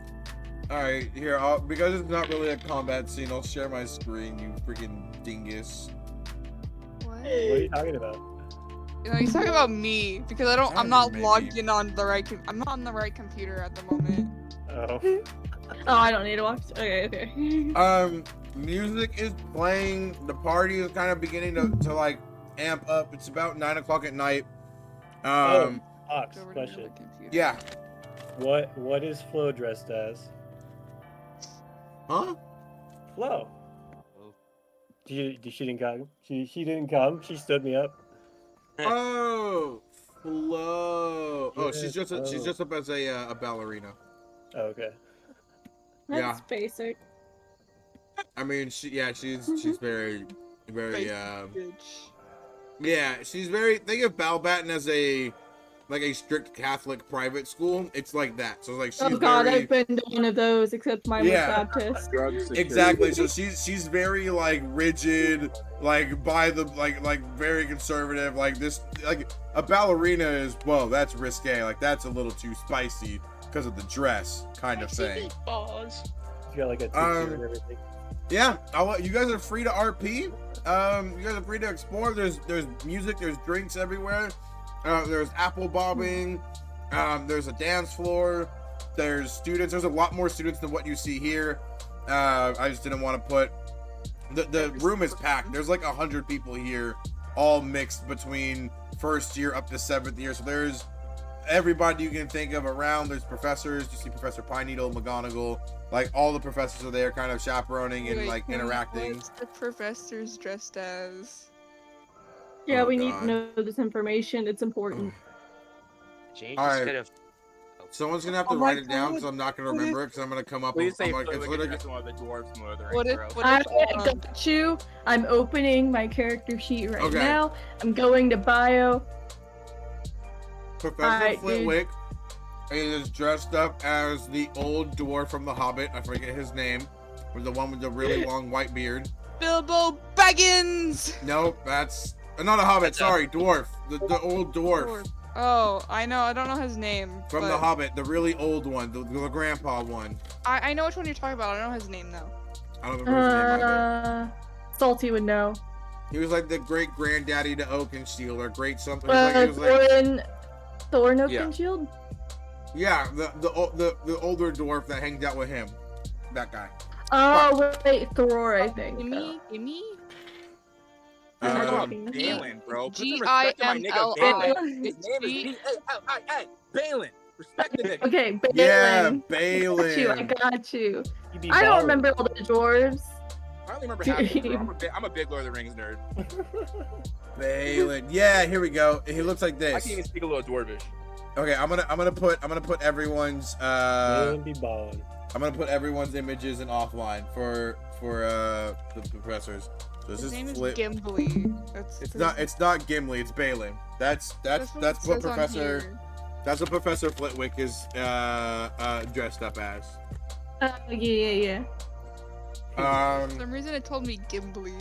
Alright, here, because it's not really a combat scene, I'll share my screen, you freaking dingus. What? What are you talking about? No, he's talking about me because I'm Kinda not maybe. logged in on the right. I'm not on the right computer at the moment. Oh. Oh, I don't need to watch. Okay. Music is playing, the party is kind of beginning to like amp up. It's about 9 o'clock at night. Ox, Go over to the question. other computer. Yeah. What is Flo dressed as? Huh? Flo. She didn't come. She didn't come. She stood me up. Oh, Flo. Oh, she's Yeah, just up as a ballerina. Oh, okay. That's basic. I mean, she's very, Bitch. yeah, she's very. Think of Balbaton as a strict Catholic private school. It's like that. So like she's Oh god, very, I've been to one of those, except mine Yeah. was Baptist. Drug security. exactly. So she's very like rigid, like by the like very conservative. Like this, like a ballerina is, whoa, that's risque. Like that's a little too spicy because of the dress, kind of thing. You got like a tutu and everything. Yeah, you guys are free to RP. You guys are free to explore. There's music, there's drinks everywhere. There's apple bobbing. There's a dance floor. There's students. There's a lot more students than what you see here. I just didn't want to put the room is packed. There's like 100 people here, all mixed between first year up to 7th year. So there's everybody you can think of around. There's professors. You see Professor Pine Needle, McGonagall. Like all the professors are there, kind of chaperoning and Wait, like interacting. What's the professors dressed as? Yeah, Oh, we need God. to know this information. It's important. Jay All just right. could have. Someone's gonna have to Oh my write it down God. because I'm not gonna remember it because I'm gonna come up Please with. say I'm like, Flitwick it's is literally, dressed as one of the dwarves from Lord of the What Rings, if? bro. What I if? got you. I'm opening my character sheet right Okay. now. I'm going to bio. Professor Alright, dude. Flitwick is dressed up as the old dwarf from The Hobbit. I forget his name. With the one with the really long white beard. Bilbo Baggins. Nope, that's not a Hobbit. That's Sorry, dwarf. The old dwarf Dwarf. Oh, I know. I don't know his name. from but The Hobbit. The really old one, the grandpa one. I know which one you're talking about. I don't know his name though. I don't remember his name either. Salty would know. He was like the great granddaddy to Oakensteel or great something. He was like, Thorin Yeah. Oakenshield? yeah, the older dwarf that hangs out with him. That guy. Oh, wait, Thor, I think. Gimme? Uh, Talk about Um, Balin, bro. Put some respect to my nigga G-I-M-L-I. Balin. His name is B-A-L-I-N. Balin. Respect the nigga. Okay, Balin. Yeah, Got you, I Balin. got you. You be I don't ballin'. remember all the dwarves. I only remember half of it, bro. I'm a big Lord of the Rings nerd. Balin. Yeah, here we go. He looks like I this. can even speak a little dwarvish. Okay, I'm gonna put everyone's Balin be ballin'. I'm gonna put everyone's images in offline for the professors. So this His name is Flit. Gimli. It's not Gimli. It's Balin. That's what what it says on Professor here. that's what Professor Flitwick is dressed up as. Yeah. For some reason it told me Gimli.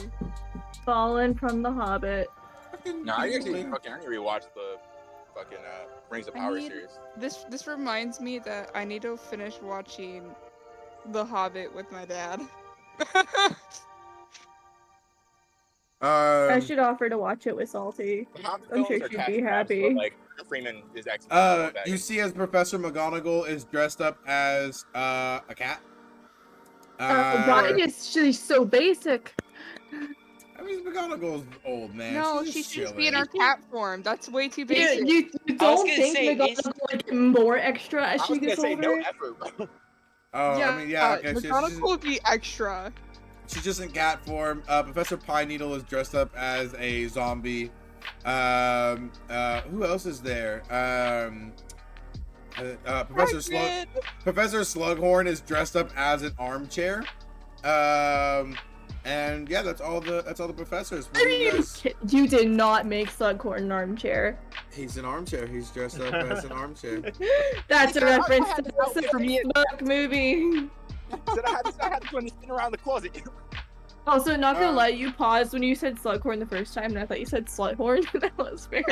Fallen from the Hobbit. No, I actually fucking I need to rewatch the fucking Rings of I Power need- series. This reminds me that I need to finish watching The Hobbit with my dad. I should offer to watch it with Salty. How the I'm sure villains are she'd cash be grabs, but, happy. like Freeman is actually You see as Professor McGonagall is dressed up as a cat. Why is she so basic? I mean, McGonagall's old, man. No, She's she just should be in chilling. her cat form. That's way too You, basic. you, you I was don't gonna think say, McGonagall would get more extra as I she was gonna gets say no older? effort, bro. Oh, yeah, I mean, yeah, okay. McGonagall would be extra. She's just in cat form. Professor Pine Needle is dressed up as a zombie. Who else is there? Professor Slughorn is dressed up as an armchair. And yeah, that's all the professors. What do you guys... You did not make Slughorn an armchair. He's an armchair. He's dressed up as an armchair. That's a Yeah, reference I to had the outfit for me. Smoke movie. Said I had to put spin around the closet. Also, not gonna lie, you paused when you said Slughorn the first time, and I thought you said Slughorn. That was very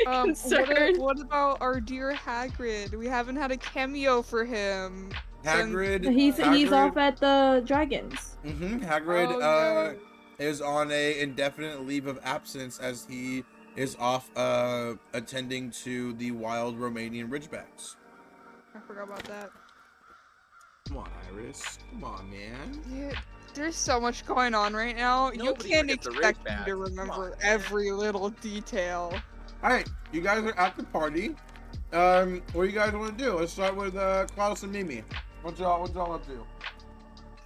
concerned. What about our dear Hagrid? We haven't had a cameo for him. Hagrid. He's off at the Dragons. Hagrid is on a indefinite leave of absence as he is off attending to the wild Romanian Ridgebacks. I forgot about that. Come on, Iris. Come on, man. Yeah, there's so much going on right now. Nobody you can't forgets the expect me Ridgebacks. to Come remember on, every little detail. Alright, you guys are at the party. What do you guys want to do? Let's start with Klaus and Mimi. What y'all up to?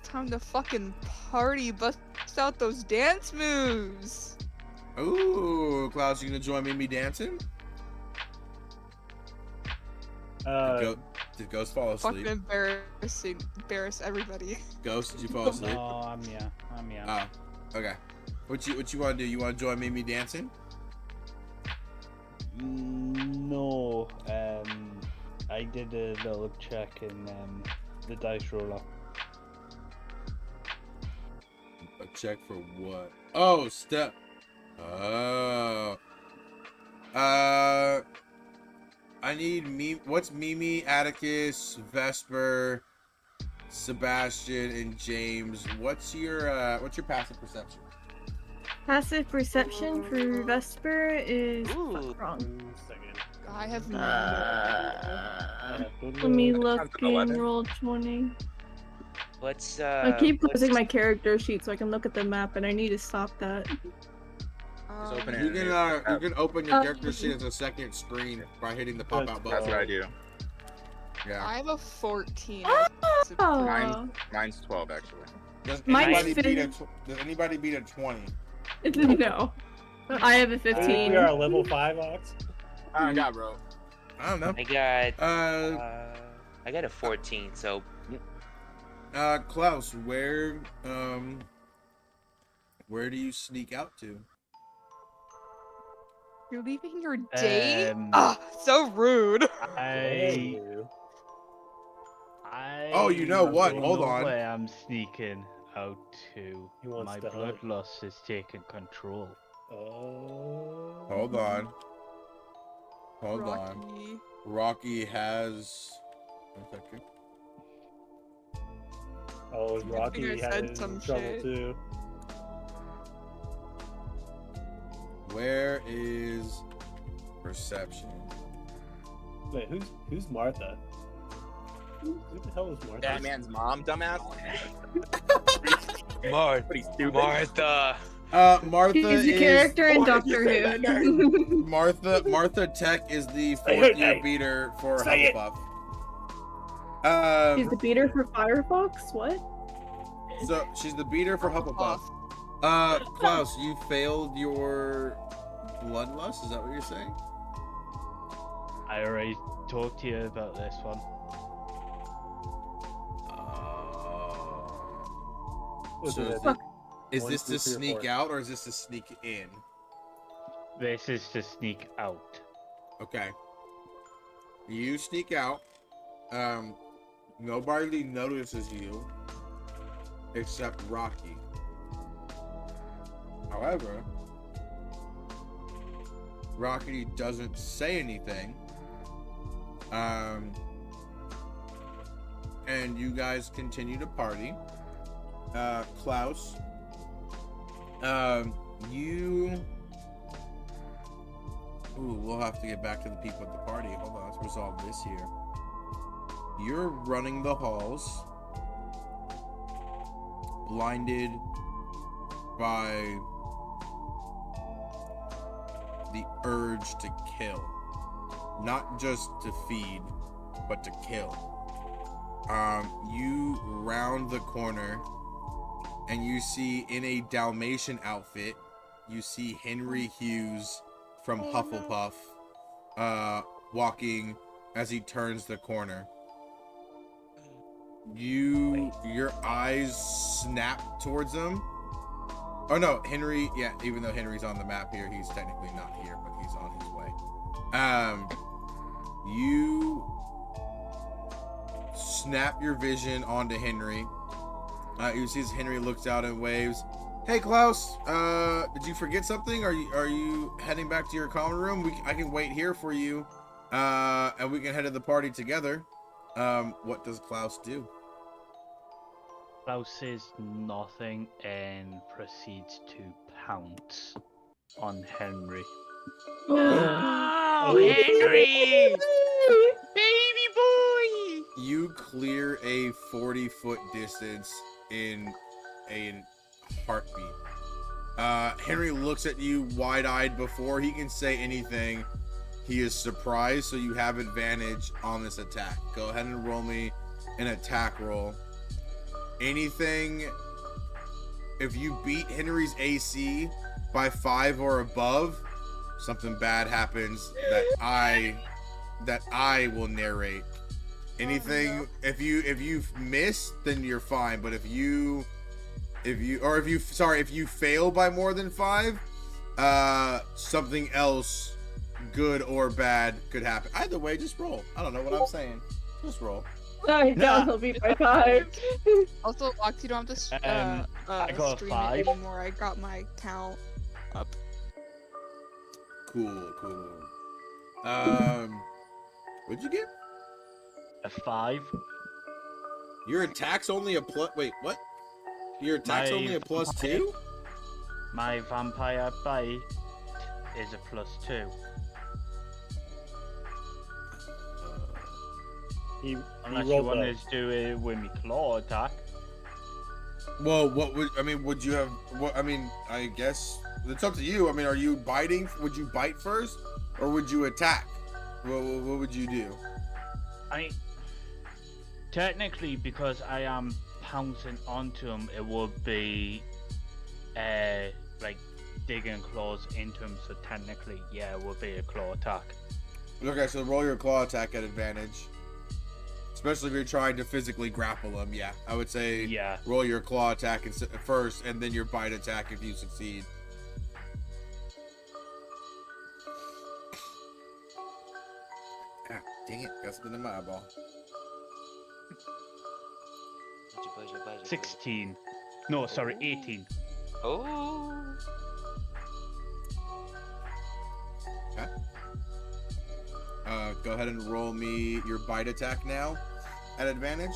Time to fucking party, bust out those dance moves. Ooh, Klaus, you gonna join Mimi dancing? Did Ghost fall asleep? Fucking embarrass everybody. Ghost, did you fall asleep? No, I'm here. Oh, okay. What you want to do? You want to join Mimi dancing? No, I did a little check in the dice roller. A check for what? Oh, step. Oh. I need what's Mimi, Atticus, Vesper, Sebastian, and James? What's your passive perception? Passive perception for Vesper is wrong. I have no Let me look in roll 20. What's I keep closing my character sheet so I can look at the map, and I need to stop that. You can open your character sheet as a second screen by hitting the pop out button. That's what I do. Yeah. I have a 14. Oh. Mine's 12 actually. Does Mine's anybody beat a 20? No. I have a 15. We are a level 5 ox. I got, bro. I don't know. I got a 14, so Klaus, where do you sneak out to? You're leaving your date? So rude. Oh, you know what? Hold on. Where I'm sneaking out to. My to hunt. bloodlust is taking control. Oh. Hold on. Rocky. Rocky has. One second. Oh, Rocky I had said some trouble shit. too. Where is perception? Wait, who's Martha? Who the hell is Martha? That man's mom, dumbass. Pretty stupid. Martha. Martha She's the is character in Doctor Who. Martha Tech is the fourth year beater for Hufflepuff. She's the beater for Firefox? What? So she's the beater for Hufflepuff. Klaus, you failed your bloodlust. Is that what you're saying? I already talked to you about this one. So is this to sneak out or is this to sneak in? This is to sneak out. Okay. You sneak out. Nobody notices you except Rocky. However, Rocky doesn't say anything. And you guys continue to party. Klaus, You. Ooh, we'll have to get back to the people at the party. Hold on, let's resolve this here. You're running the halls, blinded by the urge to kill. Not just to feed, but to kill. You round the corner and you see in a Dalmatian outfit, you see Henry Hughes from Hufflepuff walking as he turns the corner. Your eyes snap towards him. Oh no, Henry, yeah, even though Henry's on the map here, he's technically not here, but he's on his way. You snap your vision onto Henry. You see as Henry looks out and waves. Hey Klaus, did you forget something? Are you heading back to your common room? I can wait here for you, and we can head to the party together. What does Klaus do? Klaus says nothing and proceeds to pounce on Henry. Oh, Henry! Baby boy! You clear a 40-foot distance in a heartbeat. Henry looks at you wide-eyed before he can say anything. He is surprised, so you have advantage on this attack. Go ahead and roll me an attack roll. Anything, if you beat Henry's AC by 5 or above, something bad happens that I will narrate. Anything, if you've missed, then you're fine. But if you fail by more than 5, something else, good or bad, could happen. Either way, just roll. I don't know what I'm saying. Just roll. I doubt he'll beat by 5. Also, Lox, you don't have to I got stream 5. it anymore. I got my count up. Cool. What'd you get? A 5. Your attack's only a plus. Wait, what? Your attack's only a +2? My vampire bite is a +2. Unless you rolled want that. to do it with me claw attack. Well, would you have? I guess it's up to you. I mean, are you biting? Would you bite first, or would you attack? What would you do? I mean, technically, because I am pouncing onto him, it would be like digging claws into him. So technically, yeah, it would be a claw attack. Okay, so roll your claw attack at advantage. Especially if you're trying to physically grapple him, yeah. I would say roll your claw attack first, and then your bite attack if you succeed. Ah, dang it. Got something in my eyeball. 16. No, sorry, 18. Oh. Okay. Go ahead and roll me your bite attack now at advantage.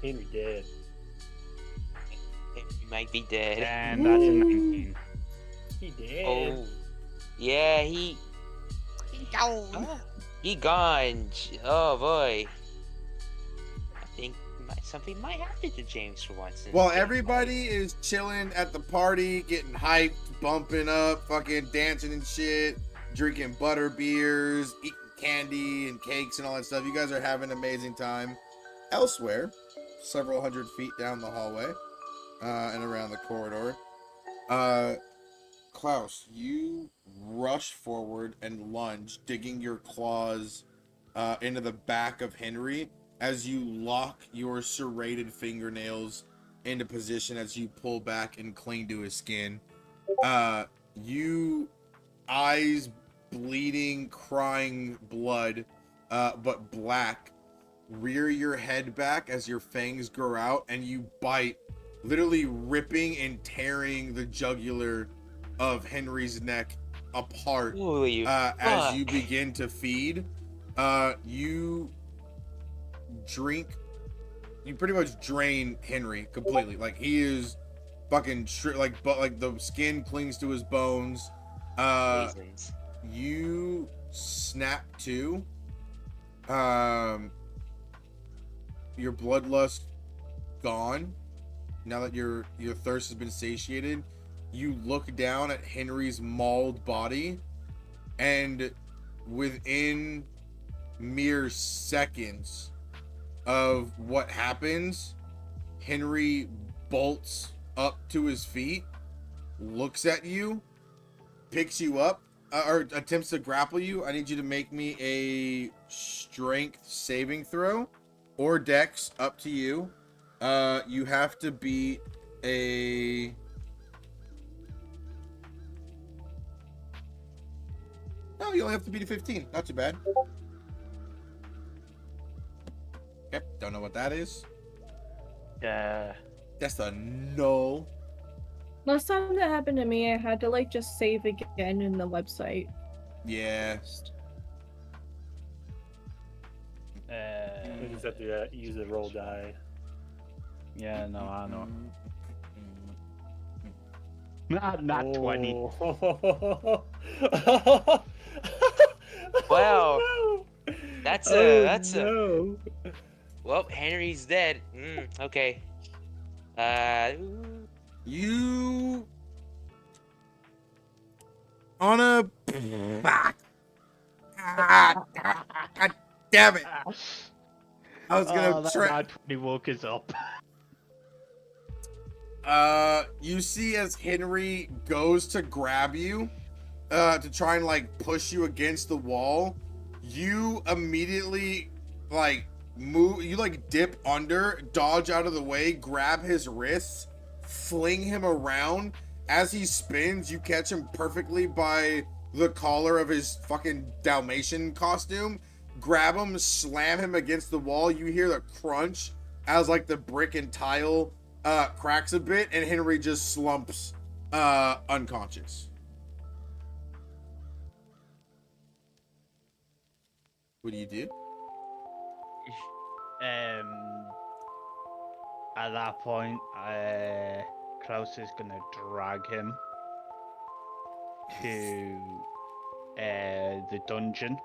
Henry dead. He might be dead. And that's a 19. He dead. Oh. Yeah, he gone. Oh boy. I think something might happen to James for once. While everybody is chilling at the party, getting hyped, bumping up, fucking dancing and shit, drinking butter beers, eating candy and cakes and all that stuff, you guys are having an amazing time. Elsewhere, several hundred feet down the hallway and around the corridor, Klaus, you rush forward and lunge, digging your claws into the back of Henry as you lock your serrated fingernails into position as you pull back and cling to his skin. You, eyes bleeding, crying blood, but black, rear your head back as your fangs grow out and you bite, literally ripping and tearing the jugular of Henry's neck apart Holy as you fuck. begin to feed. You drink. You pretty much drain Henry completely. Like he is fucking like the skin clings to his bones. Raisins. You snap to. Your bloodlust gone. Now that your thirst has been satiated, you look down at Henry's mauled body, and within mere seconds of what happens, Henry bolts up to his feet, looks at you, picks you up, or attempts to grapple you. I need you to make me a strength saving throw or dex, up to you. You have to beat a... No, you only have to beat a 15. Not too bad. Okay, don't know what that is. Yeah. That's a no. Last time that happened to me, I had to like just save again in the website. Yeah. You just have to use the roll die. Yeah, no, I know. Not 20. Oh. Wow. Oh, no. That's Oh, that's a. no. Well, Henry's dead. Okay. You... On a... God damn it. I was gonna try... That 20 woke us up. You see as Henry goes to grab you, to try and like push you against the wall, you immediately like move, you like dip under, dodge out of the way, grab his wrists, fling him around. As he spins, you catch him perfectly by the collar of his fucking Dalmatian costume, grab him, slam him against the wall. You hear the crunch as like the brick and tile cracks a bit, and Henry just slumps unconscious. What do you do? At that point, Klaus is gonna drag him to the dungeon.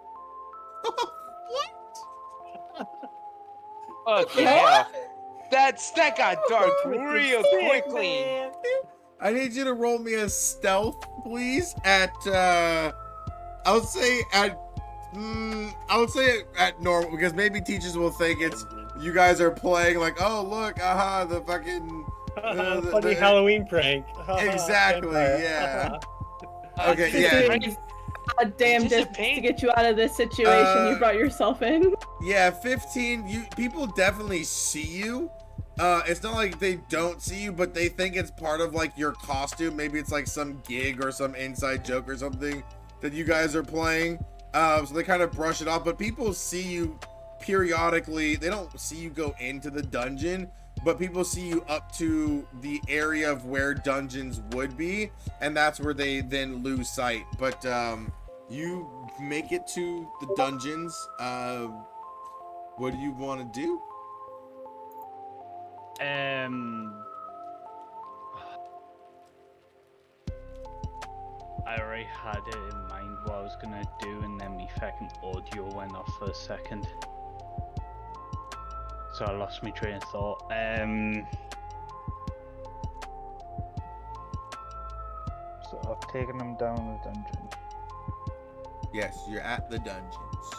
Okay, yeah. That got dark real quickly. I need you to roll me a stealth, please. At I would say at normal, because maybe teachers will think it's you guys are playing like, oh look, the fucking funny Halloween prank. Exactly, yeah. Okay, yeah. God damn this to get you out of this situation you brought yourself in. Yeah, 15. People definitely see you. It's not like they don't see you, but they think it's part of like your costume. Maybe it's like some gig or some inside joke or something that you guys are playing. So they kind of brush it off, but people see you periodically. They don't see you go into the dungeon, but people see you up to the area of where dungeons would be, and that's where they then lose sight. But you make it to the dungeons. What do you want to do? I already had it in mind what I was gonna do, and then my fucking audio went off for a second. So I lost my train of thought. So I've taken them down the dungeon. Yes, you're at the dungeons.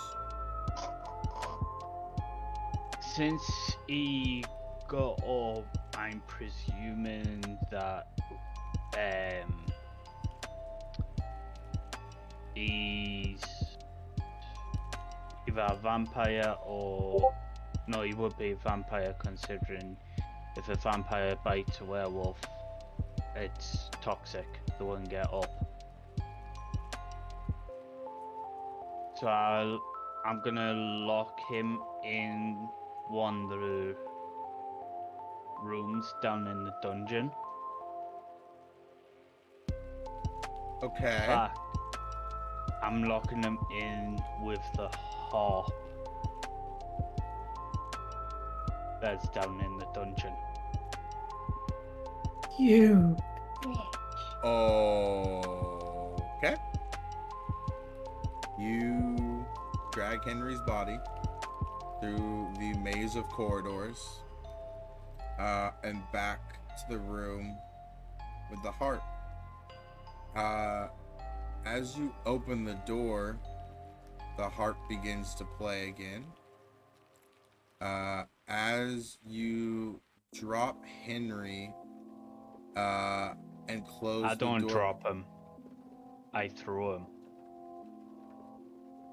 Since he got up, I'm presuming that he's either a vampire or no, he would be a vampire, considering if a vampire bites a werewolf, it's toxic. They wouldn't get up. So I'm gonna lock him in one of the rooms down in the dungeon. Okay. But I'm locking them in with the harp that's down in the dungeon. You. Okay. You drag Henry's body through the maze of corridors and back to the room with the heart. As you open the door, the harp begins to play again. As you drop Henry and close the door. I don't drop him. I throw him.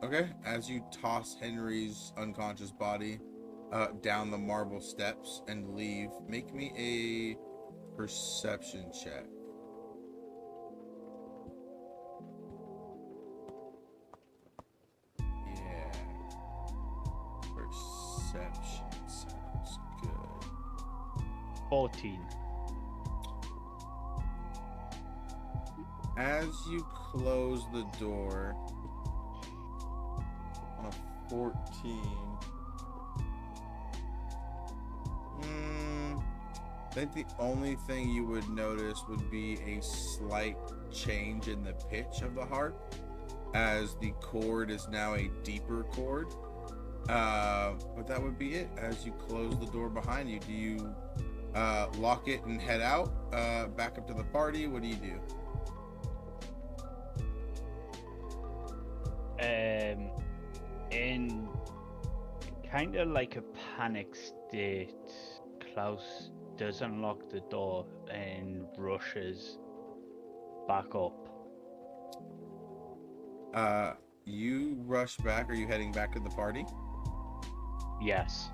Okay, as you toss Henry's unconscious body down the marble steps and leave, make me a perception check. Yeah. Perception sounds good. 14. As you close the door on a 14, I think the only thing you would notice would be a slight change in the pitch of the harp, as the chord is now a deeper chord. But that would be it. As you close the door behind you, do you lock it and head out, back up to the party? What do you do? In kind of like a panic state, Klaus does unlock the door and rushes back up. You rush back. Are you heading back to the party? Yes.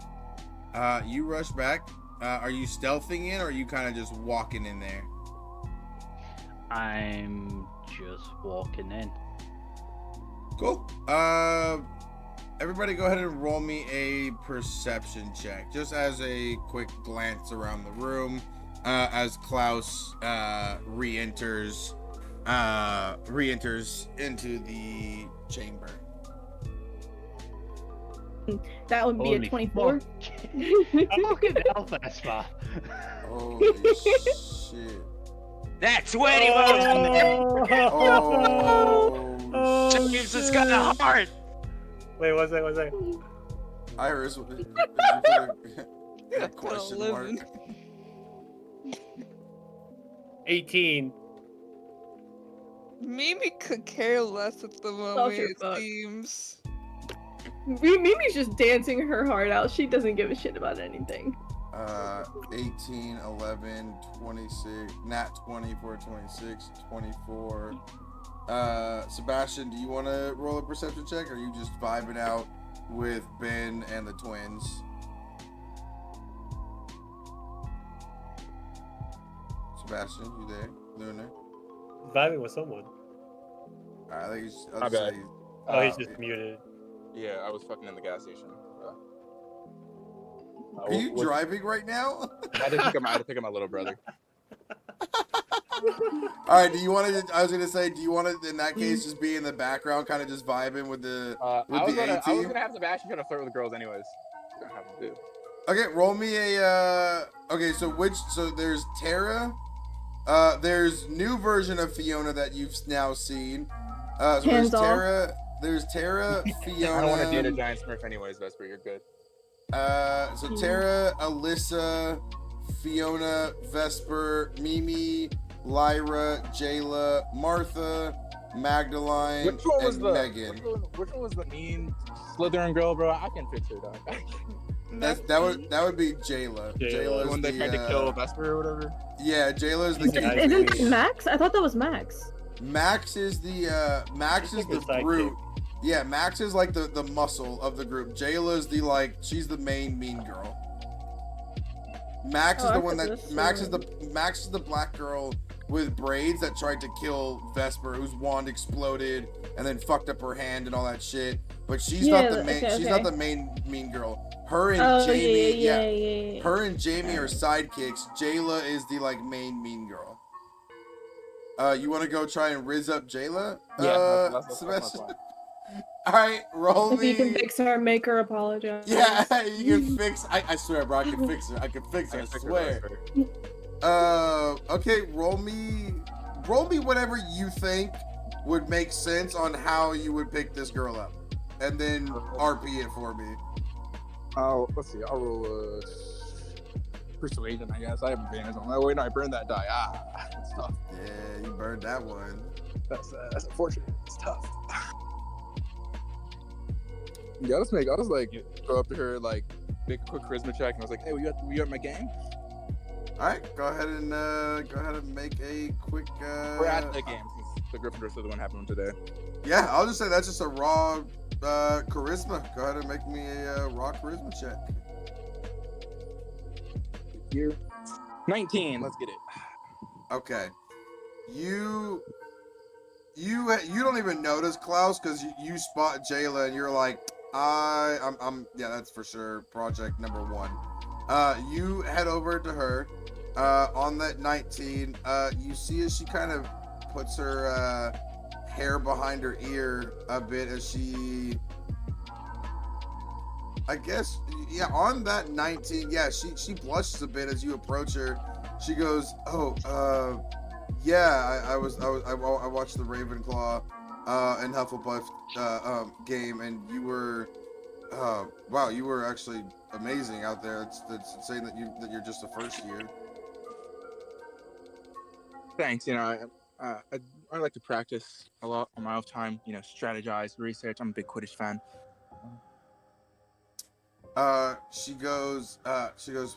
You rush back. Are you stealthing in, or are you kind of just walking in there? I'm just walking in. Cool. Everybody go ahead and roll me a perception check, just as a quick glance around the room, as Klaus re-enters into the chamber. That would be Holy a 24. Fucking hell, Vespa. Holy shit. That's 20 votes in there. Oh, James has got a heart. Wait, what's that? Iris, did you put a question mark? 18. Mimi could care less at the moment, it seems. Mimi's just dancing her heart out. She doesn't give a shit about anything. 18, 11, 26, nat 24, 26, 24. Sebastian, do you want to roll a perception check, or are you just vibing out with Ben and the twins? Sebastian, you there? Lunar? Vibing with someone. I think he's. My bad. He's just muted. Yeah, I was fucking in the gas station. Are you driving right now? I had to pick up my little brother. All right. Do you want to? I was gonna say, do you want to, in that case, just be in the background, kind of just vibing with the I was AT? gonna have Sebastian trying to flirt with the girls, anyways. Gonna have to do. Okay, roll me a. Okay, so there's Tara. There's new version of Fiona that you've now seen. So there's Tara. There's Tara, Fiona. I don't want to date a giant Smurf, anyways, Vesper. You're good. So Tara, Alyssa, Fiona, Vesper, Mimi, Lyra, Jayla, Martha, Magdalene, and Megan. Which one was the mean Slytherin girl, bro? I can picture that. That would be Jayla. Jayla's the one they tried to kill Vesper or whatever. Yeah, Jayla's the Isn't it Max? I thought that was Max. Max is the brute. Yeah, Max is like the muscle of the group. Jayla's she's the main mean girl. Max is the one that Max is the black girl with braids that tried to kill Vesper, whose wand exploded and then fucked up her hand and all that shit. But she's not the main. She's not the main mean girl. Her and Jamie. Her and Jamie are sidekicks. Jayla is the main mean girl. You want to go try and riz up Jayla? Yeah, that's my Sebastian. plan. All right, roll If me. you can fix her, make her apologize. Yeah, you can fix. I swear, bro. I can fix her. I can fix her. I swear. Okay. Roll me whatever you think would make sense on how you would pick this girl up, and then RP it for me. Let's see. I'll roll persuasion. I guess I have advantage on that. Wait, no, I burned that die. It's tough. Yeah, you burned that one. That's unfortunate. It's tough. Yeah, I'll just go up to her, like, make a quick charisma check, and I was like, "Hey, you at my game?" All right, go ahead and make a quick. We're at the game since the Gryffindor is the one happening today. Yeah, I'll just say that's just a raw charisma. Go ahead and make me a raw charisma check. Here, 19. Let's get it. Okay, you don't even notice Klaus because you spot Jayla and you're like, I'm yeah, that's for sure project number 1. You head over to her on that 19. You see as she kind of puts her hair behind her ear a bit as she, I guess, yeah, on that 19, yeah, she blushes a bit as you approach her. She goes, yeah, I watched the Ravenclaw and Hufflepuff game, and you were wow, you were actually amazing out there. It's insane that you're just a first year. Thanks. You know, I like to practice a lot on my off time. You know, strategize, research. I'm a big Quidditch fan. She goes,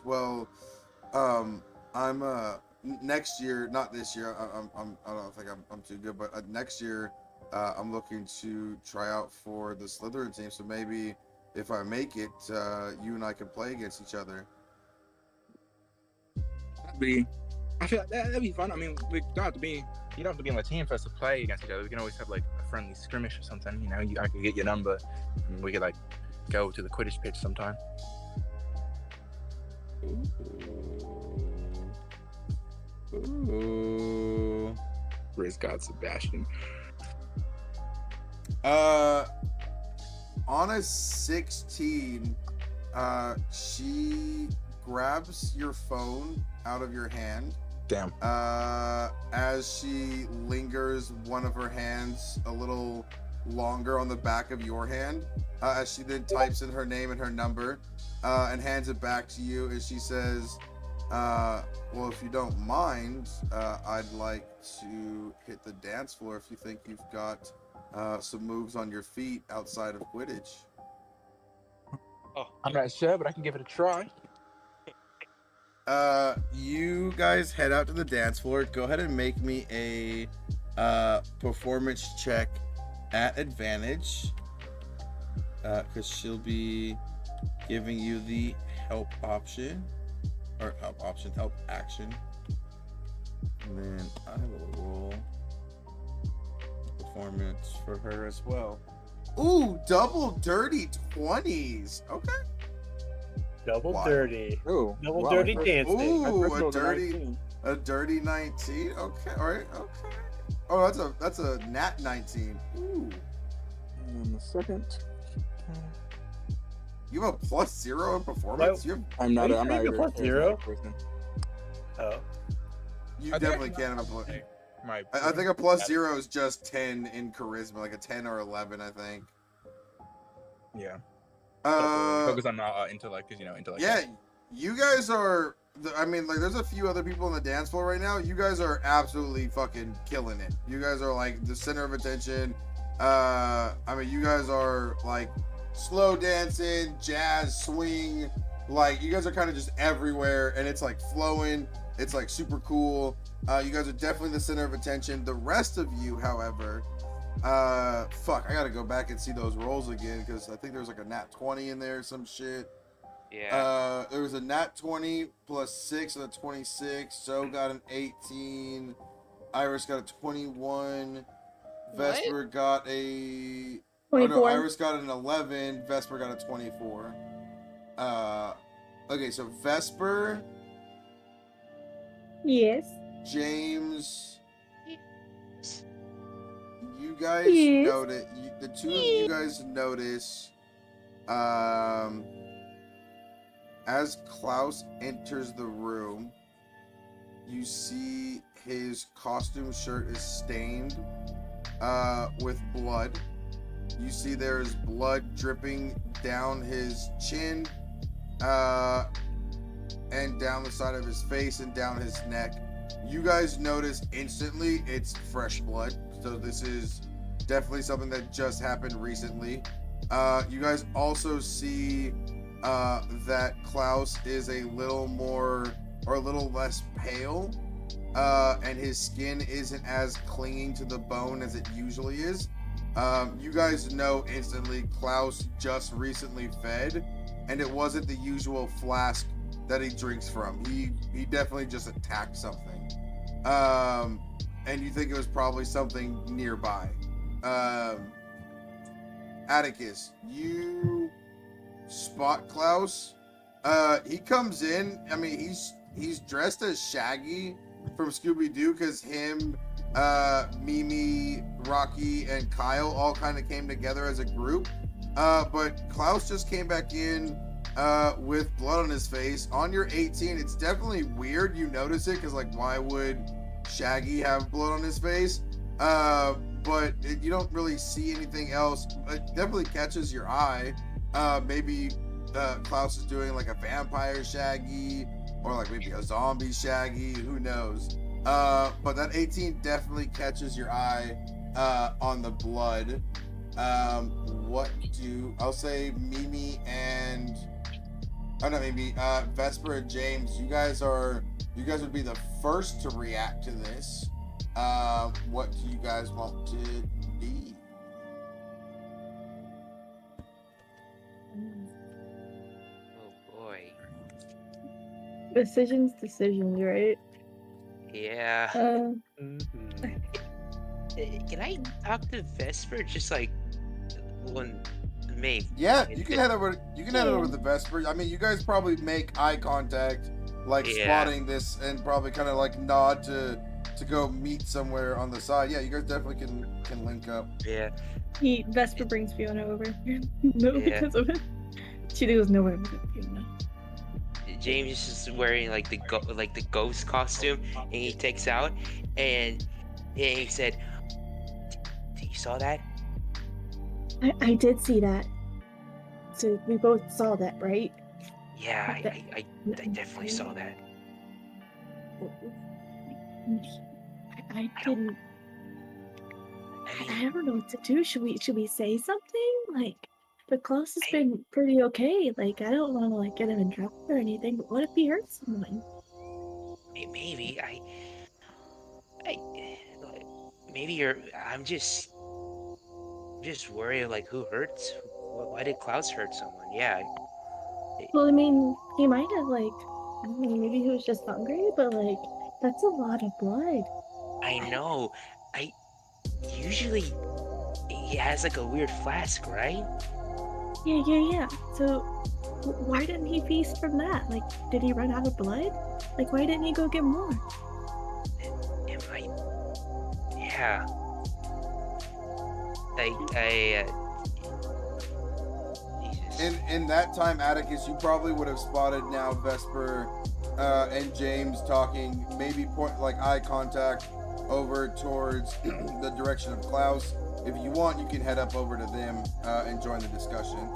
well, I'm next year, not this year. I don't think I'm too good, but next year, I'm looking to try out for the Slytherin team. So maybe if I make it, you and I can play against each other. I feel like that'd be fun. I mean, we don't have to be. You don't have to be on the team for us to play against each other. We can always have like a friendly skirmish or something. You know, I could get your number, and we could like go to the Quidditch pitch sometime. Ooh. Praise God, Sebastian. On a 16, she grabs your phone out of your hand. Damn. As she lingers one of her hands a little longer on the back of your hand, as she then types in her name and her number, and hands it back to you, and she says, well, if you don't mind, I'd like to hit the dance floor if you think you've got some moves on your feet outside of Quidditch. Oh, I'm not sure, but I can give it a try. You guys head out to the dance floor. Go ahead and make me a performance check at advantage, because she'll be giving you the help option, or help action, and then I will roll performance for her as well. Ooh, double dirty 20s. Okay. Double Wow. dirty. Ooh, Double wow, dirty my dancing. Ooh, first roll's a a dirty 19. 19. Okay, all right, okay. Oh, that's a nat 19. Ooh. And the second. You have a +0 in performance? Well, I'm not. Are you I'm not saying a even a +0? person. Oh. You I think definitely I can't have a plus. My. I think a +0 is just 10 in charisma, like a 10 or 11, I think. Yeah. Uh, Because I'm not intellect, because intellect. yeah, you guys are. I mean, like, there's a few other people on the dance floor right now. You guys are absolutely fucking killing it. You guys are like the center of attention. I mean, you guys are like slow dancing, jazz, swing. Like, you guys are kind of just everywhere, and it's like flowing. It's like super cool. You guys are definitely the center of attention. The rest of you, however, fuck, I gotta go back and see those rolls again because I think there was like a nat 20 in there or some shit. Yeah. There was a nat 20 plus 6 and a 26. Joe got an 18. Iris got a 21. Vesper got a 24. Oh, no, Iris got an 11. Vesper got a 24. Okay, so Vesper, Yes. James, you guys Yes. notice, the two of you guys notice, as Klaus enters the room, you see his costume shirt is stained with blood. You see there's blood dripping down his chin, and down the side of his face and down his neck. You guys notice instantly it's fresh blood, so this is definitely something that just happened recently. You guys also see that Klaus is a little more or a little less pale, and his skin isn't as clinging to the bone as it usually is. You guys know instantly Klaus just recently fed, and it wasn't the usual flask that he drinks from. He definitely just attacked something. And you think it was probably something nearby. Atticus, you spot Klaus. He comes in. I mean, he's dressed as Shaggy from Scooby-Doo because him, Mimi, Rocky, and Kyle all kind of came together as a group. But Klaus just came back in with blood on his face. On your 18, it's definitely weird. You notice it because, like, why would Shaggy have blood on his face? But you don't really see anything else. It definitely catches your eye. Maybe Klaus is doing like a vampire Shaggy, or like maybe a zombie Shaggy. Who knows? But that 18 definitely catches your eye on the blood. I'll say Mimi and Vesper and James, you guys would be the first to react to this. What do you guys want to be? Oh boy. Decisions, right? Yeah. Mhm. Can I talk to Vesper just like one maybe? Yeah, you can head over. You can head over to the Vesper. I mean, you guys probably make eye contact, like spotting this, and probably kind of like nod to go meet somewhere on the side. Yeah, you guys definitely can link up. Yeah. Vesper brings Fiona over. Because of it. She goes nowhere with Fiona. James is just wearing like the ghost costume, and he takes out, and he said, "You saw that?" I did see that. So we both saw that, right? Yeah, I definitely saw that. I didn't. I don't know what to do. Should we say something? Like, the Klaus has been pretty okay. Like, I don't want to like get him in trouble or anything. But what if he hurts someone? Maybe maybe I'm just worried, like, who hurts? Why did Klaus hurt someone? Yeah. Well, I mean, he might have like, I don't know, maybe he was just hungry, but like, that's a lot of blood. I know. Usually he has like a weird flask, right? Yeah. So why didn't he feast from that? Like, did he run out of blood? Like, why didn't he go get more? Yeah. Jesus. In that time, Atticus, you probably would have spotted now Vesper and James talking, maybe point like eye contact over towards the direction of Klaus. If you want, you can head up over to them and join the discussion.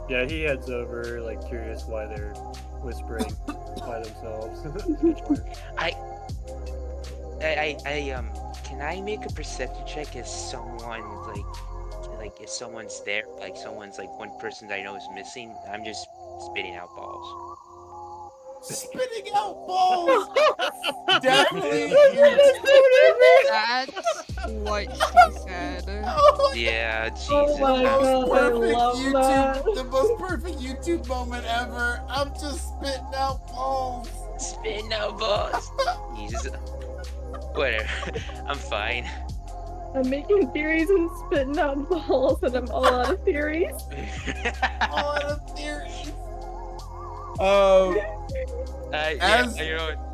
Yeah, he heads over, like, curious why they're whispering by themselves. Can I make a perception check if someone like if someone's there, like someone's like one person that I know is missing? I'm just spitting out balls. Spitting out balls. Definitely. That's what she said. Yeah, Jesus. Oh my god, I love that. The most perfect YouTube moment ever. I'm just spitting out balls. Spitting out balls. Jesus. Whatever. I'm fine. I'm making theories and spitting out balls, and I'm all out of theories. All out of theories.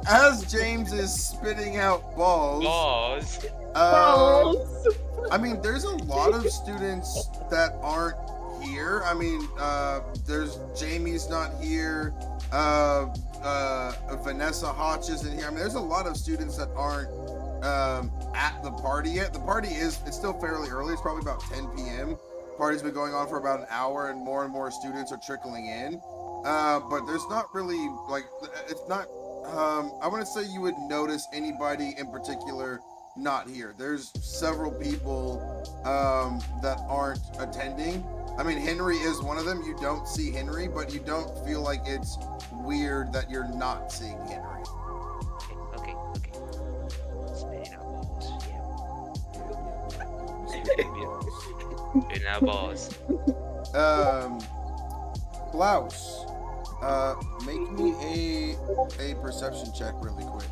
As James is spitting out balls, I mean, there's a lot of students that aren't here. I mean, there's Jamie's not here. Vanessa Hotch isn't here. I mean, there's a lot of students that aren't at the party yet. The party it's still fairly early. It's probably about 10 p.m. Party's been going on for about an hour, and more students are trickling in. But there's not really like it's not. I wouldn't say you would notice anybody in particular not here. There's several people that aren't attending. I mean, Henry is one of them. You don't see Henry, but you don't feel like it's weird that you're not seeing Henry. Okay. Spinning our balls. Yeah. Spinning our balls. Klaus, make me a perception check really quick.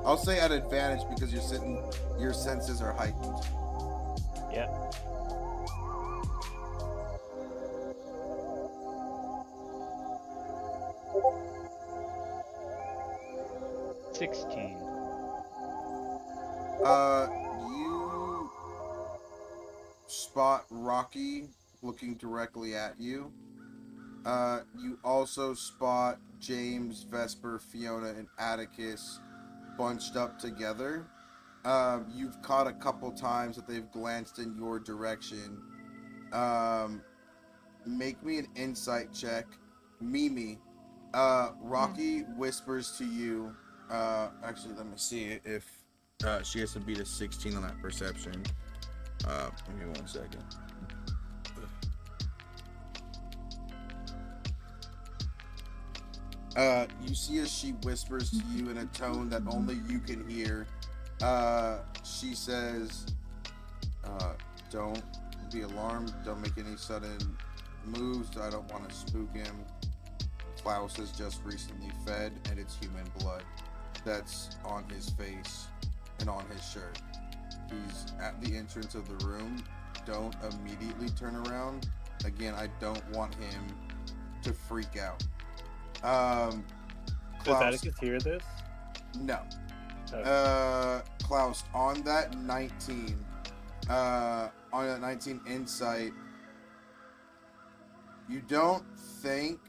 I'll say at advantage because your senses are heightened. Yeah. You spot Rocky looking directly at you. You also spot James, Vesper, Fiona, and Atticus bunched up together. You've caught a couple times that they've glanced in your direction. Make me an insight check. Mimi, Rocky whispers to you. Actually, let me see if she has to beat a 16 on that perception. Give me 1 second. You see as she whispers to you in a tone that only you can hear. She says, don't be alarmed. Don't make any sudden moves. I don't want to spook him. Klaus has just recently fed, and it's human blood that's on his face and on his shirt. He's at the entrance of the room. Don't immediately turn around. Again, I don't want him to freak out. Does Klaus, Atticus hear this? no. Oh. Klaus, on that 19 insight, you don't think,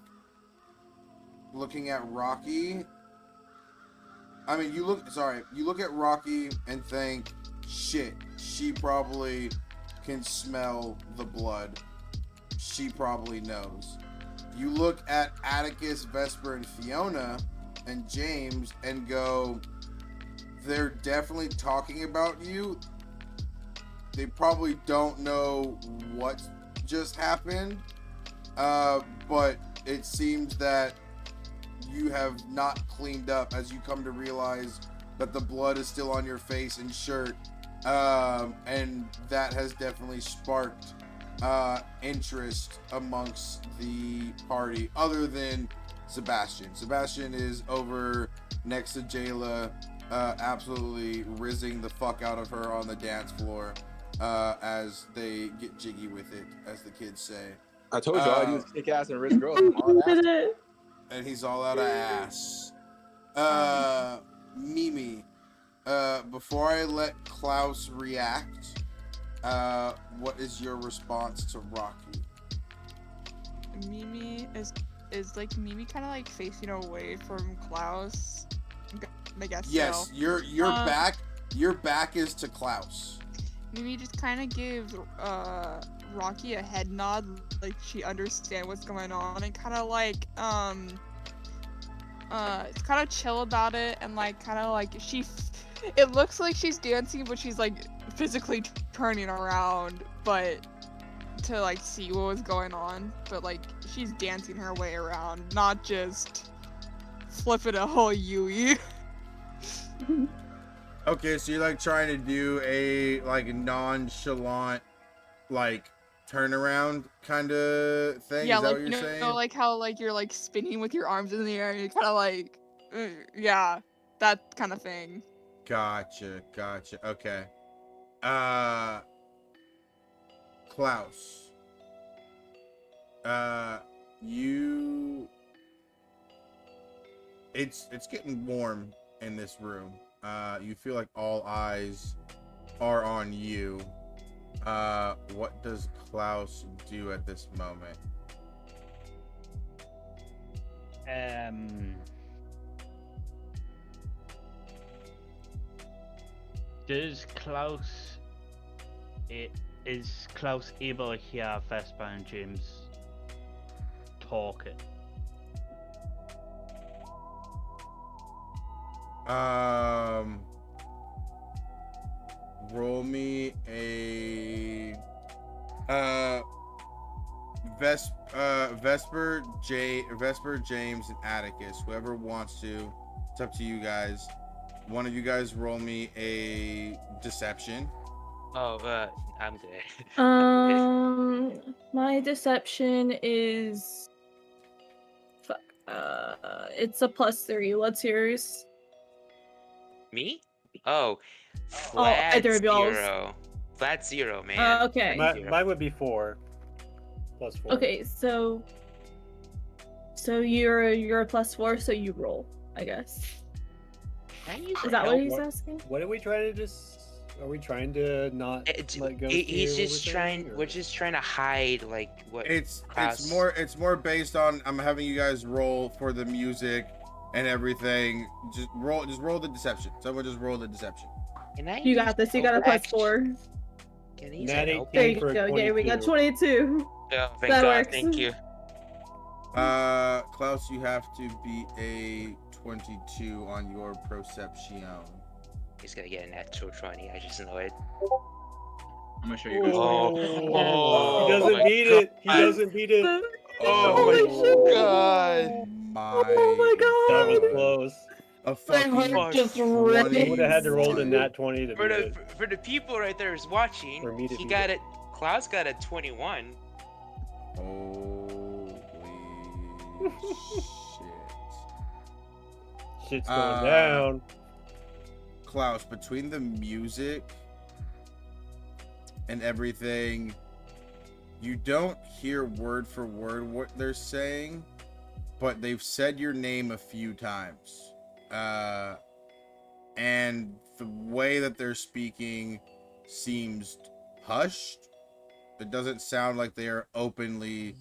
looking at Rocky, I mean, you look at Rocky and think, shit, she probably can smell the blood. She probably knows. You look at Atticus, Vesper, and Fiona, and James, and go, they're definitely talking about you. They probably don't know what just happened, but it seems that you have not cleaned up as you come to realize that the blood is still on your face and shirt, and that has definitely sparked interest amongst the party, other than Sebastian. Sebastian is over next to Jayla, absolutely rizzing the fuck out of her on the dance floor as they get jiggy with it, as the kids say. I told you all I do is kick ass and wrist girls. I'm all that. And he's all out of ass. Mimi, before I let Klaus react, what is your response to Rocky? Mimi is like Mimi kind of like facing away from Klaus. I guess. Yes, so. your back is to Klaus. Mimi just kind of gives Rocky a head nod, like she understands what's going on, and kind of like it's kind of chill about it, and like kind of like it looks like she's dancing, but she's like physically turning around, but to like see what was going on, but like she's dancing her way around, not just flipping a whole Yui. Okay, so you're like trying to do a like nonchalant like turnaround kind of thing. Yeah, Is that like what you're saying? like how like you're like spinning with your arms in the air, and you're kind of like, yeah, that kind of thing. Gotcha. Okay. Klaus. It's getting warm in this room. you feel like all eyes are on you. What does Klaus do at this moment? Does Klaus... Is Klaus able to hear Vesper and James talking? Roll me a Vesper, James, and Atticus. Whoever wants to. It's up to you guys. One of you guys roll me a deception. Oh, I'm good. My deception is it's a +3. What's yours? Me? Oh, flat either of y'all's. 0. Flat 0, man. Okay. Mine would be 4. +4. Okay, so you're a +4, so you roll, I guess. Is that what he's asking? What are we trying to Are we trying to not let go? He's just trying. We're just trying to hide like what. It's more based on I'm having you guys roll for the music and everything. Just roll the deception. Someone just roll the deception. You got this. You got a +4. Nat 18 There you for go. 22. Yeah, we got 22. Oh, thank That God. works. Thank you. Klaus, you have to beat a 22 on your perception. He's gonna get a natural 20. I just know it. I'm gonna show you guys. Oh. He doesn't my beat it. He God. doesn't beat it. Oh my God. Oh my That was god. close. A My fucking heart just 20. ripped. I would have had to roll the nat 20 to For beat the it. for the people right there is watching. For me to He beat got it. it. Klaus got a 21. Holy shit. Shit's going down. Klaus, between the music and everything, you don't hear word for word what they're saying, but they've said your name a few times. And the way that they're speaking seems hushed. It doesn't sound like they are openly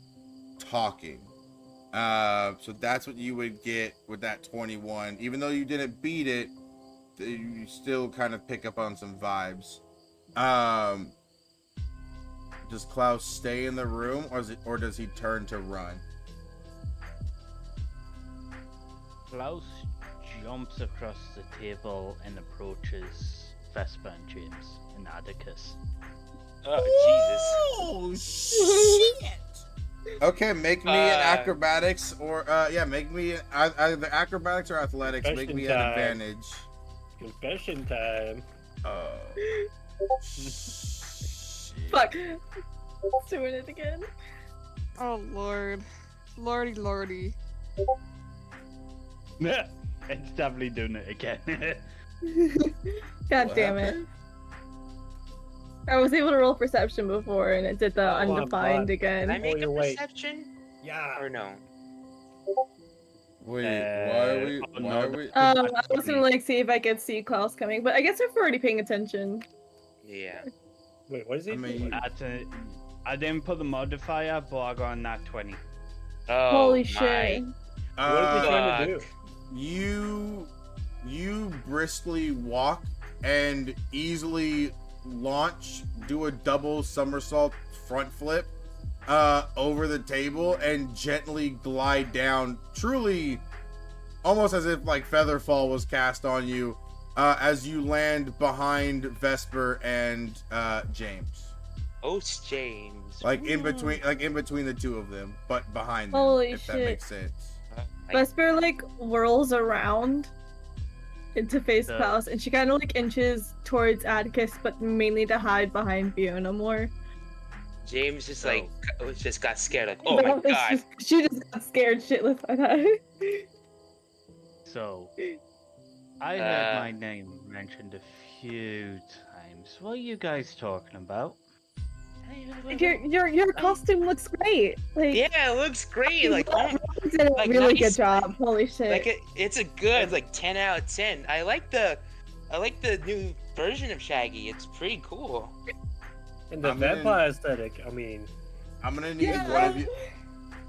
talking. So that's what you would get with that 21. Even though you didn't beat it, you still kind of pick up on some vibes. Does Klaus stay in the room, or does he turn to run? Klaus jumps across the table and approaches Vesper and James and Atticus. Oh shit! Okay, make me an acrobatics or make me either acrobatics or athletics. Make Confession me time. an advantage. Confession time. Fuck. It's doing it again. Oh lord. Lordy lordy. It's definitely doing it again. God What damn it. I was able to roll perception before and it did the Come on, undefined bud. Can I again. make Roll a your weight. perception? Yeah. Or no? Wait, why are we? oh, Why no, are we? I was gonna like see if I could see Klaus coming, but I guess if we're already paying attention. Yeah. Wait, what is he? I mean, doing? I didn't put the modifier, but I got a nat 20. Oh, Holy my shit. What is he trying to do? You briskly walk and easily do a double somersault front flip over the table and gently glide down, truly almost as if like Featherfall was cast on you, as you land behind Vesper and James. Host James. Like in between the two of them, but behind them, Holy if that shit. makes sense. Vesper like whirls around into face The- Klaus and she kind of like inches towards Atticus, but mainly to hide behind Fiona more. James just So- just got scared. Like, oh my It's God. just- she just got scared shitless by that. So, I heard my name mentioned a few times. What are you guys talking about? Your costume looks great. Like Yeah, it looks great. Like, oh, you did a like, really nice. good job. Holy shit. like it's a good like 10 out of 10. I like the I like the new version of Shaggy. It's pretty cool. And the I'm gonna- vampire aesthetic. I mean, I'm gonna need Yeah. one of you.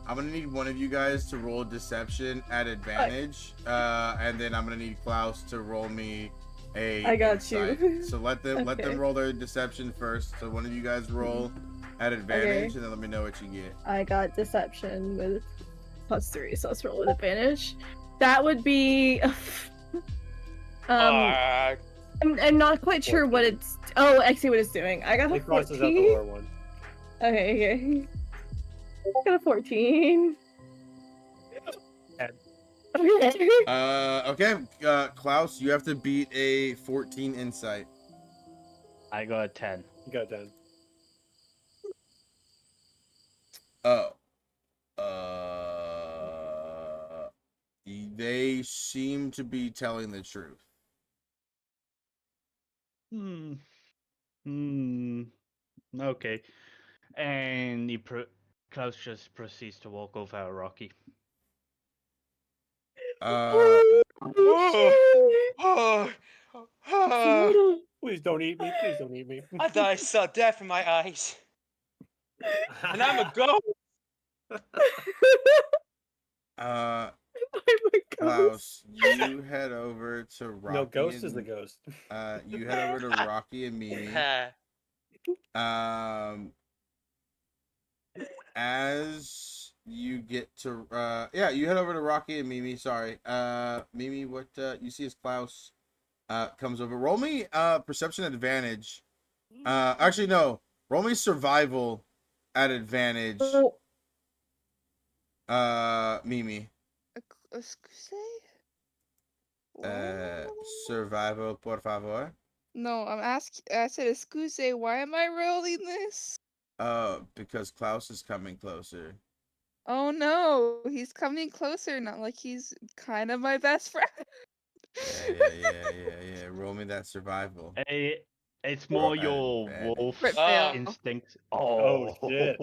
I'm gonna need one of you guys to roll deception at advantage, and then I'm gonna need Klaus to roll me a. I got insight. you. So let them Okay. roll their deception first. So one of you guys roll at advantage, and then let me know what you get. I got deception with +3, so let's roll with advantage. That would be. I'm not quite sure what it's. Oh, I see what it's doing. I got a it crosses out the 14. lower one. Okay. I got a 14. Ten. Okay. Okay, Klaus, you have to beat a 14 insight. I got a 10. You got 10. Oh. They seem to be telling the truth. Okay. And Klaus just proceeds to walk over at Rocky. Please don't eat me. Please don't eat me. I thought I saw death in my eyes. And I'm a ghost. Klaus, you head over to Rocky. No, ghost is the ghost. You head over to Rocky and Mimi. As you get to you head over to Rocky and Mimi. Sorry, Mimi. What you see is Klaus comes over. Roll me perception advantage. Actually no. Roll me survival at advantage. Mimi. Excuse? Survival, por favor. No, I'm asking. I said, excuse. Why am I rolling this? Because Klaus is coming closer. Oh no, he's coming closer. Not like he's kind of my best friend. Yeah. Roll me that survival. It's more At your advantage. wolf Crit fail. instinct. Oh, shit.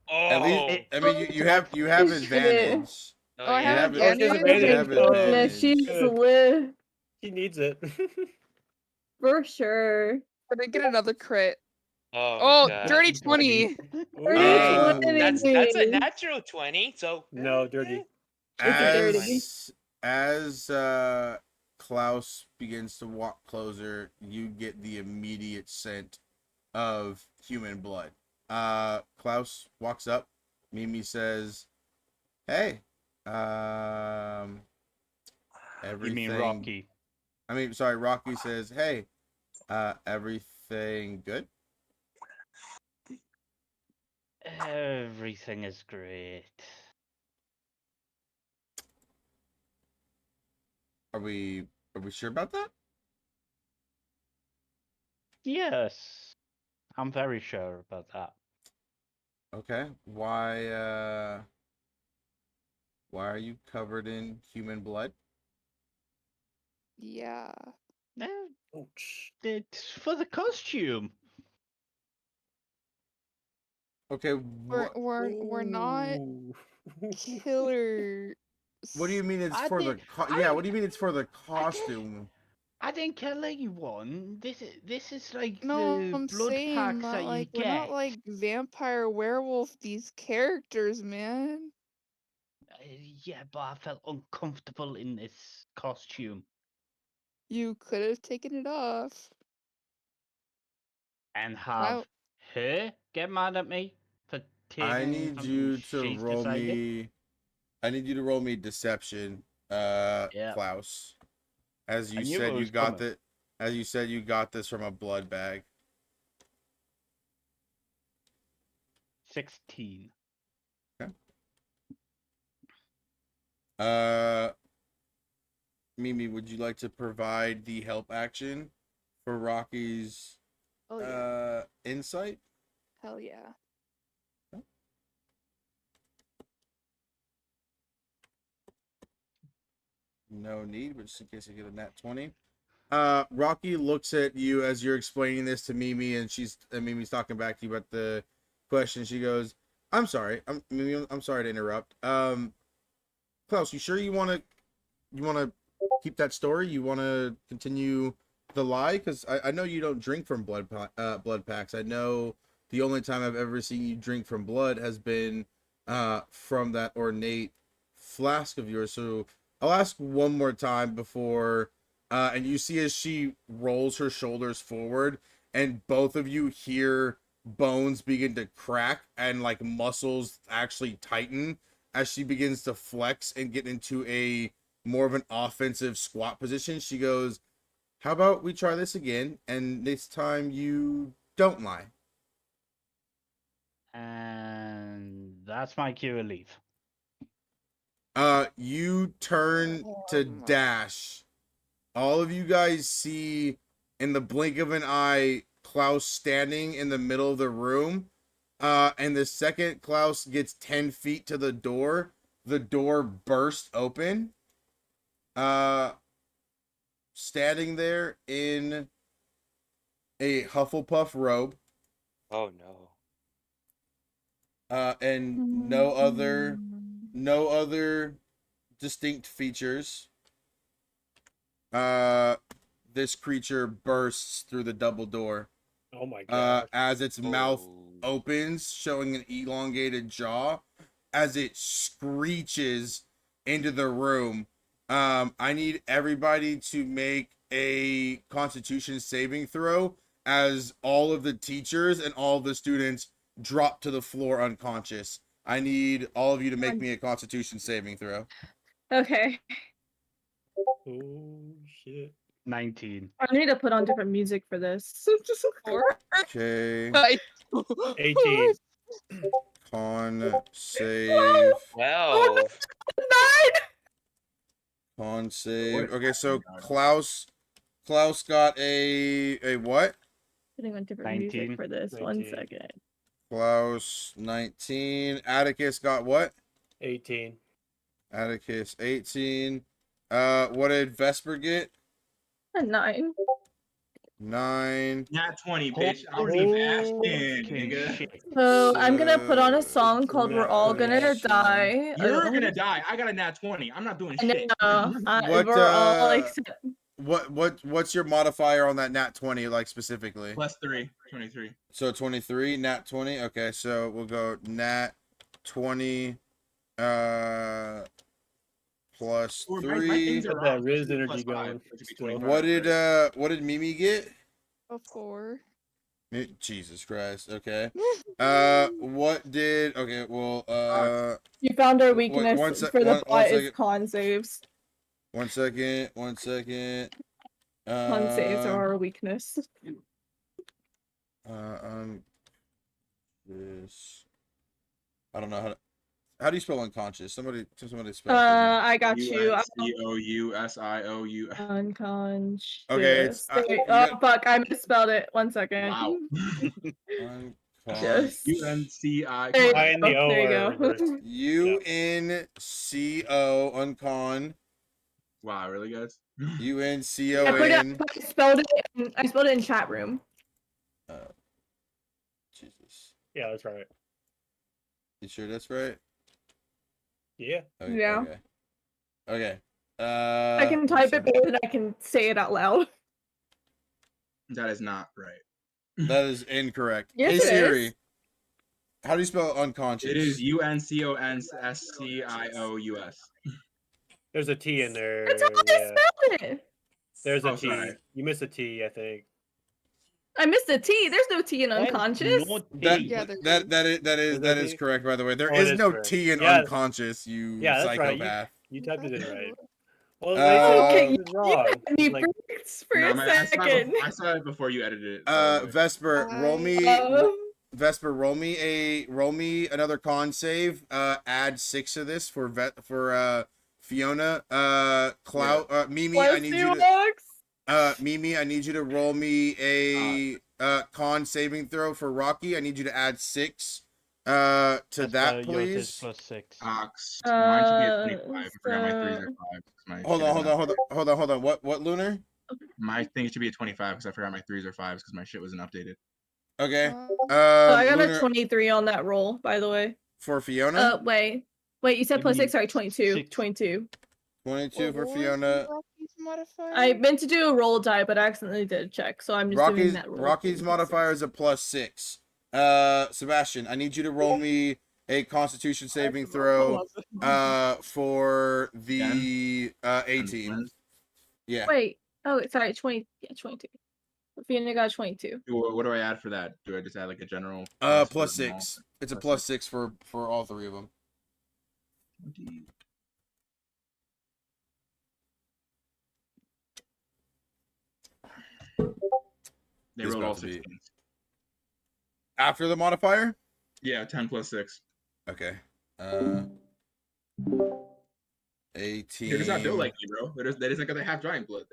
At least, I mean, you have advantage. Oh, I You have have advantage? you have Oh, advantage. She's Good. lit. He needs it. For sure. Did I get another crit? Oh, Oh, dirty 20. That's a natural 20. So No, dirty. As Klaus begins to walk closer, you get the immediate scent of human blood. Klaus walks up. Mimi says, "Hey, everything." You mean Rocky? I mean, sorry. Rocky says, "Hey, everything good?" Everything is great. Are we sure about that? Yes, I'm very sure about that. Okay. Why are you covered in human blood? Yeah. Ouch. It's for the costume. Okay. We're not killers. What do you mean it's I for the did- what do you mean it's for the costume? I didn't kill anyone. This is like No, the I'm blood saying packs not that you like get. we're not like vampire werewolf these characters, man. Yeah, but I felt uncomfortable in this costume. You could have taken it off. And have Wow. her get mad at me for taking I need something you to she's roll decided? me. I need you to roll me deception, Yeah. Klaus. As you I knew said, it you was got coming. that. As you said, you got this from a blood bag. 16. Mimi, would you like to provide the help action for Rocky's Oh yeah. insight? Hell yeah. No need, but just in case I get a nat 20. Rocky looks at you as you're explaining this to Mimi, and Mimi's talking back to you about the question. She goes, "I'm sorry. I'm sorry to interrupt. Klaus, you sure you wanna keep keep that story? You want to continue the lie? Because I know you don't drink from blood packs. I know the only time I've ever seen you drink from blood has been from that ornate flask of yours. So I'll ask one more time before, and you see as she rolls her shoulders forward, and both of you hear bones begin to crack and like muscles actually tighten as she begins to flex and get into a more of an offensive squat position. She goes, how about we try this again, and this time you don't lie. And that's my cue to leave. You turn to dash. All of you guys see in the blink of an eye Klaus standing in the middle of the room. And the second Klaus gets 10 feet to the door bursts open. Standing there in a Hufflepuff robe. Oh no. And no other distinct features. This creature bursts through the double door. Oh my god. As its mouth Oh. opens, showing an elongated jaw, as it screeches into the room. I need everybody to make a Constitution saving throw as all of the teachers and all of the students drop to the floor unconscious. I need all of you to make me a Constitution saving throw. Okay. Oh shit. 19. I need to put on different music for this. Okay. 18. Con save. 12. 9! Con save. Okay, so Klaus got a what? Putting on different 19. music for this. 1 19. second. Klaus 19. Atticus got what? 18. Atticus 18. What did Vesper get? A 9. 9. Nat 20, bitch. I was Holy asking, fucking nigga. shit. So I'm gonna put on a song called "We're All Gonna Die." I You're don't know gonna die. I got a nat 20. I'm not doing I know. shit. What, We're all except What's your modifier on that nat 20 like specifically? +3, 23. So 23, nat 20. Okay, so we'll go nat 20 plus Or my 3. things are Got that wrong. Riz It should be energy +5, going. it should be Still. 25, What did Mimi get? A 4. Jesus Christ. Okay. What did okay, well you found our Wait, weakness one sec- for the one plot is second. con saves. one second. Con saves are our weakness. This I don't know how do you spell unconscious? Somebody spell it for me. I got you. UNCOUSIOU. Unconscious. Okay, it's There- you oh got- fuck! I misspelled it. 1 second. Wow. Just UNCI. There you I and the go. O There you are go. reversed. UNCO uncon. Wow, really, guys? UNCON. I spelled it in chat room. Jesus. Yeah, that's right. You sure that's right? Yeah. Okay, Yeah. Okay. I can type it better than I can say it out loud. That is not right. That is incorrect. Yes, Hey it Siri, is. how do you spell unconscious? It is UNCONSCIOUS. There's a T in there. That's how I spelled it. There's a Oh, T. sorry. You missed a T, I think. I missed a T. There's no T in unconscious. That Yeah, there that is correct, by the way. There Oh, it is is no correct. T in Yeah. unconscious, you Yeah, that's right. psychopath. You typed it in right. Well, Okay, it's wrong. Me Like, for No, a man, second. I saw it before you edited it. by the way. Vesper, roll me Vesper, roll me another con save. Add 6 to this for Fiona. Mimi, I need you to Mimi, I need you to roll me a con saving throw for Rocky. I need you to add 6 to that, please. +6. Ox. Mine should be a 25. I forgot my 3s are 5. Hold on. What Lunar? My thing should be a 25 because I forgot my 3s are 5s because my shit wasn't updated. Okay. I got Lunar, a 23 on that roll, by the way. for Fiona. Wait, you said Give me +6. Sorry, 22. 6. 22. 22 for Fiona. modifier? I meant to do a roll die, but I accidentally did a check, so I'm just doing that roll. Rocky's modifier is a +6. Sebastian, I need you to roll me a Constitution saving throw for the A team. Yeah. Wait. Oh, sorry. 20. Yeah, 22. Fiona got 22. What do I add for that? Do I just add like a general? +6. It's a +6 for all three of them. 20. They It's rolled all about to be- 16s. After the modifier? Yeah, 10 plus 6. Okay. A team. They're just not built like you, bro. They just got the half giant blood.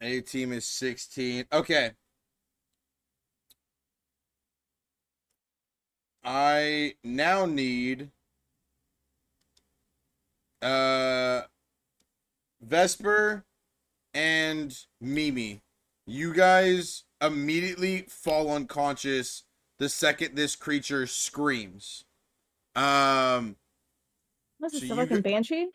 A team is 16. Okay. I now need Vesper and Mimi. You guys immediately fall unconscious the second this creature screams. What's So this, like in Banshee?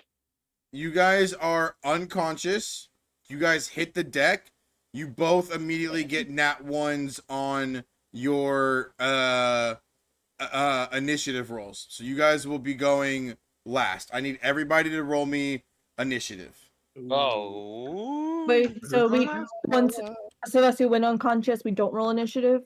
You guys are unconscious. You guys hit the deck. You both immediately get nat ones on your initiative rolls. So you guys will be going last. I need everybody to roll me initiative. Oh. Wait, so once we went unconscious, we don't roll initiative?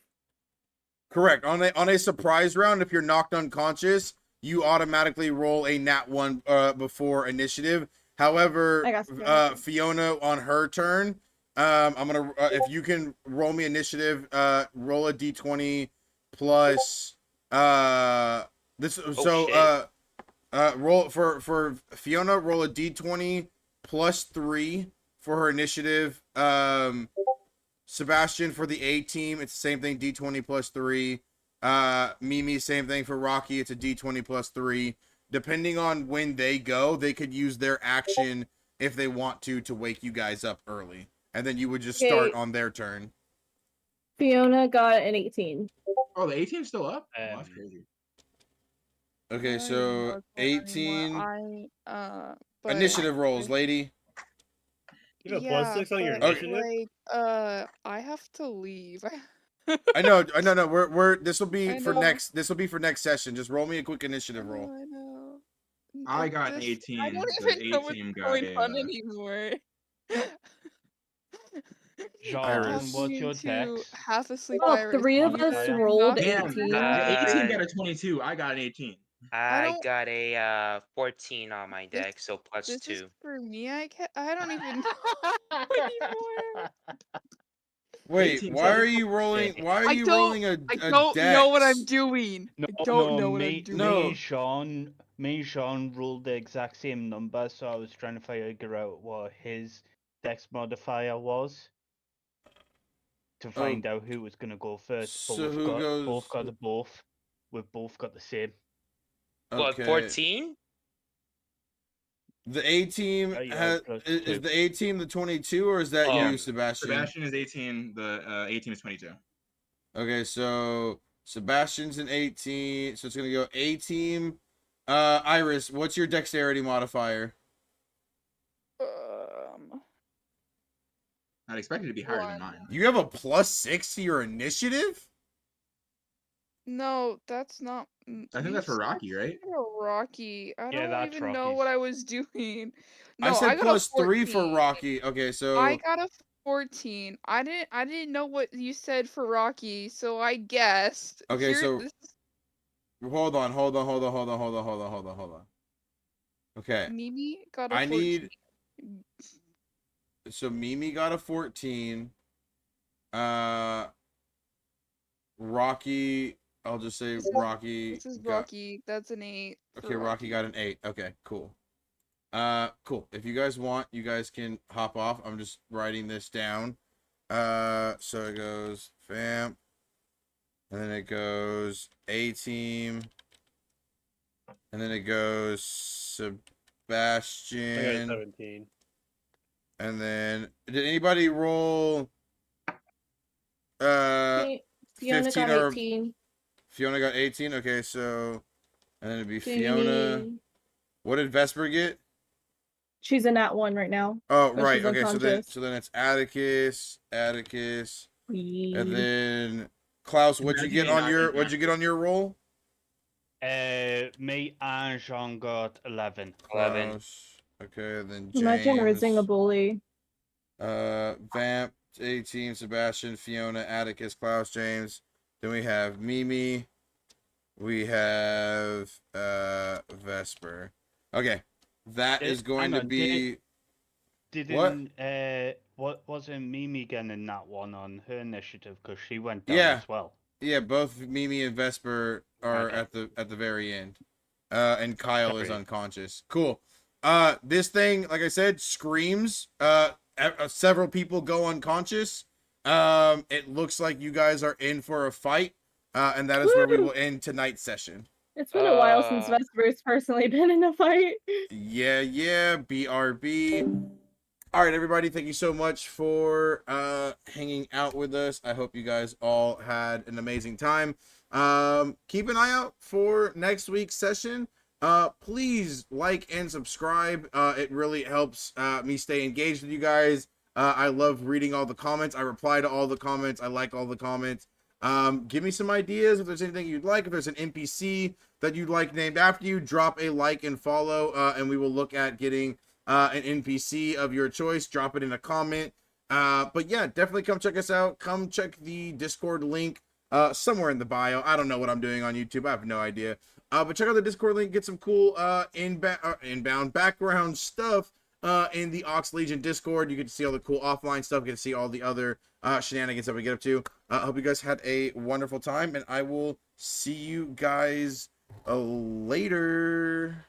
Correct. On a surprise round, if you're knocked unconscious, you automatically roll a nat 1 before initiative. However, Fiona on her turn, I'm gonna if you can roll me initiative, roll a d20 plus roll for Fiona, roll a d20 plus 3 for her initiative. Sebastian for the A team, it's the same thing, d20 plus 3. Mimi, same thing for Rocky, it's a d20 plus 3. Depending on when they go, they could use their action if they want to wake you guys up early. And then you would just start on their turn. Fiona got an 18. Oh, the 18's still up? Oh, that's crazy. Okay, so 18. Initiative rolls, lady. You have a +6 on your initiative? Like, I have to leave. I know. We're this will be for next session. Just roll me a quick initiative roll. I know. I got an 18. I don't The even know A what's team got going a. on anymore. John, what's your to text? half asleep. Oh, Iris. 3 of us rolled Damn, 18. the A team got a 22. I got an 18. I got a 14 on my deck, so plus This 2. is for me. I don't even know anymore. Wait, why are you rolling? Why are you rolling a I don't know what I'm dex? doing. No, I don't know what I'm doing. Me and Sean ruled the exact same number, so I was trying to figure out what his dex modifier was to find out who was gonna go first. But So we've who got goes? We've both got the same. What, 14? The A team Yeah, has plus is 2. the A team the 22 or is that you, Sebastian? Sebastian is 18. The A team is 22. Okay, so Sebastian's an 18, so it's gonna go A team. Iris, what's your dexterity modifier? I'd expect it to be higher than mine. You have a +6 to your initiative? No, that's not. I think that's for Rocky, right? Rocky. I Yeah, don't that's even know Rocky's. what I was doing. No, I said got a +3 for 14. Rocky. Okay, so I got a 14. I didn't know what you said for Rocky, so I guessed. okay, so this is hold on. Okay. Mimi got a 14. So Mimi got a 14. Rocky, I'll just say Rocky. This is Rocky. That's an 8. Okay, Rocky got an 8. Okay, cool. Cool. If you guys want, you guys can hop off. I'm just writing this down. So it goes Vamp, and then it goes A team, and then it goes Sebastian. I got 17. And then did anybody roll? Fiona 15 got or 18. Fiona got 18. Okay, so and then it'd be Fiona. What did Vesper get? She's in Nat 1 right now. Oh, but right. she's Okay, unconscious. so then it's Atticus, and Yee. then Klaus. What'd you get on your roll? Me and Jean got 11. 11. Klaus. Okay, then Imagine raising a James. bully. Vamp, 18, Sebastian, Fiona, Atticus, Klaus, James. Then we have Mimi. We have Vesper. Okay. That is going to be Didn't what wasn't Mimi getting that one on her initiative because she went down Yeah. as well? Yeah, both Mimi and Vesper are Okay. at the very end. And Kyle is Sorry. unconscious. Cool. This thing, like I said, screams. Several people go unconscious. It looks like you guys are in for a fight. And that is where we will end tonight's session. It's been a while since Vesper's personally been in a fight. Yeah, BRB. All right, everybody, thank you so much for hanging out with us. I hope you guys all had an amazing time. Keep an eye out for next week's session. Please like and subscribe. It really helps me stay engaged with you guys. I love reading all the comments. I reply to all the comments. I like all the comments. Give me some ideas if there's anything you'd like. If there's an NPC that you'd like named after you, drop a like and follow, and we will look at getting an NPC of your choice. Drop it in a comment. But yeah, definitely come check us out. Come check the Discord link somewhere in the bio. I don't know what I'm doing on YouTube. I have no idea. But check out the Discord link. Get some cool inbound background stuff in the Ox Legion Discord. You get to see all the cool offline stuff. You get to see all the other shenanigans that we get up to. I hope you guys had a wonderful time, and I will see you guys later.